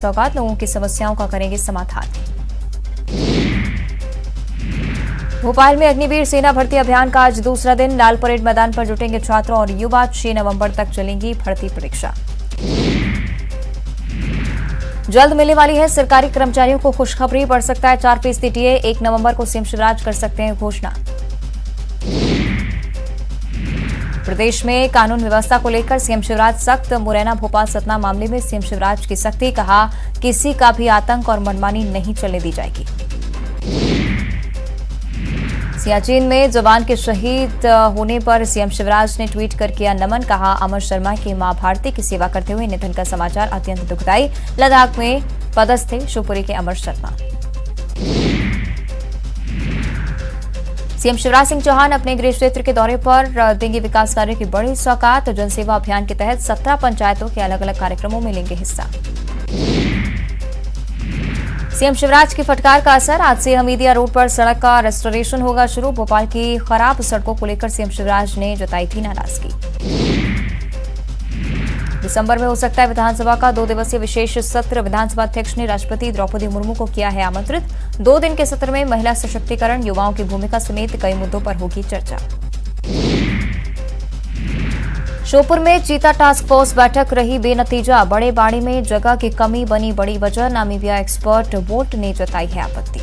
सौगात लोगों की समस्याओं का करेंगे समाधान। भोपाल में अग्निवीर सेना भर्ती अभियान का आज दूसरा दिन। लाल परेड मैदान पर जुटेंगे छात्र और युवा। 6 नवंबर तक चलेंगी भर्ती परीक्षा। जल्द मिलने वाली है सरकारी कर्मचारियों को खुशखबरी। बढ़ सकता है 4% टीए। 1 नवंबर को सीएम शिवराज कर सकते हैं घोषणा। प्रदेश में कानून व्यवस्था को लेकर सीएम शिवराज सख्त। मुरैना भोपाल सतना मामले में सीएम शिवराज की सख्ती। कहा किसी का भी आतंक और मनमानी नहीं चलने दी जाएगी। सियाचिन में जवान के शहीद होने पर सीएम शिवराज ने ट्वीट कर किया नमन। कहा अमर शर्मा की मां भारती की सेवा करते हुए निधन का समाचार अत्यंत दुखदायी। लद्दाख में पदस्थ थे शिवपुरी के अमर शर्मा। सीएम शिवराज सिंह चौहान अपने गृह क्षेत्र के दौरे पर देंगे विकास कार्यों की बड़ी सौगात। जनसेवा अभियान के तहत 17 पंचायतों के अलग अलग कार्यक्रमों में लेंगे हिस्सा। सीएम शिवराज की फटकार का असर। आज से हमीदिया रोड पर सड़क का रेस्टोरेशन होगा शुरू। भोपाल की खराब सड़कों को लेकर सीएम शिवराज ने जताई थी नाराजगी। दिसंबर में हो सकता है विधानसभा का 2 दिवसीय विशेष सत्र। विधानसभा अध्यक्ष ने राष्ट्रपति द्रौपदी मुर्मू को किया है आमंत्रित। 2 दिन के सत्र में महिला सशक्तिकरण, युवाओं की भूमिका समेत कई मुद्दों पर होगी चर्चा। श्योपुर में चीता टास्क फोर्स बैठक रही बेनतीजा। बड़े बाड़ी में जगह की कमी बनी बड़ी वजह। नामीबिया एक्सपर्ट बोर्ड ने जताई है आपत्ति।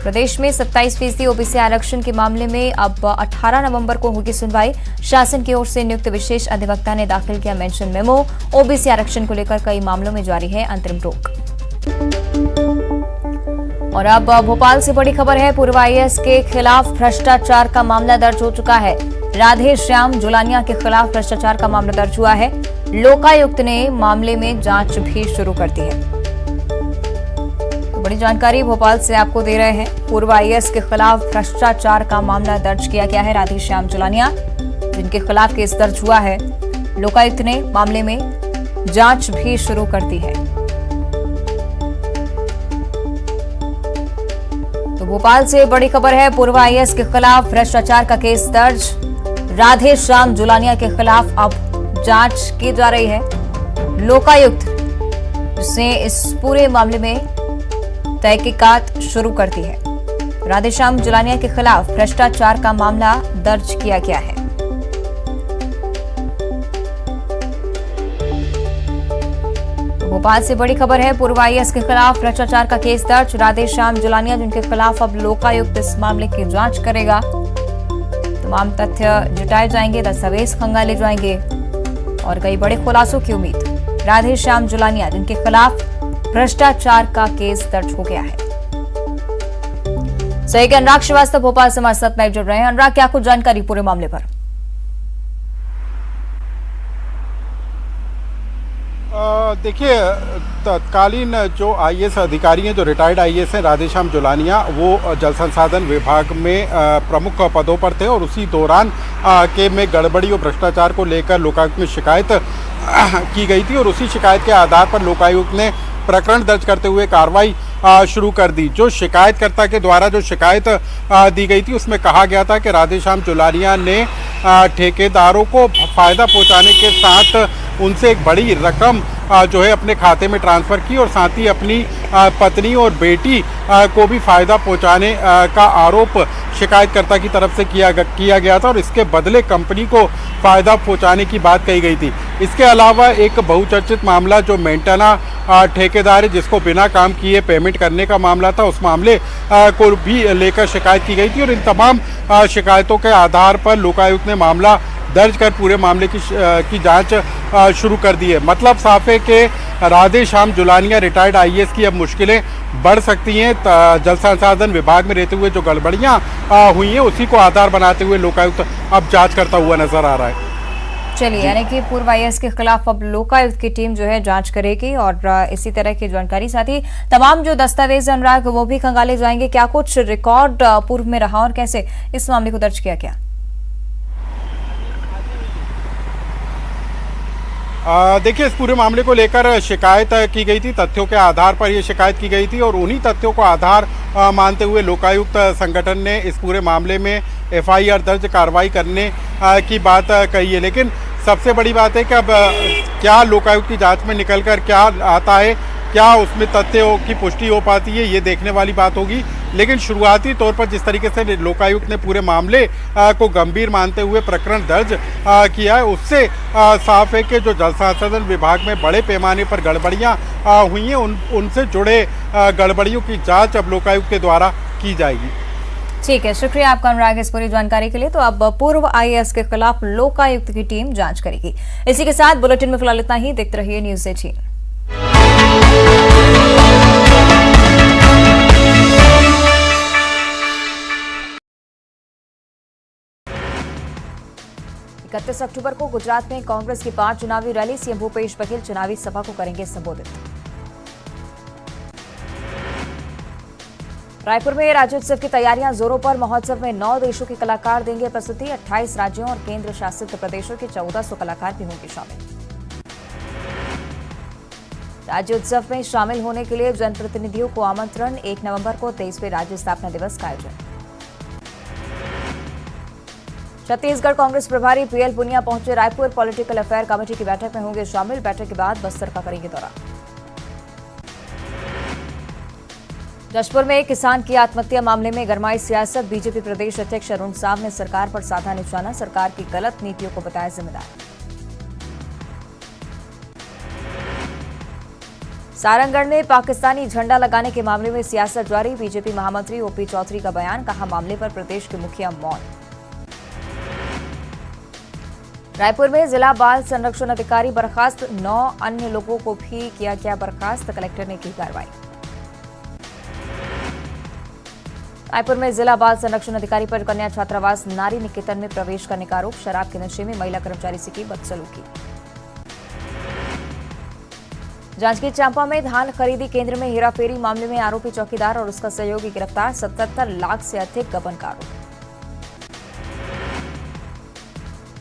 प्रदेश में 27% ओबीसी आरक्षण के मामले में अब 18 नवंबर को होगी सुनवाई। शासन की ओर से नियुक्त विशेष अधिवक्ता ने दाखिल किया मेंशन मेमो। ओबीसी आरक्षण को लेकर कई मामलों में जारी है अंतरिम रोक। और अब भोपाल से बड़ी खबर है। पूर्व आईएएस के खिलाफ भ्रष्टाचार का मामला दर्ज हो चुका है। राधे श्याम जुलानिया के खिलाफ भ्रष्टाचार का मामला दर्ज हुआ है। लोकायुक्त ने मामले में जांच भी शुरू कर दी है। बड़ी जानकारी भोपाल से आपको दे रहे हैं। पूर्व आईएएस के खिलाफ भ्रष्टाचार का मामला दर्ज किया गया है। राधे श्याम जुलानिया जिनके खिलाफ केस दर्ज हुआ है, लोकायुक्त ने मामले में जांच भी शुरू कर दी है। तो भोपाल से बड़ी खबर है। पूर्व आईएएस के खिलाफ भ्रष्टाचार का केस दर्ज। राधे श्याम जुलानिया के खिलाफ अब जांच की जा रही है। लोकायुक्त ने इस पूरे मामले में तहकीकात शुरू कर दी है। राधेश्याम जुलानिया के खिलाफ भ्रष्टाचार का मामला दर्ज किया गया है। भोपाल से बड़ी खबर है। पूर्व आईएएस के खिलाफ भ्रष्टाचार का केस दर्ज। राधेश्याम जुलानिया जिनके खिलाफ अब लोकायुक्त इस मामले की जांच करेगा। तमाम तथ्य जुटाए जाएंगे, दस्तावेज खंगाले जाएंगे और कई बड़े खुलासों की उम्मीद। राधेश्याम जुलानिया जिनके खिलाफ भ्रष्टाचार का केस दर्ज हो गया है। सही अनुराग श्रीवास्तव भोपाल से हमारे साथ लाइव जुड़ रहे हैं। अनुराग, क्या कुछ जानकारी पूरे मामले पर? देखिए, तत्कालीन जो आईएएस अधिकारी हैं, जो रिटायर्ड आईएएस हैं, राधेश्याम जुलानिया, वो जल संसाधन विभाग में प्रमुख पदों पर थे और उसी दौरान के में गड़बड़ी और भ्रष्टाचार को लेकर लोकायुक्त में शिकायत की गई थी और उसी शिकायत के आधार पर लोकायुक्त ने प्रकरण दर्ज करते हुए कार्रवाई शुरू कर दी। जो शिकायतकर्ता के द्वारा जो शिकायत दी गई थी उसमें कहा गया था कि राधेश्याम जुलानिया ने ठेकेदारों को फायदा पहुंचाने के साथ उनसे एक बड़ी रकम जो है अपने खाते में ट्रांसफ़र की और साथ ही अपनी पत्नी और बेटी को भी फ़ायदा पहुंचाने का आरोप शिकायतकर्ता की तरफ से किया गया था और इसके बदले कंपनी को फ़ायदा पहुंचाने की बात कही गई थी। इसके अलावा एक बहुचर्चित मामला जो मेंटेना ठेकेदार है जिसको बिना काम किए पेमेंट करने का मामला था, उस मामले को भी लेकर शिकायत की गई थी और इन तमाम शिकायतों के आधार पर लोकायुक्त ने मामला दर्ज कर पूरे मामले की जांच शुरू कर दी है। मतलब साफ है कि राधेश्याम जुलानिया रिटायर्ड आईएएस की अब मुश्किलें बढ़ सकती हैं। जल संसाधन विभाग में रहते हुए जो गड़बड़ियां हुई हैं उसी को आधार बनाते हुए लोकायुक्त अब जांच करता हुआ नजर आ रहा है। चलिए, यानी कि पूर्व आईएएस के खिलाफ अब लोकायुक्त की टीम जो है जांच करेगी और इसी तरह की जानकारी, साथ ही तमाम जो दस्तावेज अनुराग वो भी खंगाले जाएंगे। क्या कुछ रिकॉर्ड पूर्व में रहा और कैसे इस मामले को दर्ज किया गया? देखिए, इस पूरे मामले को लेकर शिकायत की गई थी, तथ्यों के आधार पर यह शिकायत की गई थी और उन्हीं तथ्यों को आधार मानते हुए लोकायुक्त संगठन ने इस पूरे मामले में एफआईआर दर्ज कार्रवाई करने की बात कही है। लेकिन सबसे बड़ी बात है कि अब क्या लोकायुक्त की जांच में निकलकर क्या आता है, क्या उसमें तथ्यों की पुष्टि हो पाती है, ये देखने वाली बात होगी। लेकिन शुरुआती तौर पर जिस तरीके से लोकायुक्त ने पूरे मामले को गंभीर मानते हुए प्रकरण दर्ज किया है, उससे साफ है कि जो जल संसाधन विभाग में बड़े पैमाने पर गड़बड़ियां हुई हैं, उनसे जुड़े गड़बड़ियों की जांच अब लोकायुक्त के द्वारा की जाएगी। ठीक है, शुक्रिया आपका अनुराग इस पूरी जानकारी के लिए। तो अब पूर्व आईएएस के खिलाफ लोकायुक्त की टीम जांच करेगी। इसी के साथ बुलेटिन में फिलहाल इतना ही। देखते रहिए न्यूज़ 18। 31 अक्टूबर को गुजरात में कांग्रेस की 5 चुनावी रैली, सीएम भूपेश बघेल चुनावी सभा को करेंगे संबोधित। रायपुर में राज्योत्सव की तैयारियां जोरों पर। महोत्सव में 9 देशों के कलाकार देंगे प्रस्तुति। 28 राज्यों और केंद्र शासित प्रदेशों के 1400 कलाकार भी होंगे शामिल। राज्योत्सव में शामिल होने के लिए जनप्रतिनिधियों को आमंत्रण। 1 नवंबर को 23वें राज्य स्थापना दिवस का आयोजन। छत्तीसगढ़ कांग्रेस प्रभारी पीएल पुनिया पहुंचे रायपुर। पॉलिटिकल अफेयर कमेटी की बैठक में होंगे शामिल। बैठक के बाद बस्तर का करेंगे दौरा। जशपुर में एक किसान की आत्महत्या मामले में गरमाई सियासत। बीजेपी प्रदेश अध्यक्ष अरुण साव ने सरकार पर साधा निशाना। सरकार की गलत नीतियों को बताया जिम्मेदार। सारंगढ़ में पाकिस्तानी झंडा लगाने के मामले में सियासत जारी। बीजेपी महामंत्री ओपी चौधरी का बयान, कहा मामले पर प्रदेश के मुखिया मौन। रायपुर में जिला बाल संरक्षण अधिकारी बर्खास्त। 9 अन्य लोगों को भी किया गया बर्खास्त। कलेक्टर ने की कार्रवाई। रायपुर में जिला बाल संरक्षण अधिकारी पर कन्या छात्रावास नारी निकेतन में प्रवेश करने का आरोप। शराब के नशे में महिला कर्मचारी से की बदसलूकी। जांजगीर चांपा में धान खरीदी केंद्र में हेराफेरी मामले में आरोपी चौकीदार और उसका सहयोगी गिरफ्तार। 77 लाख से अधिक गबन का आरोप।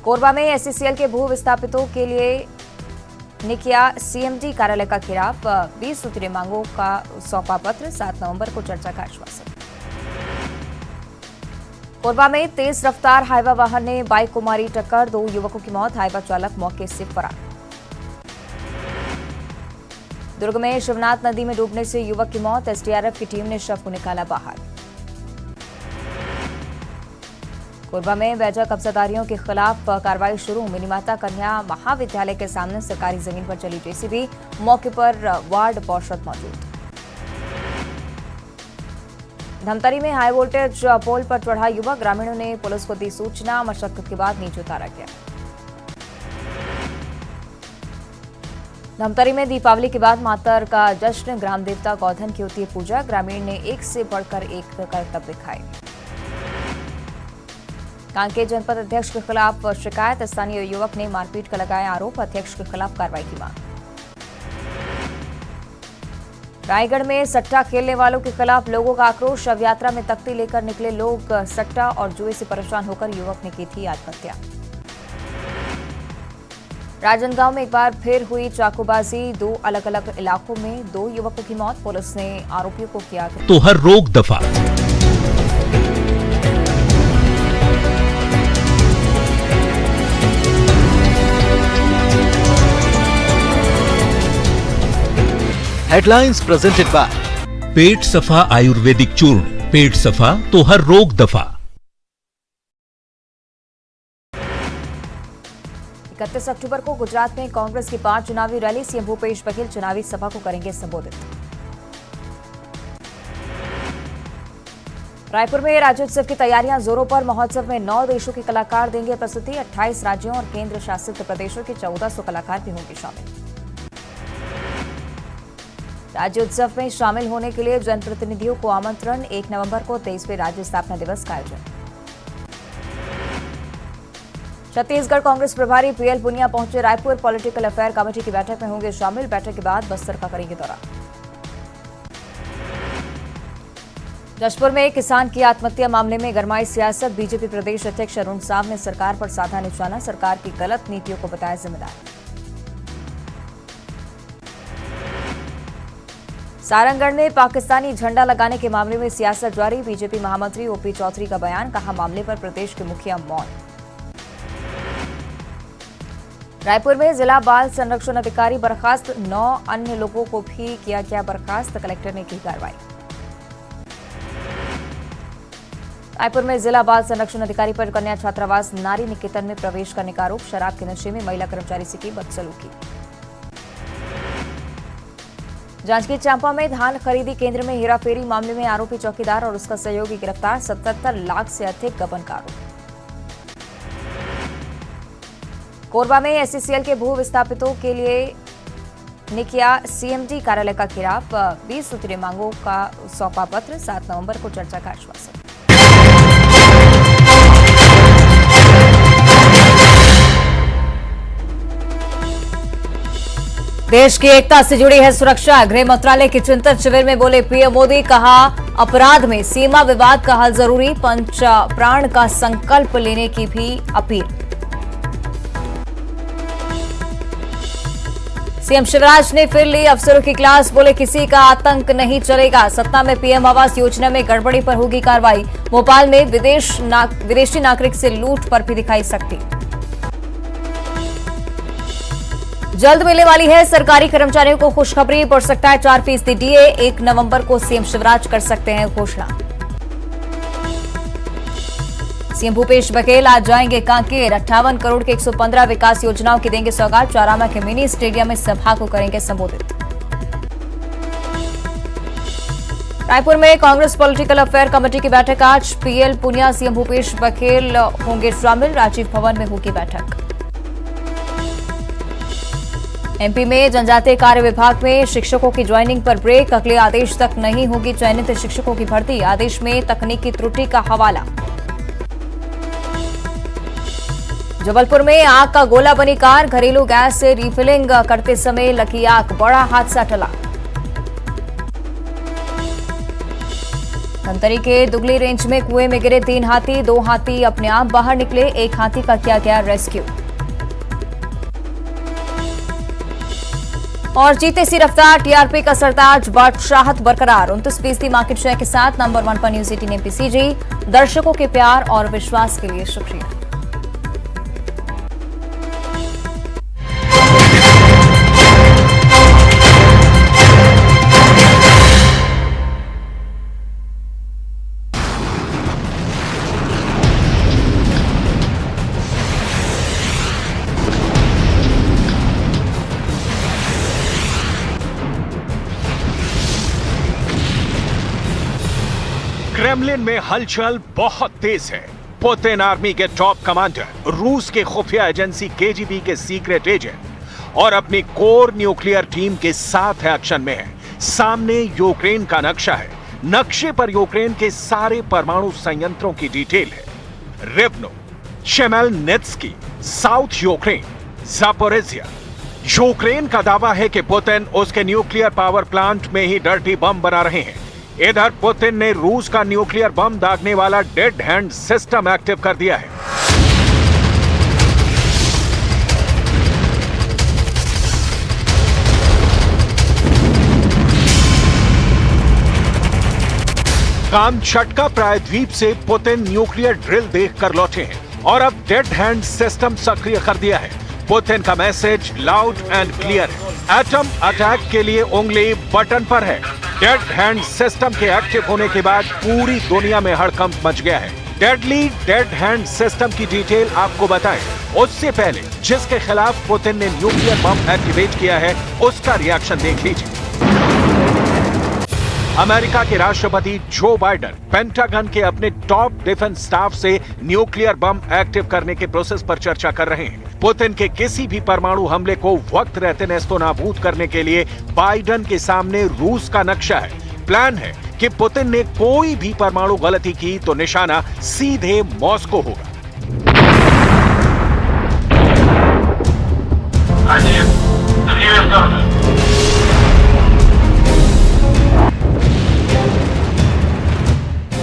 कोरबा में एससीसीएल के भू विस्थापितों के लिए ने किया सीएमडी कार्यालय का घेराव। 20 सूत्रीय मांगों का सौंपा पत्र। 7 नवंबर को चर्चा का आश्वासन। कोरबा में तेज रफ्तार हाईवा वाहन ने बाइक को मारी टक्कर। 2 युवकों की मौत। हाईवा चालक मौके से फरार। दुर्ग में शिवनाथ नदी में डूबने से युवक की मौत। एसडीआरएफ की टीम ने शव को निकाला बाहर। कोरबा में वैजा कब्जादारियों के खिलाफ कार्रवाई शुरू। मिनीमाता कन्या महाविद्यालय के सामने सरकारी जमीन पर चली जेसीबी। मौके पर वार्ड पार्षद मौजूद। धमतरी में हाई वोल्टेज पोल पर चढ़ा युवक। ग्रामीणों ने पुलिस को दी सूचना। मशक्कत के बाद नीचे उतारा गया। धमतरी में दीपावली के बाद मातर का जश्न। ग्राम देवता गौधन की होती है पूजा। ग्रामीण ने एक से बढ़कर एक करतब दिखाए। कांकेर जनपद अध्यक्ष के खिलाफ शिकायत। स्थानीय युवक ने मारपीट का लगाया आरोप। अध्यक्ष के खिलाफ कार्रवाई की मांग। रायगढ़ में सट्टा खेलने वालों के खिलाफ लोगों का आक्रोश। शव यात्रा में तख्ती लेकर निकले लोग। सट्टा और जुए से परेशान होकर युवक ने की थी आत्महत्या। राजनांदगांव में एक बार फिर हुई चाकूबाजी। 2 अलग अलग इलाकों में 2 युवकों की मौत। पुलिस ने आरोपियों को किया तो हर रोक दफा। हेडलाइंस प्रेजेंटेड बाय पेट सफा आयुर्वेदिक चूर्ण। पेट सफा तो हर रोग दफा। 31 अक्टूबर को गुजरात में कांग्रेस की 5 चुनावी रैली। सीएम भूपेश बघेल चुनावी सभा को करेंगे संबोधित। रायपुर में राज्योत्सव की तैयारियां जोरों पर। महोत्सव में 9 देशों के कलाकार देंगे प्रस्तुति। 28 राज्यों और केंद्र शासित प्रदेशों के 1400 कलाकार भी होंगे शामिल। राज्योत्सव में शामिल होने के लिए जनप्रतिनिधियों को आमंत्रण। 1 नवंबर को 23वें राज्य स्थापना दिवस का आयोजन। छत्तीसगढ़ कांग्रेस प्रभारी पीएल पुनिया पहुंचे रायपुर। पॉलिटिकल अफेयर कमेटी की बैठक में होंगे शामिल। बैठक के बाद बस्तर का करेंगे दौरा। जशपुर में एक किसान की आत्महत्या मामले में गरमाई सियासत। बीजेपी प्रदेश अध्यक्ष अरुण साव ने सरकार पर साधा निशाना। सरकार की गलत नीतियों को बताया जिम्मेदार। सारंगढ़ में पाकिस्तानी झंडा लगाने के मामले में सियासत जारी। बीजेपी महामंत्री ओपी चौधरी का बयान, कहा मामले पर प्रदेश के मुखिया मौन। रायपुर में जिला बाल संरक्षण अधिकारी बर्खास्त, 9 अन्य लोगों को भी किया गया बर्खास्त, कलेक्टर ने की कार्रवाई। रायपुर में जिला बाल संरक्षण अधिकारी पर कन्या छात्रावास नारी निकेतन में प्रवेश करने का आरोप, शराब के नशे में महिला कर्मचारी से की बदसलूकी। जांजगीर चांपा में धान खरीदी केंद्र में हेराफेरी मामले में आरोपी चौकीदार और उसका सहयोगी गिरफ्तार, 77 लाख से अधिक गबन का आरोप। कोरबा में एससीसीएल के भू विस्थापितों के लिए ने किया सीएमडी कार्यालय का खिलाफ, 20 सूत्रीय मांगों का सौंपा पत्र, 7 नवंबर को चर्चा का आश्वासन। देश की एकता से जुड़ी है सुरक्षा, गृह मंत्रालय के चिंतन शिविर में बोले पीएम मोदी, कहा अपराध में सीमा विवाद का हल जरूरी, पंच प्राण का संकल्प लेने की भी अपील। सीएम शिवराज ने फिर ली अफसरों की क्लास, बोले किसी का आतंक नहीं चलेगा, सत्ता में पीएम आवास योजना में गड़बड़ी पर होगी कार्रवाई। भोपाल में विदेशी नागरिक से लूट पर भी दिखाई सख्ती। जल्द मिलने वाली है सरकारी कर्मचारियों को खुशखबरी, बढ़ सकता है 4% डीए, 1 नवंबर को सीएम शिवराज कर सकते हैं घोषणा। सीएम भूपेश बघेल आज जाएंगे कांकेर, 58 करोड़ के 115 विकास योजनाओं की देंगे सौगात, चारामा के मिनी स्टेडियम में सभा को करेंगे संबोधित। रायपुर में कांग्रेस पॉलिटिकल अफेयर कमेटी की बैठक आज, पीएल पुनिया, सीएम भूपेश बघेल होंगे शामिल, राजीव भवन में होगी बैठक। एमपी में जनजातीय कार्य विभाग में शिक्षकों की ज्वाइनिंग पर ब्रेक, अगले आदेश तक नहीं होगी चयनित शिक्षकों की भर्ती, आदेश में तकनीकी त्रुटि का हवाला। जबलपुर में आग का गोला बनी कार, घरेलू गैस से रिफिलिंग करते समय लगी आग, बड़ा हादसा टला। धमतरी के दुगली रेंज में कुएं में गिरे 3 हाथी, 2 हाथी अपने आप बाहर निकले, 1 हाथी का किया गया रेस्क्यू। और जीते सी रफ्तार, टीआरपी का सरताज बादशाहत बरकरार, 29% मार्केट शेयर के साथ नंबर 1 पर न्यूज 18 एमपीसीजी। दर्शकों के प्यार और विश्वास के लिए शुक्रिया। क्रेमलिन में हलचल बहुत तेज है। पुतिन आर्मी के टॉप कमांडर, रूस के खुफिया एजेंसी केजीबी के सीक्रेट एजेंट और अपनी कोर न्यूक्लियर टीम के साथ एक्शन में है। सामने यूक्रेन का नक्शा है, नक्शे पर यूक्रेन के सारे परमाणु संयंत्रों की डिटेल है। रिवनो, शेमेलनेत्स्की, साउथ यूक्रेन, जापोरेजिया। यूक्रेन का दावा है कि पुतिन उसके न्यूक्लियर पावर प्लांट में ही डर्टी बम बना रहे हैं। इधर पुतिन ने रूस का न्यूक्लियर बम दागने वाला डेड हैंड सिस्टम एक्टिव कर दिया है। कामचटका प्रायद्वीप से पुतिन न्यूक्लियर ड्रिल देखकर लौटे हैं और अब डेड हैंड सिस्टम सक्रिय कर दिया है। पुतिन का मैसेज लाउड एंड क्लियर है, एटम अटैक के लिए उंगली बटन पर है। डेड हैंड सिस्टम के एक्टिव होने के बाद पूरी दुनिया में हड़कंप मच गया है। डेडली डेड हैंड सिस्टम की डिटेल आपको बताएं, उससे पहले जिसके खिलाफ पुतिन ने न्यूक्लियर बम एक्टिवेट किया है उसका रिएक्शन देख लीजिए। अमेरिका के राष्ट्रपति जो बाइडेन पेंटागन के अपने टॉप डिफेंस स्टाफ से न्यूक्लियर बम एक्टिव करने के प्रोसेस पर चर्चा कर रहे हैं। पुतिन के किसी भी परमाणु हमले को वक्त रहते नेस्तोनाबूद करने के लिए बाइडेन के सामने रूस का नक्शा है। प्लान है कि पुतिन ने कोई भी परमाणु गलती की तो निशाना सीधे मॉस्को होगा।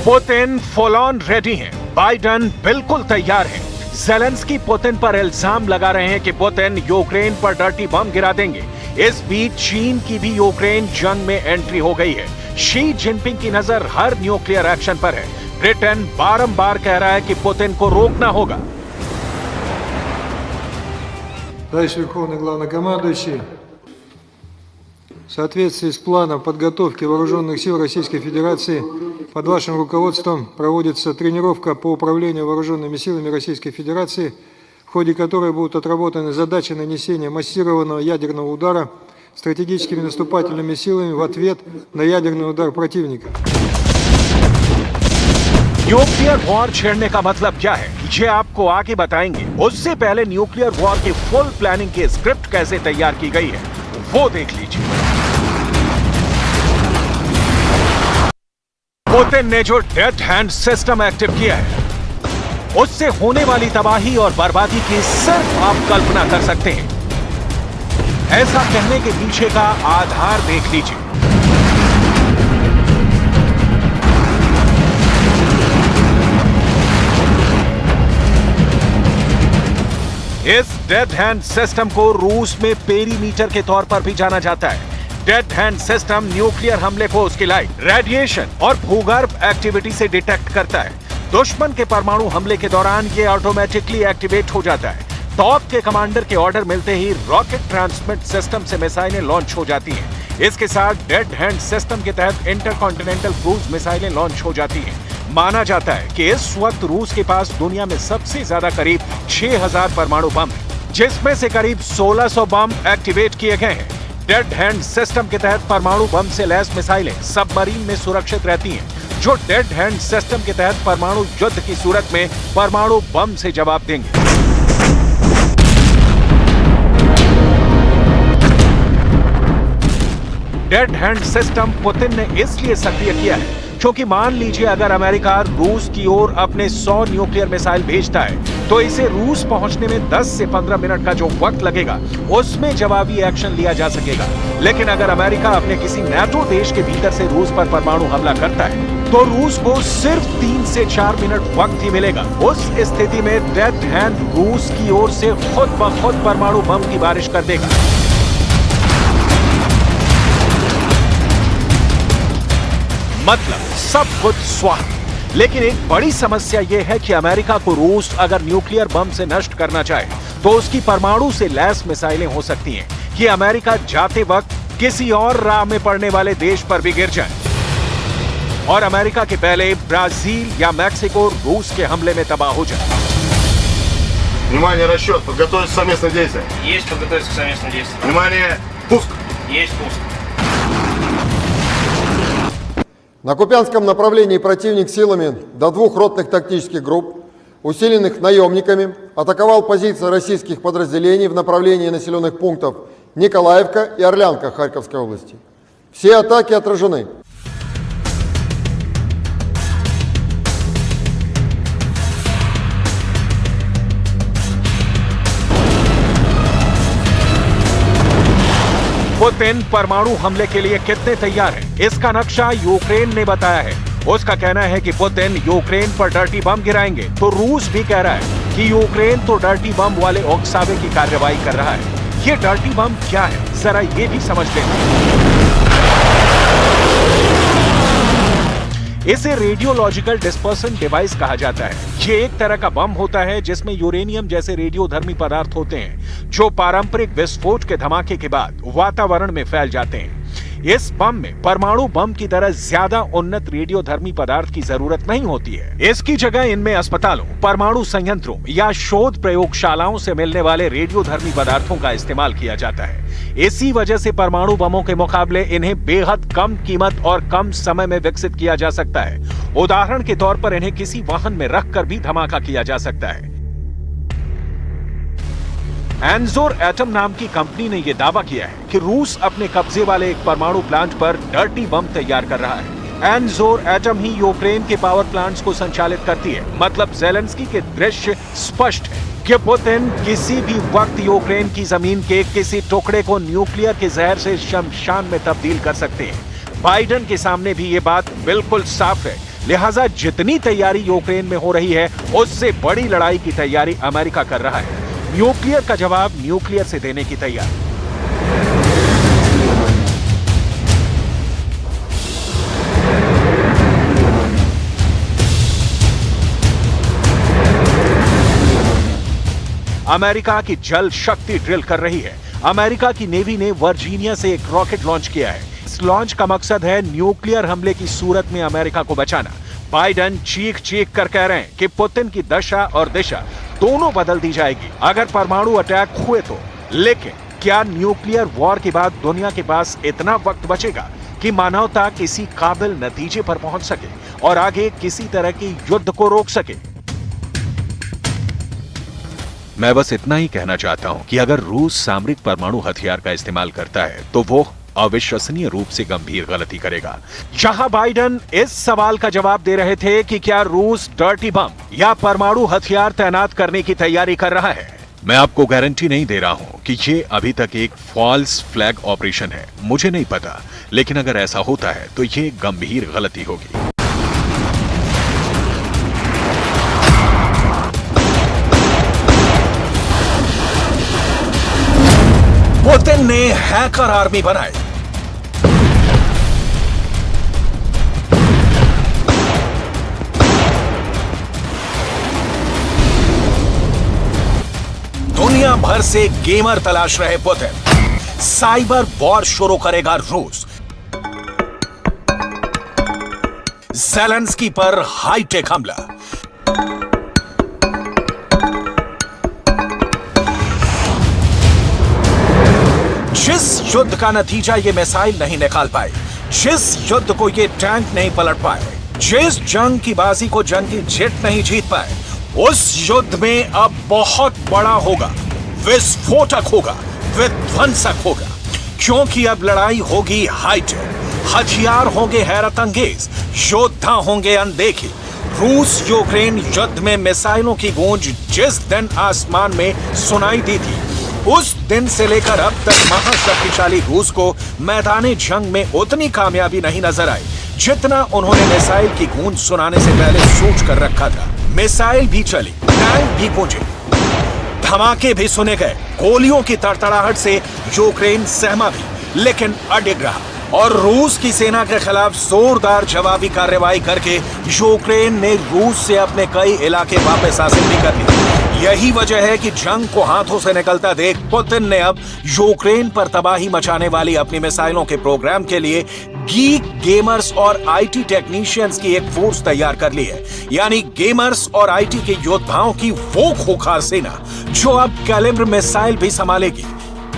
पुतिन फुल ऑन रेडी हैं, बाइडेन बिल्कुल तैयार हैं। ज़ेलेंस्की पुतिन पर इल्जाम लगा रहे हैं कि पुतिन यूक्रेन पर डर्टी बम गिरा देंगे। इस बीच चीन की भी यूक्रेन जंग में एंट्री हो गई है। शी जिनपिंग की नजर हर न्यूक्लियर एक्शन पर है। ब्रिटेन बारंबार कह रहा है कि पुतिन को रोकना होगा। Товарищ Верховный Главнокомандующий, в соответствии с планом подготовки Вооруженных сил Российской Федерации под вашим руководством проводится тренировка по управлению Вооруженными силами Российской Федерации, в ходе которой будут отработаны задачи нанесения массированного ядерного удара стратегическими наступательными силами в ответ на ядерный удар противника. न्यूक्लियर वॉर छेड़ने का मतलब क्या है, ये आपको आगे बताएंगे। उससे पहले न्यूक्लियर वॉर की फुल प्लानिंग की स्क्रिप्ट कैसे तैयार की गई है, वो देख लीजिए। पुतिन ने जो डेथ हैंड सिस्टम एक्टिव किया है, उससे होने वाली तबाही और बर्बादी की सिर्फ आप कल्पना कर सकते हैं। ऐसा कहने के पीछे का आधार देख लीजिए। इस डेथ हैंड सिस्टम को रूस में पेरीमीटर के तौर पर भी जाना जाता है। डेथ हैंड सिस्टम न्यूक्लियर हमले को उसकी लाइट, रेडिएशन और भूगर्भ एक्टिविटी से डिटेक्ट करता है। दुश्मन के परमाणु हमले के दौरान ये ऑटोमेटिकली एक्टिवेट हो जाता है। टॉप के कमांडर के ऑर्डर मिलते ही रॉकेट ट्रांसमिट सिस्टम से मिसाइलें लॉन्च हो जाती हैं। इसके साथ डेथ हैंड सिस्टम के तहत इंटरकॉन्टिनेंटल क्रूज मिसाइलें लॉन्च हो जाती हैं। माना जाता है कि इस वक्त रूस के पास दुनिया में सबसे ज्यादा करीब 6000 परमाणु बम है, जिसमें से करीब 1600 बम एक्टिवेट किए गए हैं। डेड हैंड सिस्टम के तहत परमाणु बम से लैस मिसाइलें सबमरीन में सुरक्षित रहती हैं, जो डेड हैंड सिस्टम के तहत परमाणु युद्ध की सूरत में परमाणु बम से जवाब देंगे। डेड हैंड सिस्टम पुतिन ने इसलिए सक्रिय किया है क्योंकि मान लीजिए अगर अमेरिका रूस की ओर अपने 100 न्यूक्लियर मिसाइल भेजता है तो इसे रूस पहुंचने में 10 से 15 मिनट का जो वक्त लगेगा उसमें जवाबी एक्शन लिया जा सकेगा। लेकिन अगर अमेरिका अपने किसी नाटो देश के भीतर से रूस पर परमाणु हमला करता है तो रूस को सिर्फ 3 से 4 मिनट वक्त ही मिलेगा। उस स्थिति में डेथ हैंड रूस की ओर से खुद ब खुद परमाणु बम की बारिश कर देगा। मतलब सब कुछ स्वाहा। लेकिन एक बड़ी समस्या यह है कि अमेरिका को रूस अगर न्यूक्लियर बम से नष्ट करना चाहे तो उसकी परमाणु से लैस मिसाइलें हो सकती हैं कि अमेरिका जाते वक्त किसी और राह में पड़ने वाले देश पर भी गिर जाए और अमेरिका के पहले ब्राजील या मैक्सिको रूस के हमले में तबाह हो जाए। Внимание, расчет. Подготовиться к совместным действиям. Есть подготовиться к совместным действиям. Внимание, пуск. Есть пуск. На Купянском направлении противник силами до 2 ротных тактических групп, усиленных наемниками, атаковал позиции российских подразделений в направлении населенных пунктов Николаевка и Орлянка Харьковской области. Все атаки отражены. पुतिन परमाणु हमले के लिए कितने तैयार हैं, इसका नक्शा यूक्रेन ने बताया है। उसका कहना है कि पुतिन यूक्रेन पर डर्टी बम गिराएंगे तो रूस भी कह रहा है कि यूक्रेन तो डर्टी बम वाले उकसावे की कार्रवाई कर रहा है। ये डर्टी बम क्या है, जरा ये भी समझ लें। इसे रेडियोलॉजिकल डिस्पर्सन डिवाइस कहा जाता है। ये एक तरह का बम होता है जिसमें यूरेनियम जैसे रेडियोधर्मी पदार्थ होते हैं जो पारंपरिक विस्फोट के धमाके के बाद वातावरण में फैल जाते हैं। इस बम में परमाणु बम की तरह ज्यादा उन्नत रेडियोधर्मी पदार्थ की जरूरत नहीं होती है। इसकी जगह इनमें अस्पतालों, परमाणु संयंत्रों या शोध प्रयोगशालाओं से मिलने वाले रेडियोधर्मी पदार्थों का इस्तेमाल किया जाता है। इसी वजह से परमाणु बमों के मुकाबले इन्हें बेहद कम कीमत और कम समय में विकसित किया जा सकता है। उदाहरण के तौर पर इन्हें किसी वाहन में रखकर भी धमाका किया जा सकता है। एनजोर एटम नाम की कंपनी ने यह दावा किया है कि रूस अपने कब्जे वाले एक परमाणु प्लांट पर डर्टी बम तैयार कर रहा है। एनजोर एटम ही यूक्रेन के पावर प्लांट्स को संचालित करती है। मतलब ज़ेलेंस्की के दृश्य स्पष्ट है कि पुतिन किसी भी वक्त यूक्रेन की जमीन के किसी टुकड़े को न्यूक्लियर के जहर से शमशान में तब्दील कर सकते हैं। बाइडेन के सामने भी ये बात बिल्कुल साफ है। लिहाजा जितनी तैयारी यूक्रेन में हो रही है उससे बड़ी लड़ाई की तैयारी अमेरिका कर रहा है। न्यूक्लियर का जवाब न्यूक्लियर से देने की तैयारी। अमेरिका की जल शक्ति ड्रिल कर रही है। अमेरिका की नेवी ने वर्जीनिया से एक रॉकेट लॉन्च किया है। इस लॉन्च का मकसद है न्यूक्लियर हमले की सूरत में अमेरिका को बचाना। बाइडेन चीख चीख कर कह रहे हैं कि पुतिन की दशा और दिशा दोनों बदल दी जाएगी अगर परमाणु अटैक हुए तो। लेकिन क्या न्यूक्लियर वॉर के बाद दुनिया के पास इतना वक्त बचेगा कि मानवता किसी काबिल नतीजे पर पहुंच सके और आगे किसी तरह की युद्ध को रोक सके? मैं बस इतना ही कहना चाहता हूं कि अगर रूस सामरिक परमाणु हथियार का इस्तेमाल करता है तो वो अविश्वसनीय रूप से गंभीर गलती करेगा। जहां बाइडेन इस सवाल का जवाब दे रहे थे कि क्या रूस डर्टी बम या परमाणु हथियार तैनात करने की तैयारी कर रहा है, मैं आपको गारंटी नहीं दे रहा हूं कि ये अभी तक एक फॉल्स फ्लैग ऑपरेशन है। मुझे नहीं पता, लेकिन अगर ऐसा होता है तो ये गंभीर गलती होगी। पुतिन ने हैकर आर्मी बनाई। दुनिया भर से गेमर तलाश रहे पुतिन। साइबर वॉर शुरू करेगा रूस। ज़ेलेंस्की पर हाईटेक हमला। जिस युद्ध का नतीजा ये मिसाइल नहीं निकाल पाए, जिस युद्ध को ये टैंक नहीं पलट पाए, जिस जंग की बाजी को जंगी जेट नहीं जीत पाए, उस युद्ध में अब बहुत बड़ा होगा, विस्फोटक होगा, विध्वंसक होगा। क्योंकि अब लड़ाई होगी हाईटेक, हथियार होंगे हैरत अंगेज, योद्धा होंगे अनदेखे। रूस यूक्रेन युद्ध में मिसाइलों की गूंज जिस दिन आसमान में सुनाई दी थी, उस दिन से लेकर अब तक महाशक्तिशाली रूस को मैदाने जंग में उतनी कामयाबी नहीं नजर आई जितना उन्होंने मिसाइल की गूंज सुनाने से पहले सोच कर रखा था। मिसाइल भी चली, टैंक भी गूंजे, धमाके भी सुने गए, गोलियों की तड़तड़ाहट से यूक्रेन सहमा भी, लेकिन अडिग रहा और रूस की सेना के खिलाफ जोरदार जवाबी कार्रवाई करके यूक्रेन ने रूस से अपने कई इलाके वापस हासिल भी कर लिए। यही वजह है कि जंग को हाथों से निकलता देख पुतिन ने अब यूक्रेन पर तबाही मचाने वाली अपनी मिसाइलों के प्रोग्राम के लिए गीक, गेमर्स और आईटी टेक्नीशियंस की एक फोर्स तैयार कर ली है। यानी गेमर्स और आईटी के योद्धाओं की वो खूंखार सेना जो अब कैलिब्र मिसाइल भी संभालेगी,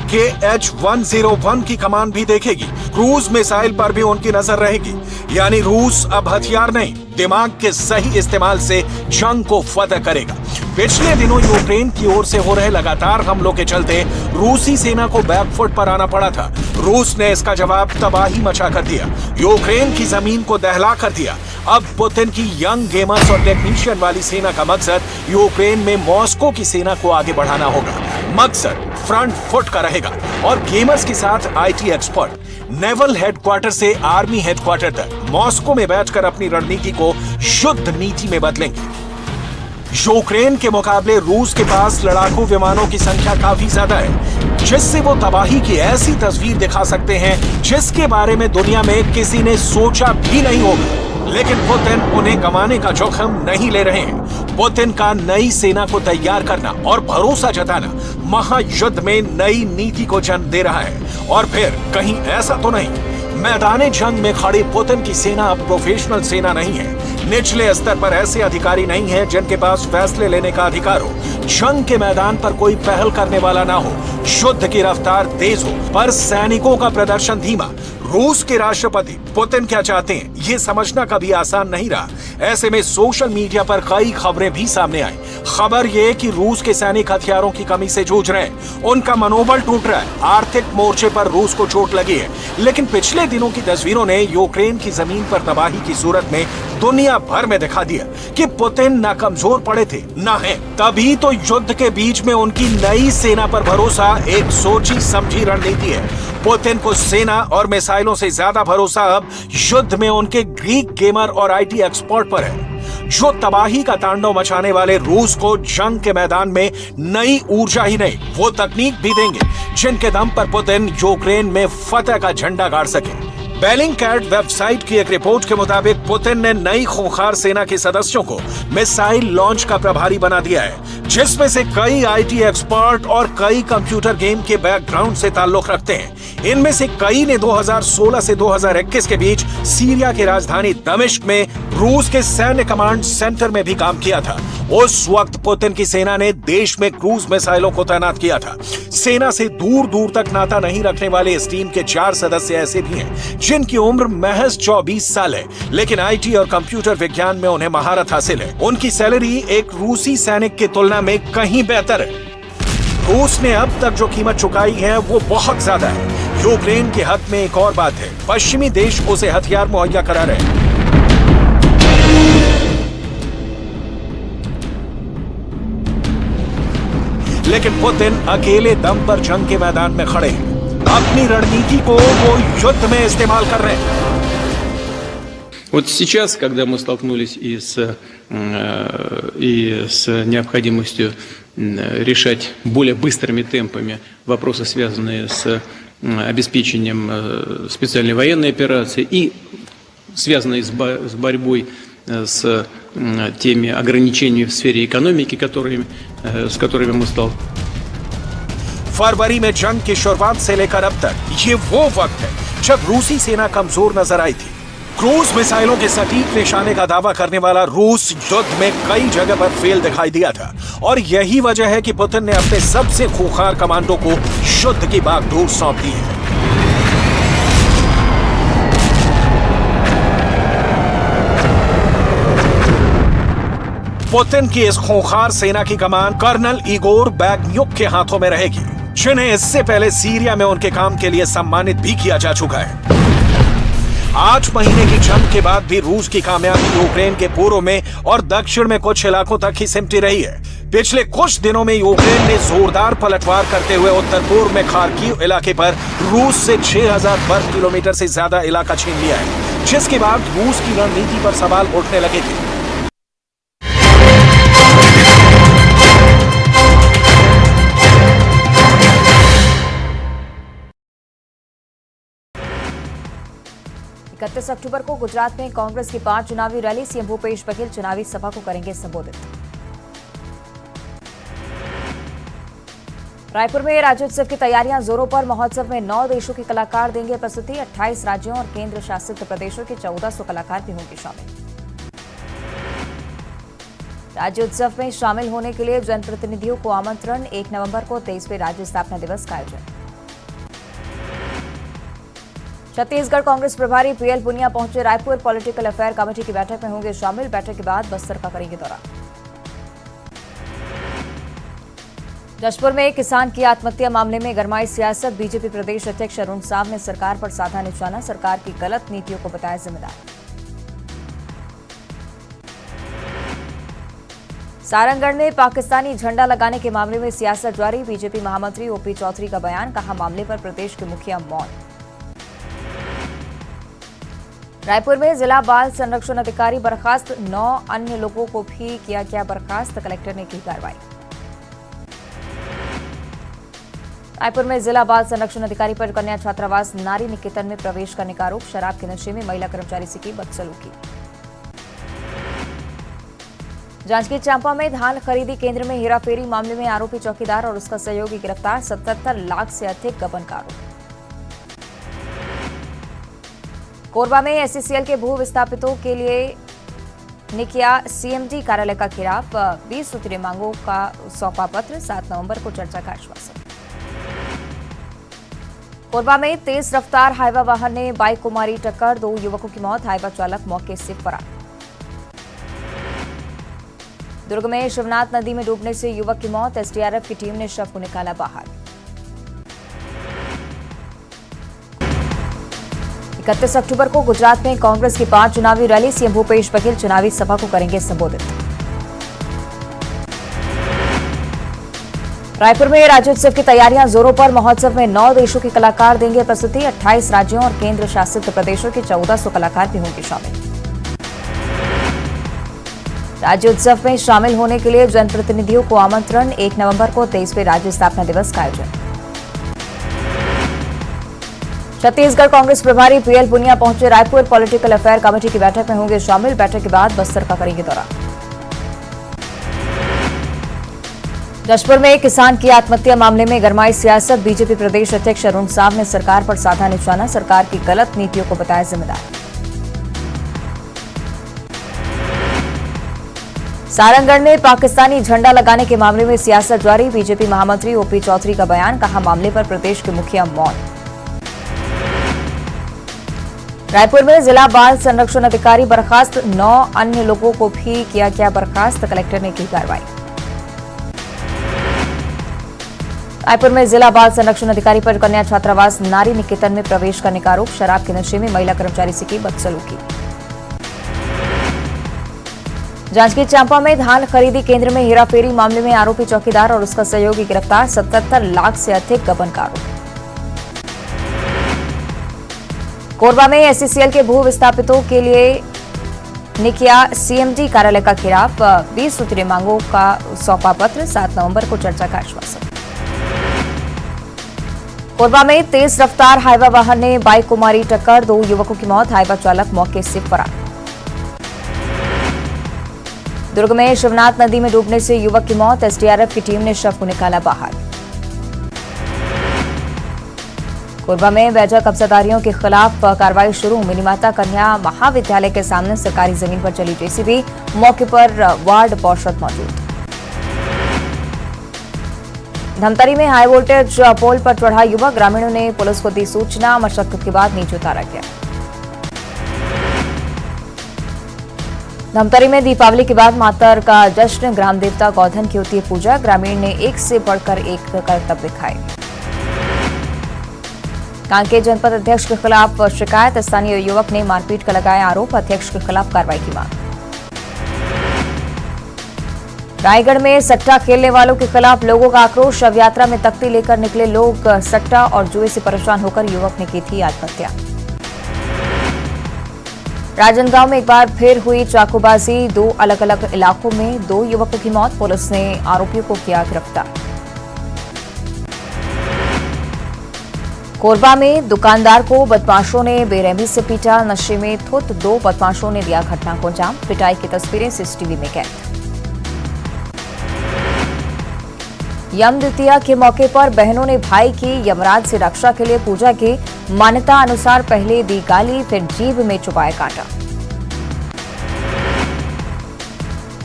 KH-101 की कमान भी देखेगी, क्रूज मिसाइल पर भी उनकी नजर रहेगी। यानी रूस अब हथियार नहीं, दिमाग के सही इस्तेमाल से जंग को फतह करेगा। पिछले दिनों यूक्रेन की ओर से हो रहे लगातार हमलों के चलते रूसी सेना को बैकफुट पर आना पड़ा था। रूस ने इसका जवाब तबाही मचा कर दिया, यूक्रेन की जमीन को दहला कर दिया। अब पुतिन की यंग गेमर्स और टेक्नीशियन वाली सेना का मकसद यूक्रेन में मॉस्को की सेना को आगे बढ़ाना होगा। मकसद फ्रंट फुट का रहेगा और गेमर्स के साथ आईटी एक्सपर्ट नेवल हेडक्वार्टर से आर्मी हेडक्वार्टर तक मॉस्को में बैठकर अपनी रणनीति को शुद्ध नीति में बदलेंगे। यूक्रेन के मुकाबले रूस के पास लड़ाकू विमानों की संख्या काफी ज्यादा है, जिससे वो तबाही की ऐसी तस्वीर दिखा सकते हैं जिसके बारे में दुनिया में किसी ने सोचा भी नहीं होगा। लेकिन पुतिन उन्हें गंवाने का जोखिम नहीं ले रहे हैं। पुतिन का नई सेना को तैयार करना और भरोसा जताना महायुद्ध में नई नीति को जन्म दे रहा है। और फिर कहीं ऐसा तो नहीं, मैदाने जंग में खड़ी पुतिन की सेना अब प्रोफेशनल सेना नहीं है। निचले स्तर पर ऐसे अधिकारी नहीं हैं जिनके पास फैसले लेने का अधिकार हो, जंग के मैदान पर कोई पहल करने वाला ना हो, युद्ध की रफ्तार तेज हो पर सैनिकों का प्रदर्शन धीमा। रूस के राष्ट्रपति पुतिन क्या चाहते हैं ये समझना कभी आसान नहीं रहा। ऐसे में सोशल मीडिया पर कई खबरें भी सामने आई। खबर ये कि रूस के सैनिक हथियारों की कमी से जूझ रहे हैं, उनका मनोबल टूट रहा है, आर्थिक मोर्चे पर रूस को चोट लगी है। लेकिन पिछले दिनों की तस्वीरों ने यूक्रेन की जमीन पर तबाही की सूरत में दुनिया भर में दिखा दिया कि पुतिन ना कमजोर पड़े थे ना है। तभी तो युद्ध के बीच में उनकी नई सेना पर भरोसा एक सोची समझी रणनीति है। पुतिन को सेना और मिसाइलों से ज्यादा भरोसा अब युद्ध में उनके ग्रीक गेमर और आईटी एक्सपर्ट पर है, जो तबाही का तांडव मचाने वाले रूस को जंग के मैदान में नई ऊर्जा ही नहीं, वो तकनीक भी देंगे जिनके दम पर पुतिन यूक्रेन में फतह का झंडा गाड़ सके। बेलिंगकैट वेबसाइट की एक रिपोर्ट के मुताबिक पुतिन ने नई खूंखार सेना के सदस्यों को मिसाइल लॉन्च का प्रभारी बना दिया है। जिसमें से कई आईटी एक्सपर्ट और कई कंप्यूटर गेम के बैकग्राउंड से ताल्लुक रखते हैं। इनमें से कई ने 2016 से 2021 के बीच सीरिया की राजधानी दमिश्क में रूस के सैन्य कमांड सेंटर में भी काम किया था। उस वक्त पुतिन की सेना ने देश में क्रूज मिसाइलों को तैनात किया था। सेना से दूर दूर तक नाता नहीं रखने वाले इस टीम के 4 सदस्य ऐसे भी हैं जिनकी उम्र महज 24 साल है, लेकिन आईटी और कंप्यूटर विज्ञान में उन्हें महारत हासिल है। उनकी सैलरी एक रूसी सैनिक की तुलना में कहीं बेहतर है। रूस ने अब तक जो कीमत चुकाई है वो बहुत ज्यादा है। यूक्रेन के हक में एक और बात है, पश्चिमी देश उसे हथियार मुहैया करा रहे हैं। लेकिन पुतिन अकेले दम पर जंग के मैदान में खड़े हैं। अपनी रणनीति को वो युद्ध में इस्तेमाल कर रहे हैं। Вот сейчас, когда мы столкнулись и с необходимостью решать более быстрыми темпами вопросы, связанные с обеспечением специальной военной операции и связанные с борьбой с теми ограничениями в сфере экономики, с которыми мы столкнулись. फरवरी में जंग की शुरुआत से लेकर अब तक ये वो वक्त है जब रूसी सेना कमजोर नजर आई थी। क्रूज मिसाइलों के सटीक निशाने का दावा करने वाला रूस युद्ध में कई जगह पर फेल दिखाई दिया था और यही वजह है कि पुतिन ने अपने सबसे खूंखार कमांडो को युद्ध की बागडोर सौंप दी है। पुतिन की इस खूंखार सेना की कमान कर्नल इगोर बैगन्युक के हाथों में रहेगी, जिन्हें इससे पहले सीरिया में उनके काम के लिए सम्मानित भी किया जा चुका है। 8 महीने की जंग के बाद भी रूस की कामयाबी यूक्रेन के पूर्व में और दक्षिण में कुछ इलाकों तक ही सिमटी रही है। पिछले कुछ दिनों में यूक्रेन ने जोरदार पलटवार करते हुए उत्तर पूर्व में खार्किव इलाके पर रूस से 6000 वर्ग किलोमीटर से ज्यादा इलाका छीन लिया है, जिसके बाद रूस की रणनीति पर सवाल उठने लगे थे। इकतीस अक्टूबर को गुजरात में कांग्रेस की 5 चुनावी रैली, सीएम भूपेश बघेल चुनावी सभा को करेंगे संबोधित। रायपुर में राज्योत्सव की तैयारियां जोरों पर। महोत्सव में 9 देशों के कलाकार देंगे प्रस्तुति। 28 राज्यों और केंद्र शासित प्रदेशों के 1400 कलाकार भी होंगे शामिल। राज्योत्सव में शामिल होने के लिए जनप्रतिनिधियों को आमंत्रण। 1 नवंबर को 23वें राज्य स्थापना दिवस का आयोजन। छत्तीसगढ़ कांग्रेस प्रभारी पीएल पुनिया पहुंचे रायपुर। पॉलिटिकल अफेयर कमेटी की बैठक में होंगे शामिल। बैठक के बाद बस्तर का करेंगे दौरा। जशपुर में एक किसान की आत्महत्या मामले में गरमाई सियासत। बीजेपी प्रदेश अध्यक्ष अरुण साव ने सरकार पर साधा निशाना। सरकार की गलत नीतियों को बताया जिम्मेदार। सारंगढ़ में पाकिस्तानी झंडा लगाने के मामले में सियासत जारी। बीजेपी महामंत्री ओपी चौधरी का बयान, कहा मामले पर प्रदेश के मुखिया मौन। रायपुर में जिला बाल संरक्षण अधिकारी बर्खास्त। 9 अन्य लोगों को भी किया गया बर्खास्त। कलेक्टर ने की कार्रवाई। रायपुर में जिला बाल संरक्षण अधिकारी पर कन्या छात्रावास नारी निकेतन में प्रवेश करने का आरोप। शराब के नशे में महिला कर्मचारी से की बदसलूकी। जांजगीर चांपा में धान खरीदी केंद्र में हेराफेरी मामले में आरोपी चौकीदार और उसका सहयोगी गिरफ्तार। 77 लाख से अधिक गबन का आरोप। कोरबा में एससीसीएल के भू विस्थापितों के लिए ने किया सीएमडी कार्यालय का घेराव। 20 सूत्रीय मांगों का सौंपा पत्र। 7 नवंबर को चर्चा का आश्वासन। कोरबा में तेज रफ्तार हाईवा वाहन ने बाइक को मारी टक्कर। 2 युवकों की मौत। हाईवा चालक मौके से फरार। दुर्ग में शिवनाथ नदी में डूबने से युवक की मौत। एसडीआरएफ की टीम ने शव को निकाला बाहर। 31 अक्टूबर को गुजरात में कांग्रेस की 5 चुनावी रैली। सीएम भूपेश बघेल चुनावी सभा को करेंगे संबोधित। रायपुर में राज्योत्सव की तैयारियां जोरों पर। महोत्सव में 9 देशों के कलाकार देंगे प्रस्तुति। 28 राज्यों और केंद्र शासित प्रदेशों के 1400 कलाकार भी होंगे शामिल। राज्योत्सव में शामिल होने के लिए जनप्रतिनिधियों को आमंत्रण। 1 नवंबर को 23वें राज्य स्थापना दिवस का आयोजन। छत्तीसगढ़ कांग्रेस प्रभारी पीएल पुनिया पहुंचे रायपुर। पॉलिटिकल अफेयर कमेटी की बैठक में होंगे शामिल। बैठक के बाद बस्तर का करेंगे दौरा। जशपुर में किसान की आत्महत्या मामले में गरमाई सियासत। बीजेपी प्रदेश अध्यक्ष अरुण साव ने सरकार पर साधा निशाना, सरकार की गलत नीतियों को बताया जिम्मेदार। सारंगगढ़ में पाकिस्तानी झंडा लगाने के मामले में सियासत जारी। बीजेपी महामंत्री ओपी चौधरी का बयान, कहा मामले पर प्रदेश के मुखिया मौन। रायपुर में जिला बाल संरक्षण अधिकारी बर्खास्त, 9 अन्य लोगों को भी किया गया बर्खास्त, कलेक्टर ने की कार्रवाई। रायपुर में जिला बाल संरक्षण अधिकारी पर कन्या छात्रावास नारी निकेतन में प्रवेश करने का आरोप, शराब के नशे में महिला कर्मचारी से की बदसलूकी। जांजगीर चांपा में धान खरीदी केंद्र में हेराफेरी मामले में आरोपी चौकीदार और उसका सहयोगी गिरफ्तार, 77 लाख से अधिक गबन का आरोप। कोरबा में एससीसीएल के भू विस्थापितों के लिए ने किया सीएमडी कार्यालय का घेराव, 20 सूत्रीय मांगों का सौंपा पत्र, 7 नवंबर को चर्चा का आश्वासन। कोरबा में तेज रफ्तार हाईवा वाहन ने बाइक को मारी टक्कर, 2 युवकों की मौत, हाईवा चालक मौके से फरार। दुर्ग में शिवनाथ नदी में डूबने से युवक की मौत, एसडीआरएफ की टीम ने शव को निकाला बाहर। कोरबा में बैजा कब्जादारियों के खिलाफ कार्रवाई शुरू, मिनीमाता कन्या महाविद्यालय के सामने सरकारी जमीन पर चली जेसीबी, मौके पर वार्ड पार्षद मौजूद। धमतरी में हाई वोल्टेज पोल पर चढ़ा युवक, ग्रामीणों ने पुलिस को दी सूचना, मशक्कत के बाद नीचे उतारा गया। धमतरी में दीपावली के बाद मातर का जश्न, ग्राम देवता गौधन की होती है पूजा, ग्रामीण ने एक से बढ़कर एक करतब दिखाए। कांकेर जनपद अध्यक्ष के खिलाफ शिकायत, स्थानीय युवक ने मारपीट का लगाया आरोप, अध्यक्ष के खिलाफ कार्रवाई की मांग। रायगढ़ में सट्टा खेलने वालों के खिलाफ लोगों का आक्रोश, शव यात्रा में तख्ती लेकर निकले लोग, सट्टा और जुए से परेशान होकर युवक ने की थी आत्महत्या। राजनांदगांव में एक बार फिर हुई चाकूबाजी, 2 अलग अलग इलाकों में 2 युवकों की मौत, पुलिस ने आरोपियों को किया गिरफ्तार। कोरबा में दुकानदार को बदमाशों ने बेरहमी से पीटा, नशे में धुत 2 बदमाशों ने दिया घटना को अंजाम, पिटाई की तस्वीरें सीसीटीवी में कैद। यम द्वितीया के मौके पर बहनों ने भाई की यमराज से रक्षा के लिए पूजा की, मान्यता अनुसार पहले दी गाली, फिर जीभ में चुपाया कांटा।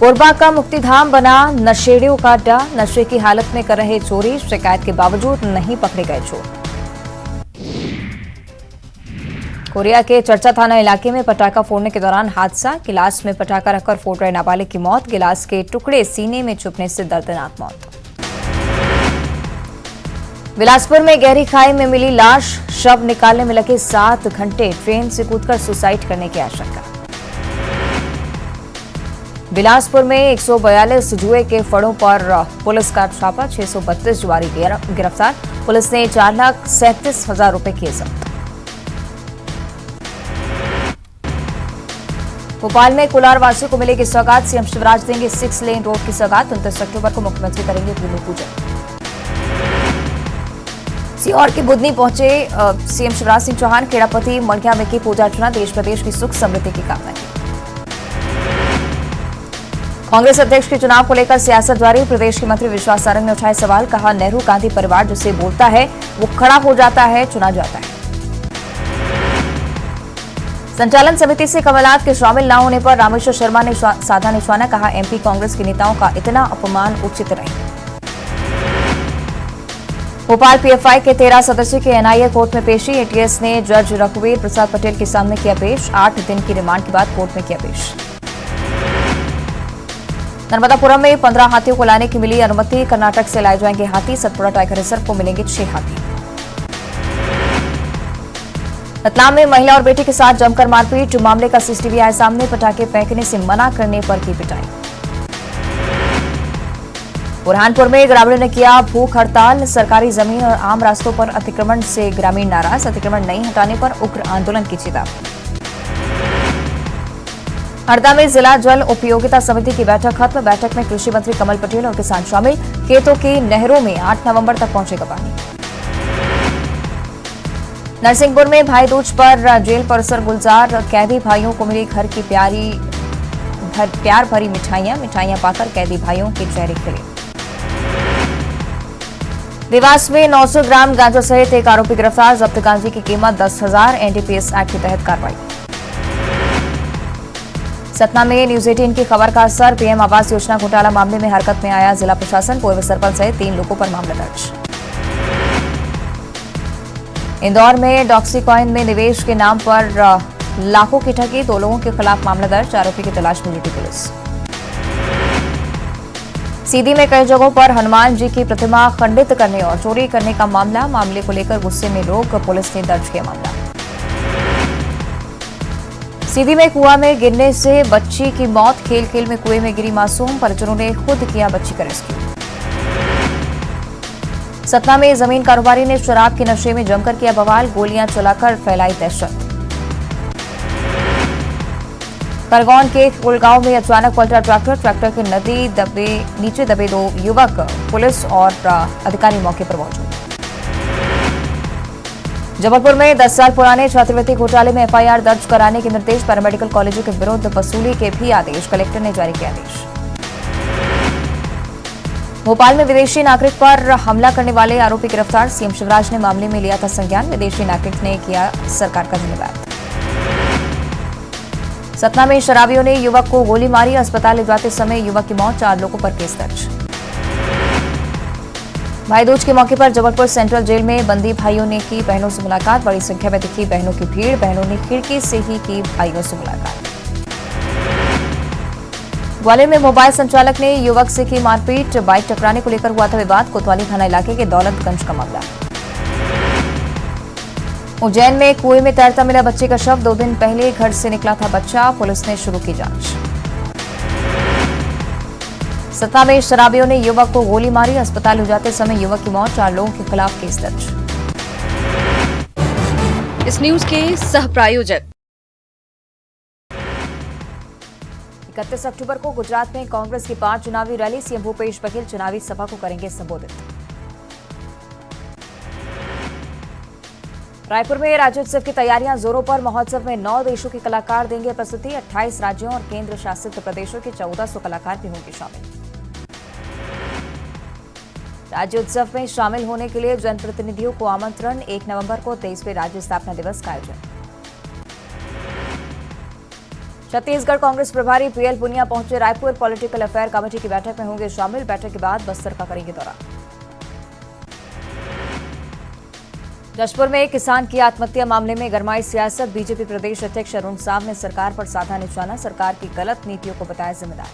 कोरबा का मुक्तिधाम बना नशेड़ियों का अड्डा, नशे की हालत में कर रहे चोरी, शिकायत के बावजूद नहीं पकड़े गए चोर। कोरिया के चर्चा थाना इलाके में पटाखा फोड़ने के दौरान हादसा, गिलास में पटाखा रखकर फोड़ रहे नाबालिग की मौत, गिलास के टुकड़े सीने में चुभने से दर्दनाक मौत। बिलासपुर में गहरी खाई में मिली लाश, शव निकालने में लगे 7 घंटे, ट्रेन से कूदकर सुसाइड करने की आशंका। बिलासपुर में 142 जुए के फड़ों पर पुलिस का छापा, 632 जुआरी गिरफ्तार, पुलिस ने 4,37,000 रुपए किए जब्त। भोपाल में कुलार वासियों को मिलेगी सौगात, सीएम शिवराज देंगे 6 लेन रोड की सौगात, 29 अक्टूबर को मुख्यमंत्री करेंगे भूमि पूजन। सीहोर के बुधनी पहुंचे सीएम शिवराज सिंह चौहान, खेड़ापति मड़िया में की पूजा अर्चना, देश प्रदेश की सुख समृद्धि की कामना की। कांग्रेस अध्यक्ष के चुनाव को लेकर सियासत जारी, प्रदेश के मंत्री विश्वास सारंग ने उठाए सवाल, कहा नेहरू गांधी परिवार जिसे बोलता है वो खड़ा हो जाता है, चुना जाता है। संचालन समिति से कमलनाथ के शामिल न होने पर रामेश्वर शर्मा ने साधा निशाना, कहा एमपी कांग्रेस के नेताओं का इतना अपमान उचित नहीं। भोपाल पीएफआई के 13 सदस्यों की एनआईए कोर्ट में पेशी, एटीएस ने जज रघुवीर प्रसाद पटेल के सामने किया पेश, 8 दिन की रिमांड के बाद कोर्ट में किया पेश। नर्मदापुरम में 15 हाथियों को लाने की मिली अनुमति, कर्नाटक से लाए जाएंगे हाथी, सतपुड़ा टाइगर रिजर्व को मिलेंगे 6 हाथी। रतलाम में महिला और बेटी के साथ जमकर मारपीट, मामले का सीसीटीवी आए सामने, पटाखे फेंकने से मना करने पर की पिटाई। बुरहानपुर में ग्रामीणों ने किया भूख हड़ताल, सरकारी जमीन और आम रास्तों पर अतिक्रमण से ग्रामीण नाराज, अतिक्रमण नहीं हटाने पर उग्र आंदोलन की चेतावनी। हरदा में जिला जल उपयोगिता समिति की बैठक खत्म, बैठक में कृषि मंत्री कमल पटेल और किसान शामिल, खेतों की नहरों में 8 नवंबर तक पहुंचेगा पानी। नरसिंहपुर में भाई दूज पर जेल परिसर गुलजार, कैदी भाइयों को मिली घर की प्यार भरी मिठाइयां पाकर कैदी भाइयों के चेहरे खिले। देवास में 900 ग्राम गांजा सहित एक आरोपी गिरफ्तार, जब्त गांजे की कीमत 10,000, एनडीपीएस एक्ट के तहत कार्रवाई। सतना में न्यूज 18 की खबर का असर, पीएम आवास योजना घोटाला मामले में हरकत में आया जिला प्रशासन, पूर्व सरपंच सहित 3 लोगों पर मामला दर्ज। इंदौर में डॉक्सीकॉइन में निवेश के नाम पर लाखों की ठगी, 2 लोगों के खिलाफ मामला दर्ज, आरोपी की तलाश में जुटी पुलिस। सीधी में कई जगहों पर हनुमान जी की प्रतिमा खंडित करने और चोरी करने का मामले को लेकर गुस्से में लोग, पुलिस ने दर्ज किया मामला। सीधी में कुआं में गिरने से बच्ची की मौत, खेल खेल में कुएं में गिरी मासूम, परिजनों ने खुद किया बच्ची का रेस्क्यू। सतना में जमीन कारोबारी ने शराब के नशे में जमकर किया बवाल, गोलियां चलाकर फैलाई दहशत। खरगोन के कुलगांव में अचानक पलटा ट्रैक्टर के नीचे दबे 2 युवक, पुलिस और अधिकारी मौके पर मौजूद। जबलपुर में 10 साल पुराने छात्रवृत्ति घोटाले में एफआईआर दर्ज कराने के निर्देश, पैरामेडिकल कॉलेजों के विरुद्ध वसूली के भी आदेश, कलेक्टर ने जारी किया आदेश। भोपाल में विदेशी नागरिक पर हमला करने वाले आरोपी गिरफ्तार, सीएम शिवराज ने मामले में लिया था संज्ञान, विदेशी नागरिक ने किया सरकार का धन्यवाद। सतना में शराबियों ने युवक को गोली मारी, अस्पताल ले जाते समय युवक की मौत, 4 लोगों पर केस दर्ज। भाई दूज के मौके पर जबलपुर सेंट्रल जेल में बंदी भाइयों ने की बहनों से मुलाकात, बड़ी संख्या में दिखी बहनों की भीड़, बहनों ने खिड़की से ही की भाइयों से मुलाकात। ग्वालियर में मोबाइल संचालक ने युवक से की मारपीट, बाइक टकराने को लेकर हुआ था विवाद, कोतवाली थाना इलाके के दौलतगंज का मामला। उज्जैन में कुएं में तैरता मिला बच्चे का शव, 2 दिन पहले घर से निकला था बच्चा, पुलिस ने शुरू की जांच। सतना में शराबियों ने युवक को गोली मारी, अस्पताल ले जाते समय युवक की मौत, 4 लोगों के खिलाफ केस दर्ज। इस न्यूज के सह प्रायोजक 31 अक्टूबर को गुजरात में कांग्रेस की 5 चुनावी रैली, सीएम भूपेश बघेल चुनावी सभा को करेंगे संबोधित। रायपुर में राज्योत्सव की तैयारियां जोरों पर, महोत्सव में 9 देशों के कलाकार देंगे प्रस्तुति, 28 राज्यों और केंद्र शासित प्रदेशों के 1400 कलाकार भी होंगे शामिल। राज्योत्सव में शामिल होने के लिए जनप्रतिनिधियों को आमंत्रण, 1 नवंबर को 23वें राज्य स्थापना दिवस का आयोजन। छत्तीसगढ़ कांग्रेस प्रभारी पीएल पुनिया पहुंचे रायपुर, पॉलिटिकल अफेयर कमेटी की बैठक में होंगे शामिल, बैठक के बाद बस्तर का करेंगे दौरा। जशपुर में किसान की आत्महत्या मामले में गरमाई सियासत, बीजेपी प्रदेश अध्यक्ष अरुण साव ने सरकार पर साधा निशाना, सरकार की गलत नीतियों को बताया जिम्मेदार।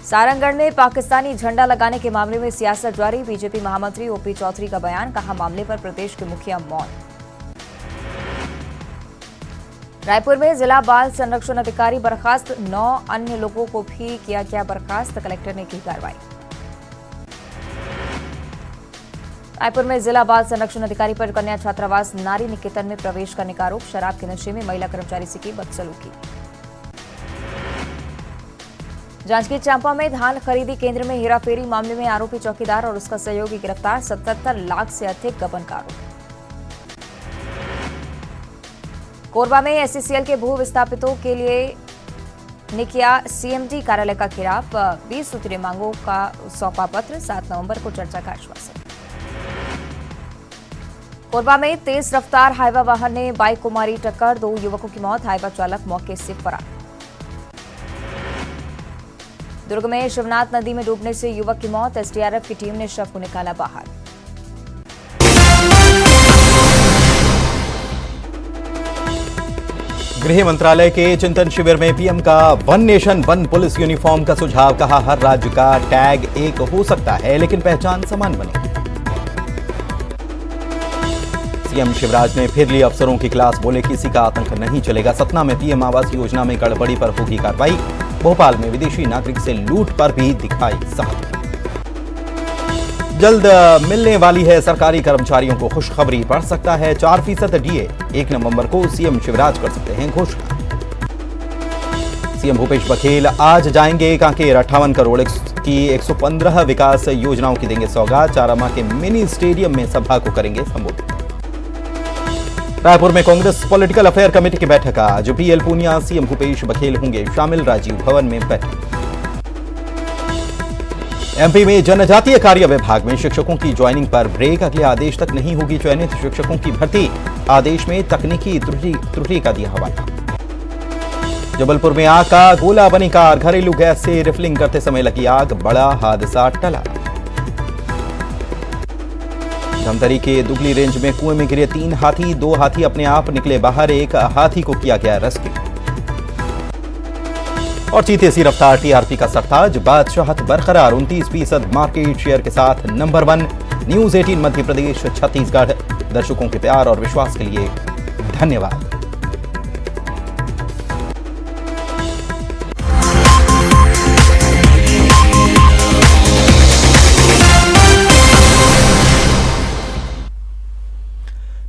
सारंगगढ़ में पाकिस्तानी झंडा लगाने के मामले में सियासत जारी, बीजेपी महामंत्री ओपी चौधरी का बयान, कहा मामले पर प्रदेश के मुखिया मौन। रायपुर में जिला बाल संरक्षण अधिकारी बर्खास्त, 9 अन्य लोगों को भी किया गया बर्खास्त, कलेक्टर ने की कार्रवाई। रायपुर में जिला बाल संरक्षण अधिकारी पर कन्या छात्रावास नारी निकेतन में प्रवेश करने का आरोप, शराब के नशे में महिला कर्मचारी से की बदसलूकी। जांजगीर चांपा में धान खरीदी केंद्र में हेराफेरी मामले में आरोपी चौकीदार और उसका सहयोगी गिरफ्तार, 77 लाख से अधिक गबन का आरोप। कोरबा में एससीसीएल के भू विस्थापितों के लिए ने किया सीएमडी कार्यालय का घेराव, 20 सूत्रीय मांगों का सौंपा पत्र, 7 नवंबर को चर्चा का आश्वासन। कोरबा में तेज रफ्तार हाईवा वाहन ने बाइक को मारी टक्कर, 2 युवकों की मौत, हाईवा चालक मौके से फरार। दुर्ग में शिवनाथ नदी में डूबने से युवक की मौत, एसडीआरएफ की टीम ने शव को निकाला बाहर। गृह मंत्रालय के चिंतन शिविर में पीएम का 1 नेशन 1 पुलिस यूनिफॉर्म का सुझाव, कहा हर राज्य का टैग एक हो सकता है लेकिन पहचान समान बने। सीएम शिवराज ने फिर ली अफसरों की क्लास, बोले किसी का आतंक नहीं चलेगा। सतना में पीएम आवास योजना में गड़बड़ी पर होगी कार्रवाई, भोपाल में विदेशी नागरिक से लूट पर भी दिखाई सख्ती। जल्द मिलने वाली है सरकारी कर्मचारियों को खुशखबरी, बढ़ सकता है 4% डीए, 1 नवंबर को सीएम शिवराज कर सकते हैं घोषणा। सीएम भूपेश बघेल आज जाएंगे कांकेर, 58 करोड़ की 115 विकास योजनाओं की देंगे सौगात, चारामा के मिनी स्टेडियम में सभा को करेंगे संबोधित। रायपुर में कांग्रेस पॉलिटिकल अफेयर कमेटी की बैठक आज, पीएल पुनिया सीएम भूपेश बघेल होंगे शामिल, राजीव भवन में बैठक। एमपी में जनजातीय कार्य विभाग में शिक्षकों की ज्वाइनिंग पर ब्रेक, अगले आदेश तक नहीं होगी चयनित शिक्षकों की भर्ती, आदेश में तकनीकी त्रुटि का दिया हवाला। जबलपुर में आग का गोला बनी कार, घरेलू गैस से रिफिलिंग करते समय लगी आग, बड़ा हादसा टला। धमतरी के दुगली रेंज में कुएं में गिरे 3 हाथी, 2 हाथी अपने आप निकले बाहर, एक हाथी को किया गया रेस्क्यू। और चीते सी रफ्तार टीआरपी का सरताज, बादशाहत बरकरार, 29% मार्केट शेयर के साथ नंबर 1। न्यूज 18 मध्य प्रदेश छत्तीसगढ़। दर्शकों के प्यार और विश्वास के लिए धन्यवाद।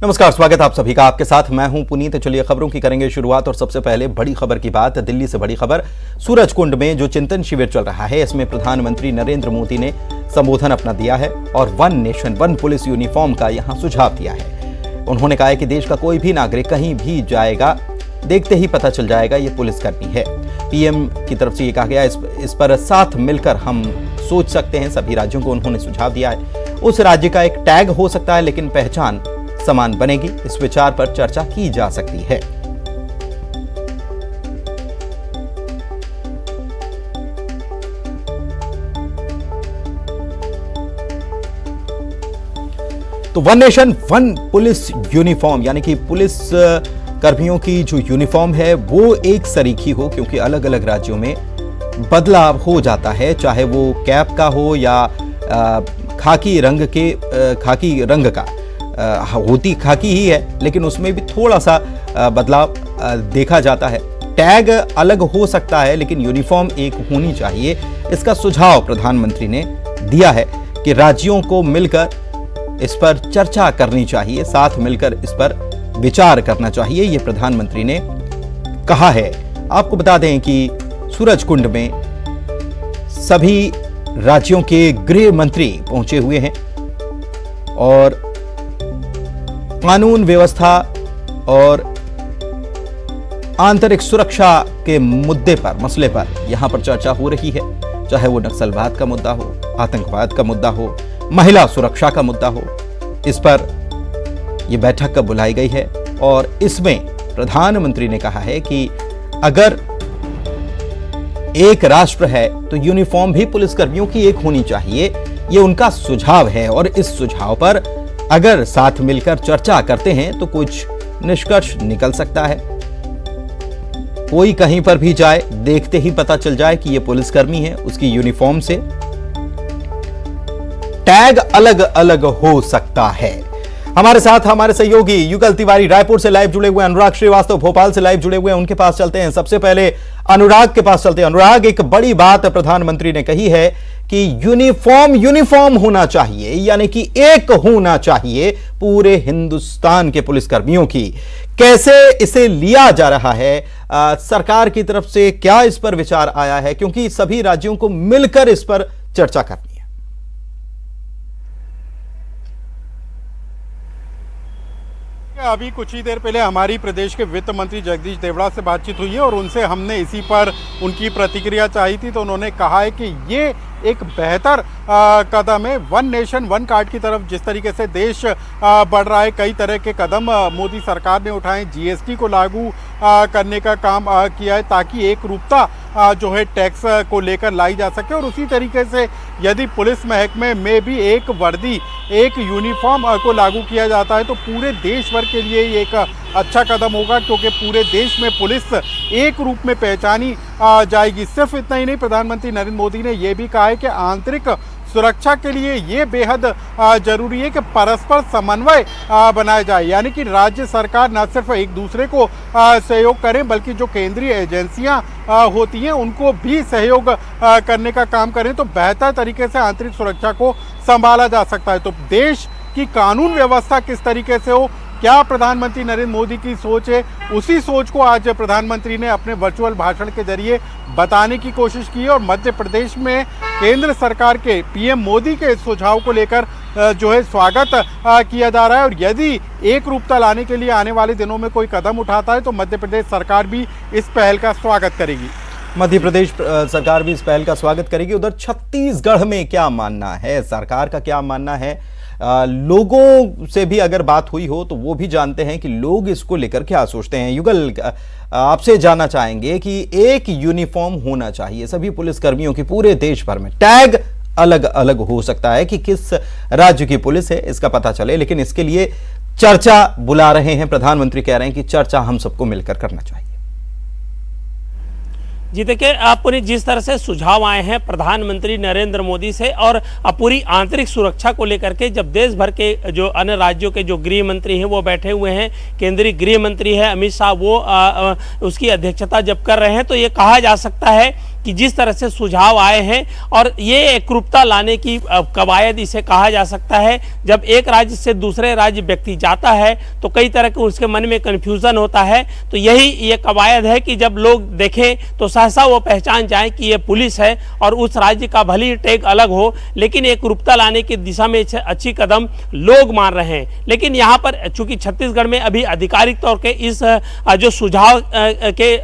नमस्कार, स्वागत आप सभी का। आपके साथ मैं हूं पुनीत। चलिए खबरों की करेंगे शुरुआत और सबसे पहले बड़ी खबर की बात। दिल्ली से बड़ी खबर, सूरजकुंड में जो चिंतन शिविर चल रहा है, इसमें प्रधानमंत्री नरेंद्र मोदी ने संबोधन अपना दिया है और 1 नेशन 1 पुलिस यूनिफॉर्म का यहां सुझाव दिया है। उन्होंने कहा है कि देश का कोई भी नागरिक कहीं भी जाएगा, देखते ही पता चल जाएगा ये पुलिसकर्मी है। पीएम की तरफ से ये कहा गया, इस पर साथ मिलकर हम सोच सकते हैं। सभी राज्यों को उन्होंने सुझाव दिया है। उस राज्य का एक टैग हो सकता है, लेकिन पहचान समान बनेगी। इस विचार पर चर्चा की जा सकती है। तो 1 नेशन 1 पुलिस यूनिफॉर्म, यानी कि पुलिस कर्मियों की जो यूनिफॉर्म है वो एक सरीखी हो, क्योंकि अलग अलग राज्यों में बदलाव हो जाता है, चाहे वो कैप का हो या खाकी रंग का। होती खाकी ही है, लेकिन उसमें भी थोड़ा सा बदलाव देखा जाता है। टैग अलग हो सकता है, लेकिन यूनिफॉर्म एक होनी चाहिए। इसका सुझाव प्रधानमंत्री ने दिया है कि राज्यों को मिलकर इस पर चर्चा करनी चाहिए, साथ मिलकर इस पर विचार करना चाहिए, ये प्रधानमंत्री ने कहा है। आपको बता दें कि सूरजकुंड में सभी राज्यों के गृह मंत्री पहुंचे हुए हैं और कानून व्यवस्था और आंतरिक सुरक्षा के मसले पर यहां पर चर्चा हो रही है, चाहे वो नक्सलवाद का मुद्दा हो, आतंकवाद का मुद्दा हो, महिला सुरक्षा का मुद्दा हो। इस पर यह बैठक कब बुलाई गई है और इसमें प्रधानमंत्री ने कहा है कि अगर एक राष्ट्र है तो यूनिफॉर्म भी पुलिसकर्मियों की एक होनी चाहिए। यह उनका सुझाव है और इस सुझाव पर अगर साथ मिलकर चर्चा करते हैं तो कुछ निष्कर्ष निकल सकता है। कोई कहीं पर भी जाए, देखते ही पता चल जाए कि यह पुलिसकर्मी है। उसकी यूनिफॉर्म से टैग अलग अलग हो सकता है। हमारे साथ हमारे सहयोगी युगल तिवारी रायपुर से लाइव जुड़े हुए, अनुराग श्रीवास्तव भोपाल से लाइव जुड़े हुए, उनके पास चलते हैं। सबसे पहले अनुराग के पास चलते हैं। अनुराग, एक बड़ी बात प्रधानमंत्री ने कही है कि यूनिफॉर्म होना चाहिए, यानी कि एक होना चाहिए पूरे हिंदुस्तान के पुलिसकर्मियों की। कैसे इसे लिया जा रहा है? सरकार की तरफ से क्या इस पर विचार आया है? क्योंकि सभी राज्यों को मिलकर इस पर चर्चा करनी है। अभी कुछ ही देर पहले हमारी प्रदेश के वित्त मंत्री जगदीश देवड़ा से बातचीत हुई है और उनसे हमने इसी पर उनकी प्रतिक्रिया चाही थी। तो उन्होंने कहा है कि ये एक बेहतर कदम है 1 नेशन 1 कार्ड की तरफ। जिस तरीके से देश बढ़ रहा है, कई तरह के कदम मोदी सरकार ने उठाए, जीएसटी को लागू करने का काम किया है ताकि एक रूपता जो है टैक्स को लेकर लाई जा सके। और उसी तरीके से यदि पुलिस महकमे में भी एक वर्दी, एक यूनिफॉर्म को लागू किया जाता है तो पूरे देश भर के लिए ये एक अच्छा कदम होगा, क्योंकि पूरे देश में पुलिस एक रूप में पहचानी जाएगी। सिर्फ इतना ही नहीं, प्रधानमंत्री नरेंद्र मोदी ने यह भी कहा है कि आंतरिक सुरक्षा के लिए ये बेहद जरूरी है कि परस्पर समन्वय बनाया जाए, यानी कि राज्य सरकार न सिर्फ एक दूसरे को सहयोग करें बल्कि जो केंद्रीय एजेंसियां होती हैं उनको भी सहयोग करने का काम करें, तो बेहतर तरीके से आंतरिक सुरक्षा को संभाला जा सकता है। तो देश की कानून व्यवस्था किस तरीके से हो, क्या प्रधानमंत्री नरेंद्र मोदी की सोच है, उसी सोच को आज प्रधानमंत्री ने अपने वर्चुअल भाषण के जरिए बताने की कोशिश की है। और मध्य प्रदेश में केंद्र सरकार के पीएम मोदी के सुझाव को लेकर जो है स्वागत किया जा रहा है। और यदि एक रूपता लाने के लिए आने वाले दिनों में कोई कदम उठाता है तो मध्य प्रदेश सरकार भी इस पहल का स्वागत करेगी। मध्य प्रदेश सरकार भी इस पहल का स्वागत करेगी। उधर छत्तीसगढ़ में क्या मानना है, सरकार का क्या मानना है? लोगों से भी अगर बात हुई हो तो वो भी जानते हैं कि लोग इसको लेकर क्या सोचते हैं। युगल, आपसे जानना चाहेंगे कि एक यूनिफॉर्म होना चाहिए सभी पुलिसकर्मियों की पूरे देश भर में। टैग अलग अलग हो सकता है कि किस राज्य की पुलिस है इसका पता चले, लेकिन इसके लिए चर्चा बुला रहे हैं। प्रधानमंत्री कह रहे हैं कि चर्चा हम सबको मिलकर करना चाहिए। जी देखिए, पूरी जिस तरह से सुझाव आए हैं प्रधानमंत्री नरेंद्र मोदी से और पूरी आंतरिक सुरक्षा को लेकर के, जब देश भर के जो अन्य राज्यों के जो गृह मंत्री हैं वो बैठे हुए हैं, केंद्रीय गृह मंत्री है अमित शाह, वो उसकी अध्यक्षता जब कर रहे हैं, तो ये कहा जा सकता है कि जिस तरह से सुझाव आए हैं और ये एकरूपता लाने की कवायद इसे कहा जा सकता है। जब एक राज्य से दूसरे राज्य व्यक्ति जाता है तो कई तरह के उसके मन में कन्फ्यूजन होता है, तो यही ये कवायद है कि जब लोग देखें तो सहसा वो पहचान जाए कि ये पुलिस है और उस राज्य का भले ही टैग अलग हो, लेकिन एकरूपता लाने की दिशा में अच्छी कदम लोग मान रहे हैं। लेकिन यहाँ पर चूंकि छत्तीसगढ़ में अभी आधिकारिक तौर के इस जो सुझाव के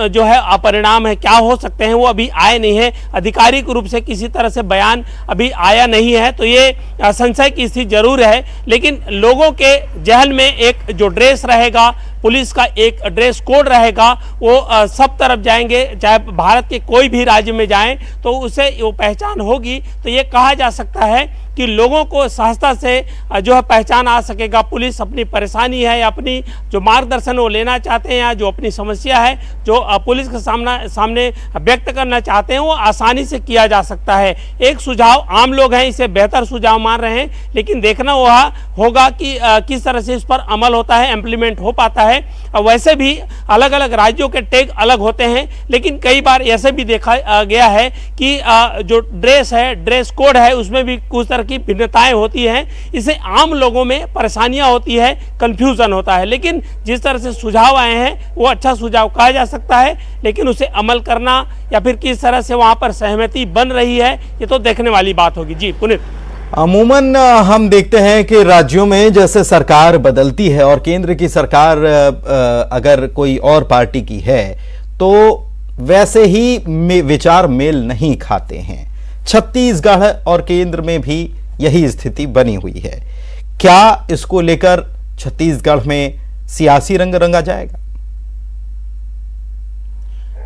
जो है परिणाम है क्या हो सकते हैं वो अभी आए नहीं है, आधिकारिक रूप से किसी तरह से बयान अभी आया नहीं है, तो ये संशय की स्थिति जरूर है। लेकिन लोगों के जहन में एक जो ड्रेस रहेगा, पुलिस का एक ड्रेस कोड रहेगा, वो सब तरफ जाएंगे, चाहे भारत के कोई भी राज्य में जाएं तो उसे वो पहचान होगी। तो ये कहा जा सकता है कि लोगों को सहजता से जो है पहचान आ सकेगा। पुलिस अपनी परेशानी है या अपनी जो मार्गदर्शन वो लेना चाहते हैं या जो अपनी समस्या है जो पुलिस के सामने व्यक्त करना चाहते हैं वो आसानी से किया जा सकता है। एक सुझाव आम लोग हैं इसे बेहतर सुझाव मान रहे हैं, लेकिन देखना वह होगा कि किस तरह से इस पर अमल होता है, इम्प्लीमेंट हो पाता है। वैसे भी अलग अलग राज्यों के टैग अलग होते हैं, लेकिन कई बार ऐसे भी देखा गया है कि जो ड्रेस है, ड्रेस कोड है, उसमें भी कुछ तरह की भिन्नताएं होती हैं। इससे आम लोगों में परेशानियां होती है, कंफ्यूजन होता है। लेकिन जिस तरह से सुझाव आए हैं वो अच्छा सुझाव कहा जा सकता है, लेकिन उसे अमल करना या फिर किस तरह से वहां पर सहमति बन रही है ये तो देखने वाली बात होगी। जी पुनीत। अमूमन हम देखते हैं कि राज्यों में जैसे सरकार बदलती है और केंद्र की सरकार अगर कोई और पार्टी की है तो वैसे ही विचार मेल नहीं खाते हैं। छत्तीसगढ़ और केंद्र में भी यही स्थिति बनी हुई है। क्या इसको लेकर छत्तीसगढ़ में सियासी रंग रंगा जाएगा?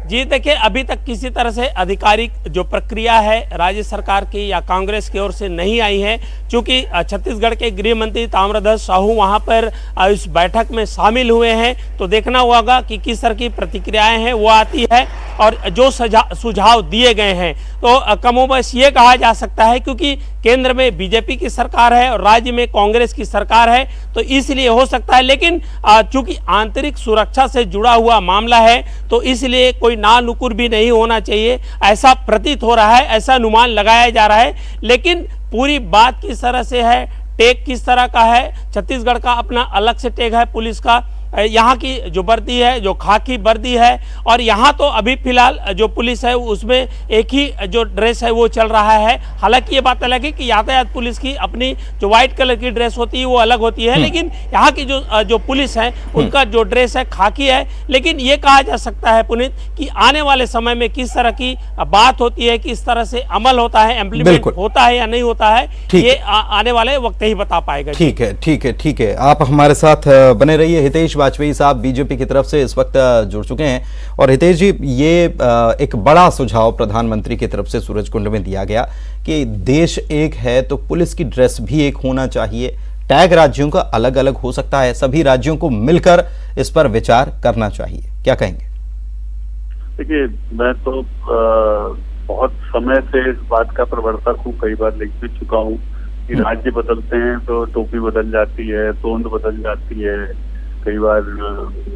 जी देखिए, अभी तक किसी तरह से आधिकारिक जो प्रक्रिया है राज्य सरकार की या कांग्रेस की ओर से नहीं आई है, क्योंकि छत्तीसगढ़ के गृह मंत्री ताम्रध्वज साहू वहां पर इस बैठक में शामिल हुए हैं। तो देखना होगा कि किस तरह की प्रतिक्रियाएं हैं वो आती है और जो सुझाव दिए गए हैं तो कमोबेश ये कहा जा सकता है क्योंकि केंद्र में बीजेपी की सरकार है और राज्य में कांग्रेस की सरकार है, तो इसलिए हो सकता है। लेकिन चूंकि आंतरिक सुरक्षा से जुड़ा हुआ मामला है तो इसलिए कोई नानुकुर भी नहीं होना चाहिए, ऐसा प्रतीत हो रहा है, ऐसा अनुमान लगाया जा रहा है। लेकिन पूरी बात किस तरह से है, टैग किस तरह का है, छत्तीसगढ़ का अपना अलग से टैग है पुलिस का, यहाँ की जो वर्दी है जो खाकी वर्दी है, और यहाँ तो अभी फिलहाल जो पुलिस है उसमें एक ही जो ड्रेस है वो चल रहा है। हालांकि ये बात अलग है कि यातायात पुलिस की अपनी जो व्हाइट कलर की ड्रेस होती है वो अलग होती है, लेकिन यहाँ की जो पुलिस है उनका जो ड्रेस है खाकी है। लेकिन ये कहा जा सकता है पुनीत कि आने वाले समय में किस तरह की बात होती है, किस तरह से अमल होता है, इम्प्लीमेंट होता है या नहीं होता है, ये आने वाले वक्त ही बता पाएगा। ठीक है, ठीक है, ठीक है। आप हमारे साथ बने रहिए। हितेश वाजपेयी साहब बीजेपी की तरफ से इस वक्त जुड़ चुके हैं। और हितेश जी, ये एक बड़ा सुझाव प्रधानमंत्री की तरफ से सूरजकुंड में दिया गया कि देश एक है तो पुलिस की ड्रेस भी एक होना चाहिए, टैग राज्यों का अलग अलग हो सकता है, सभी राज्यों को मिलकर इस पर विचार करना चाहिए। क्या कहेंगे? देखिए, मैं तो बहुत समय से इस बात का प्रवर्तक हूँ, कई बार लिख भी चुका हूँ कि राज्य बदलते हैं तो टोपी बदल जाती है, तोंद बदल जाती है, कई बार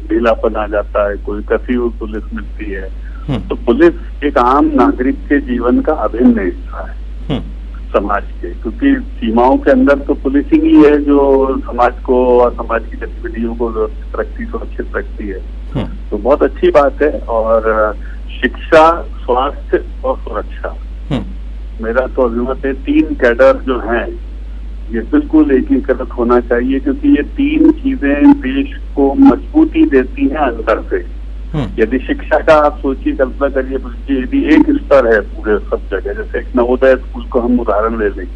ढीलापन आ जाता है, कोई कसी हुई पुलिस मिलती है। तो पुलिस एक आम नागरिक के जीवन का अभिन्न हिस्सा है समाज के, क्योंकि सीमाओं के अंदर तो पुलिसिंग ही है जो समाज को और समाज की गतिविधियों को व्यवस्थित रखती, सुरक्षित रखती है। तो बहुत अच्छी बात है। और शिक्षा, स्वास्थ्य और सुरक्षा, मेरा तो अभिमत है 3 कैडर जो हैं ये बिल्कुल एकीकृत होना चाहिए, क्योंकि ये 3 चीजें देश को मजबूती देती हैं अंदर से। यदि शिक्षा का आप सोचिए, कल्पना करिए, यदि एक स्तर है पूरे सब जगह, जैसे एक नवोदय स्कूल को हम उदाहरण ले लें,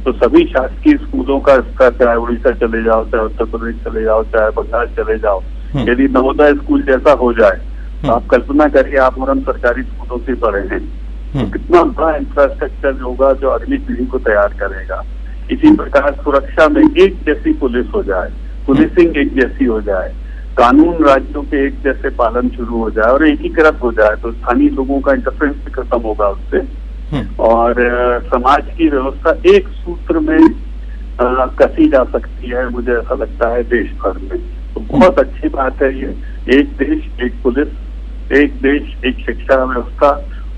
तो सभी शासकीय स्कूलों का स्तर, चाहे उड़ीसा चले जाओ, चाहे उत्तर प्रदेश चले जाओ, चाहे बंगाल चले जाओ, यदि नवोदय स्कूल जैसा हो जाए तो आप कल्पना करिए, आप और हम सरकारी स्कूलों से पढ़े हैं, तो कितना बड़ा इंफ्रास्ट्रक्चर होगा जो अगली पीढ़ी को तैयार करेगा। इसी प्रकार सुरक्षा में एक जैसी पुलिस हो जाए, पुलिसिंग एक जैसी हो जाए, कानून राज्यों के एक जैसे पालन शुरू हो जाए और एकीकृत हो जाए, तो स्थानीय लोगों का इंटरफेरेंस भी खत्म होगा उससे, और समाज की व्यवस्था एक सूत्र में कसी जा सकती है, मुझे ऐसा लगता है, देश भर में। तो बहुत अच्छी बात है ये, एक देश एक पुलिस, एक देश एक शिक्षा व्यवस्था,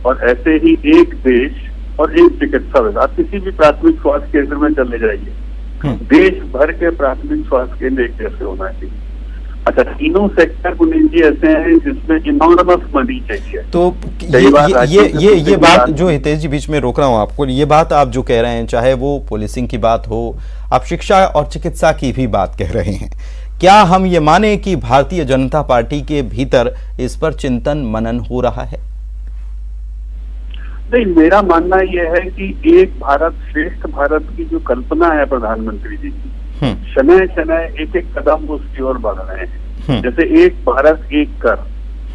और ऐसे ही एक देश और एक चिकित्सा व्यवस्था। आप किसी भी प्राथमिक स्वास्थ्य केंद्र में चले जाइए, देश भर के प्राथमिक स्वास्थ्य केंद्र एक जैसे होना चाहिए। अच्छा, तीनों सेक्टर पुनीत जी ऐसे हैं जिसमें इनॉर्मस मनी चाहिए। तो ये बात जो हितेश जी बीच में रोक रहा हूं आपको, ये बात आप जो कह रहे हैं, चाहे वो पुलिसिंग की बात हो, आप शिक्षा और चिकित्सा की भी बात कह रहे हैं, क्या हम ये माने कि भारतीय जनता पार्टी के भीतर इस पर चिंतन मनन हो रहा है? नहीं, मेरा मानना यह है कि एक भारत श्रेष्ठ भारत की जो कल्पना है प्रधानमंत्री जी की, शनय शनय एक एक कदम उसकी ओर बढ़ रहे हैं। जैसे एक भारत एक कर,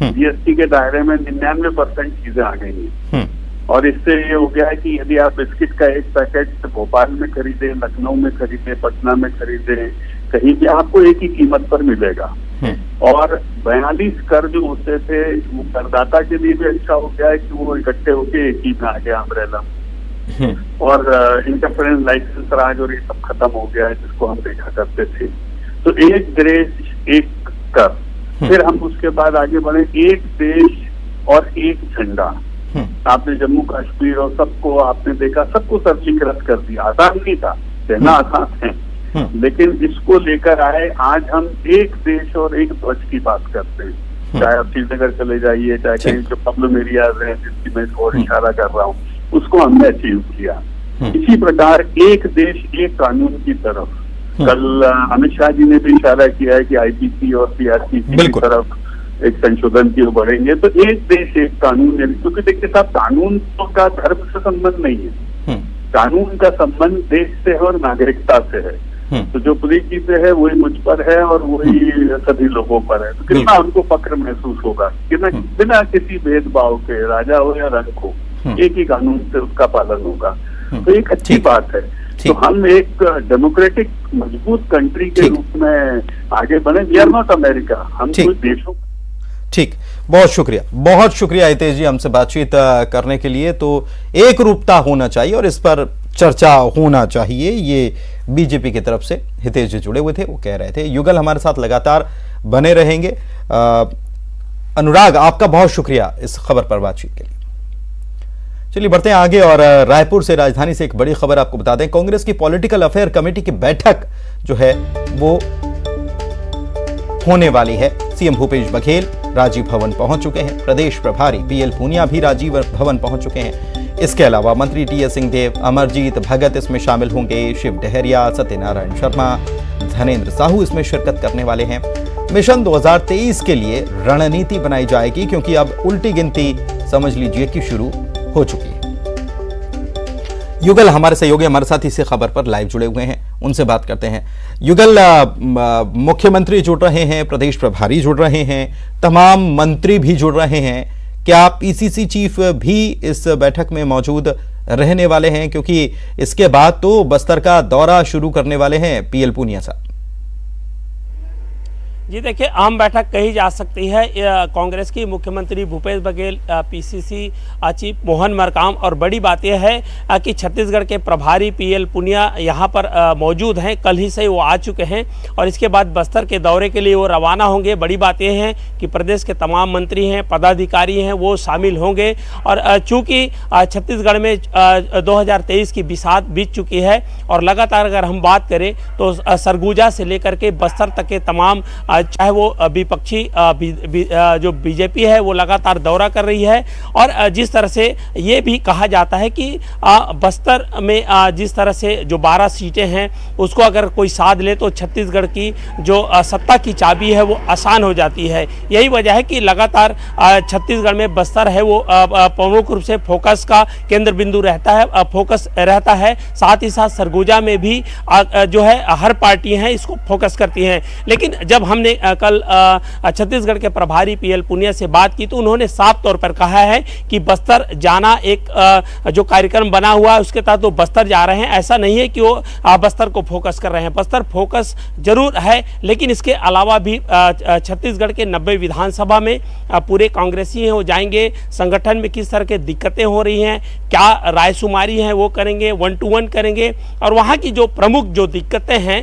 जीएसटी के दायरे में 99% चीजें आ गई हैं, और इससे ये हो गया है कि यदि आप बिस्किट का एक पैकेट भोपाल में खरीदे, लखनऊ में खरीदे, पटना में खरीदे, कहीं भी आपको एक ही कीमत पर मिलेगा। और 42 कर जो होते थे वो करदाता के लिए भी अच्छा हो गया है कि वो इकट्ठे होके एक ही में आ गया अम्ब्रेला, और इंटरफेरेंस लाइसेंस राज और ये सब खत्म हो गया है जिसको हम देखा करते थे। तो एक देश एक कर, फिर हम उसके बाद आगे बढ़े, एक देश और एक झंडा। आपने जम्मू कश्मीर और सबको आपने देखा, सबको सरलीकृत कर दिया। आसान नहीं था, कहना आसान है, लेकिन इसको लेकर आए। आज हम एक देश और एक ध्वज की बात करते हैं, चाहे आप श्रीनगर चले जाइए, चाहे कहीं जो प्रॉब्लम एरियाज हैं जिसकी मैं और इशारा कर रहा हूँ, उसको हमने अचीव किया। इसी प्रकार एक देश एक कानून की तरफ, कल अमित शाह जी ने भी इशारा किया है कि आईपीसी और सीआरपीसी की तरफ एक संशोधन की ओर बढ़ेंगे। तो एक देश एक कानून, क्योंकि देखिए साहब, कानून का धर्म से संबंध नहीं है, कानून का संबंध देश से है और नागरिकता से है। तो जो पुलिस जी पे है वही मुझ पर है और वही सभी लोगों पर है। तो कितना उनको फक्र महसूस होगा कि बिना किसी भेदभाव के, राजा हो या रंग हो, एक ही कानून से उसका पालन होगा। तो एक अच्छी बात है। तो हम एक डेमोक्रेटिक मजबूत कंट्री के रूप में आगे बढ़े। वी आर नॉट अमेरिका, हम कुछ देशों। ठीक, बहुत शुक्रिया हितेश जी हमसे बातचीत करने के लिए। तो एक रूपता होना चाहिए और इस पर चर्चा होना चाहिए, ये बीजेपी की तरफ से हितेश जी जुड़े हुए थे, वो कह रहे थे। युगल हमारे साथ लगातार बने रहेंगे। अनुराग, आपका बहुत शुक्रिया इस खबर पर बातचीत के लिए। चलिए बढ़ते हैं आगे और रायपुर से, राजधानी से एक बड़ी खबर आपको बता दें। कांग्रेस की पॉलिटिकल अफेयर कमेटी की बैठक जो है वो होने वाली है। सीएम भूपेश बघेल राजीव भवन पहुंच चुके हैं। प्रदेश प्रभारी पीएल पूनिया भी राजीव भवन पहुंच चुके हैं। इसके अलावा मंत्री टीएस सिंहदेव, अमरजीत भगत इसमें शामिल होंगे। शिव डहरिया, सत्यनारायण शर्मा, धनेन्द्र साहू इसमें शिरकत करने वाले हैं। मिशन 2023 के लिए रणनीति बनाई जाएगी, क्योंकि अब उल्टी गिनती समझ लीजिए कि शुरू हो चुकी है। युगल हमारे सहयोगी हमारे साथ इसी खबर पर लाइव जुड़े हुए हैं, उनसे बात करते हैं। युगल, मुख्यमंत्री जुड़ रहे हैं, प्रदेश प्रभारी जुड़ रहे हैं, तमाम मंत्री भी जुड़ रहे हैं। क्या पीसीसी चीफ भी इस बैठक में मौजूद रहने वाले हैं, क्योंकि इसके बाद तो बस्तर का दौरा शुरू करने वाले हैं पीएल पूनिया साहब? जी देखिए, अहम बैठक कही जा सकती है। कांग्रेस की मुख्यमंत्री भूपेश बघेल, पीसीसी चीफ मोहन मरकाम, और बड़ी बात यह है कि छत्तीसगढ़ के प्रभारी पीएल पूनिया यहाँ पर मौजूद हैं। कल ही से वो आ चुके हैं और इसके बाद बस्तर के दौरे के लिए वो रवाना होंगे। बड़ी बात यह है कि प्रदेश के तमाम मंत्री हैं, पदाधिकारी हैं, वो शामिल होंगे। और चूँकि छत्तीसगढ़ में 2023 की बिसात बीत चुकी है और लगातार अगर हम बात करें तो सरगुजा से लेकर के बस्तर तक के तमाम चाहे वो विपक्षी जो बीजेपी है वो लगातार दौरा कर रही है। और जिस तरह से ये भी कहा जाता है कि बस्तर में जिस तरह से जो 12 सीटें हैं उसको अगर कोई साध ले तो छत्तीसगढ़ की जो सत्ता की चाबी है वो आसान हो जाती है। यही वजह है कि लगातार छत्तीसगढ़ में बस्तर है वो प्रमुख रूप से फोकस का केंद्र बिंदु रहता है, फोकस रहता है। साथ ही साथ सरगुजा में भी जो है हर पार्टी हैं इसको फोकस करती हैं। लेकिन जब हमने कल छत्तीसगढ़ के प्रभारी पीएल पुनिया से बात की तो उन्होंने साफ तौर पर कहा है कि बस्तर जाना एक जो कार्यक्रम बना हुआ है उसके तहत वो बस्तर जा रहे हैं। ऐसा नहीं है कि वो बस्तर को फोकस कर रहे हैं, बस्तर फोकस जरूर है, लेकिन इसके अलावा भी छत्तीसगढ़ के 90 विधानसभा में पूरे कांग्रेसी हैं वो जाएंगे। संगठन में किस तरह की दिक्कतें हो रही हैं, क्या रायशुमारी है वो करेंगे, 1 to 1 करेंगे और वहाँ की जो प्रमुख जो दिक्कतें हैं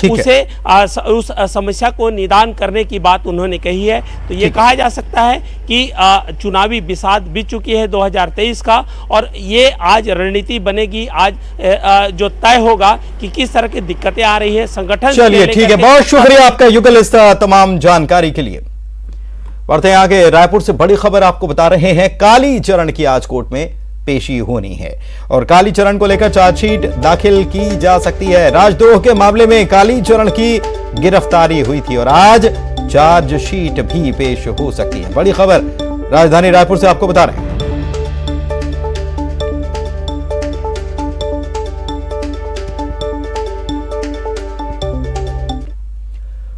उसे उस समस्या को निदान करने की बात उन्होंने कही है। तो ये कहा जा सकता है कि चुनावी बिसात बीत चुकी है 2023 का और ये आज रणनीति बनेगी, आज जो तय होगा कि किस तरह की दिक्कतें आ रही है संगठन। चलिए ठीक है, बहुत शुक्रिया आपका युगल इस तमाम जानकारी के लिए। बढ़ते हैं आगे, रायपुर से बड़ी खबर आपको बता रहे हैं। कालीचरण की आज कोर्ट में पेशी होनी है और कालीचरण को लेकर चार्जशीट दाखिल की जा सकती है। राजद्रोह के मामले में कालीचरण की गिरफ्तारी हुई थी और आज चार्जशीट भी पेश हो सकती है। बड़ी खबर राजधानी रायपुर से आपको बता रहे हैं।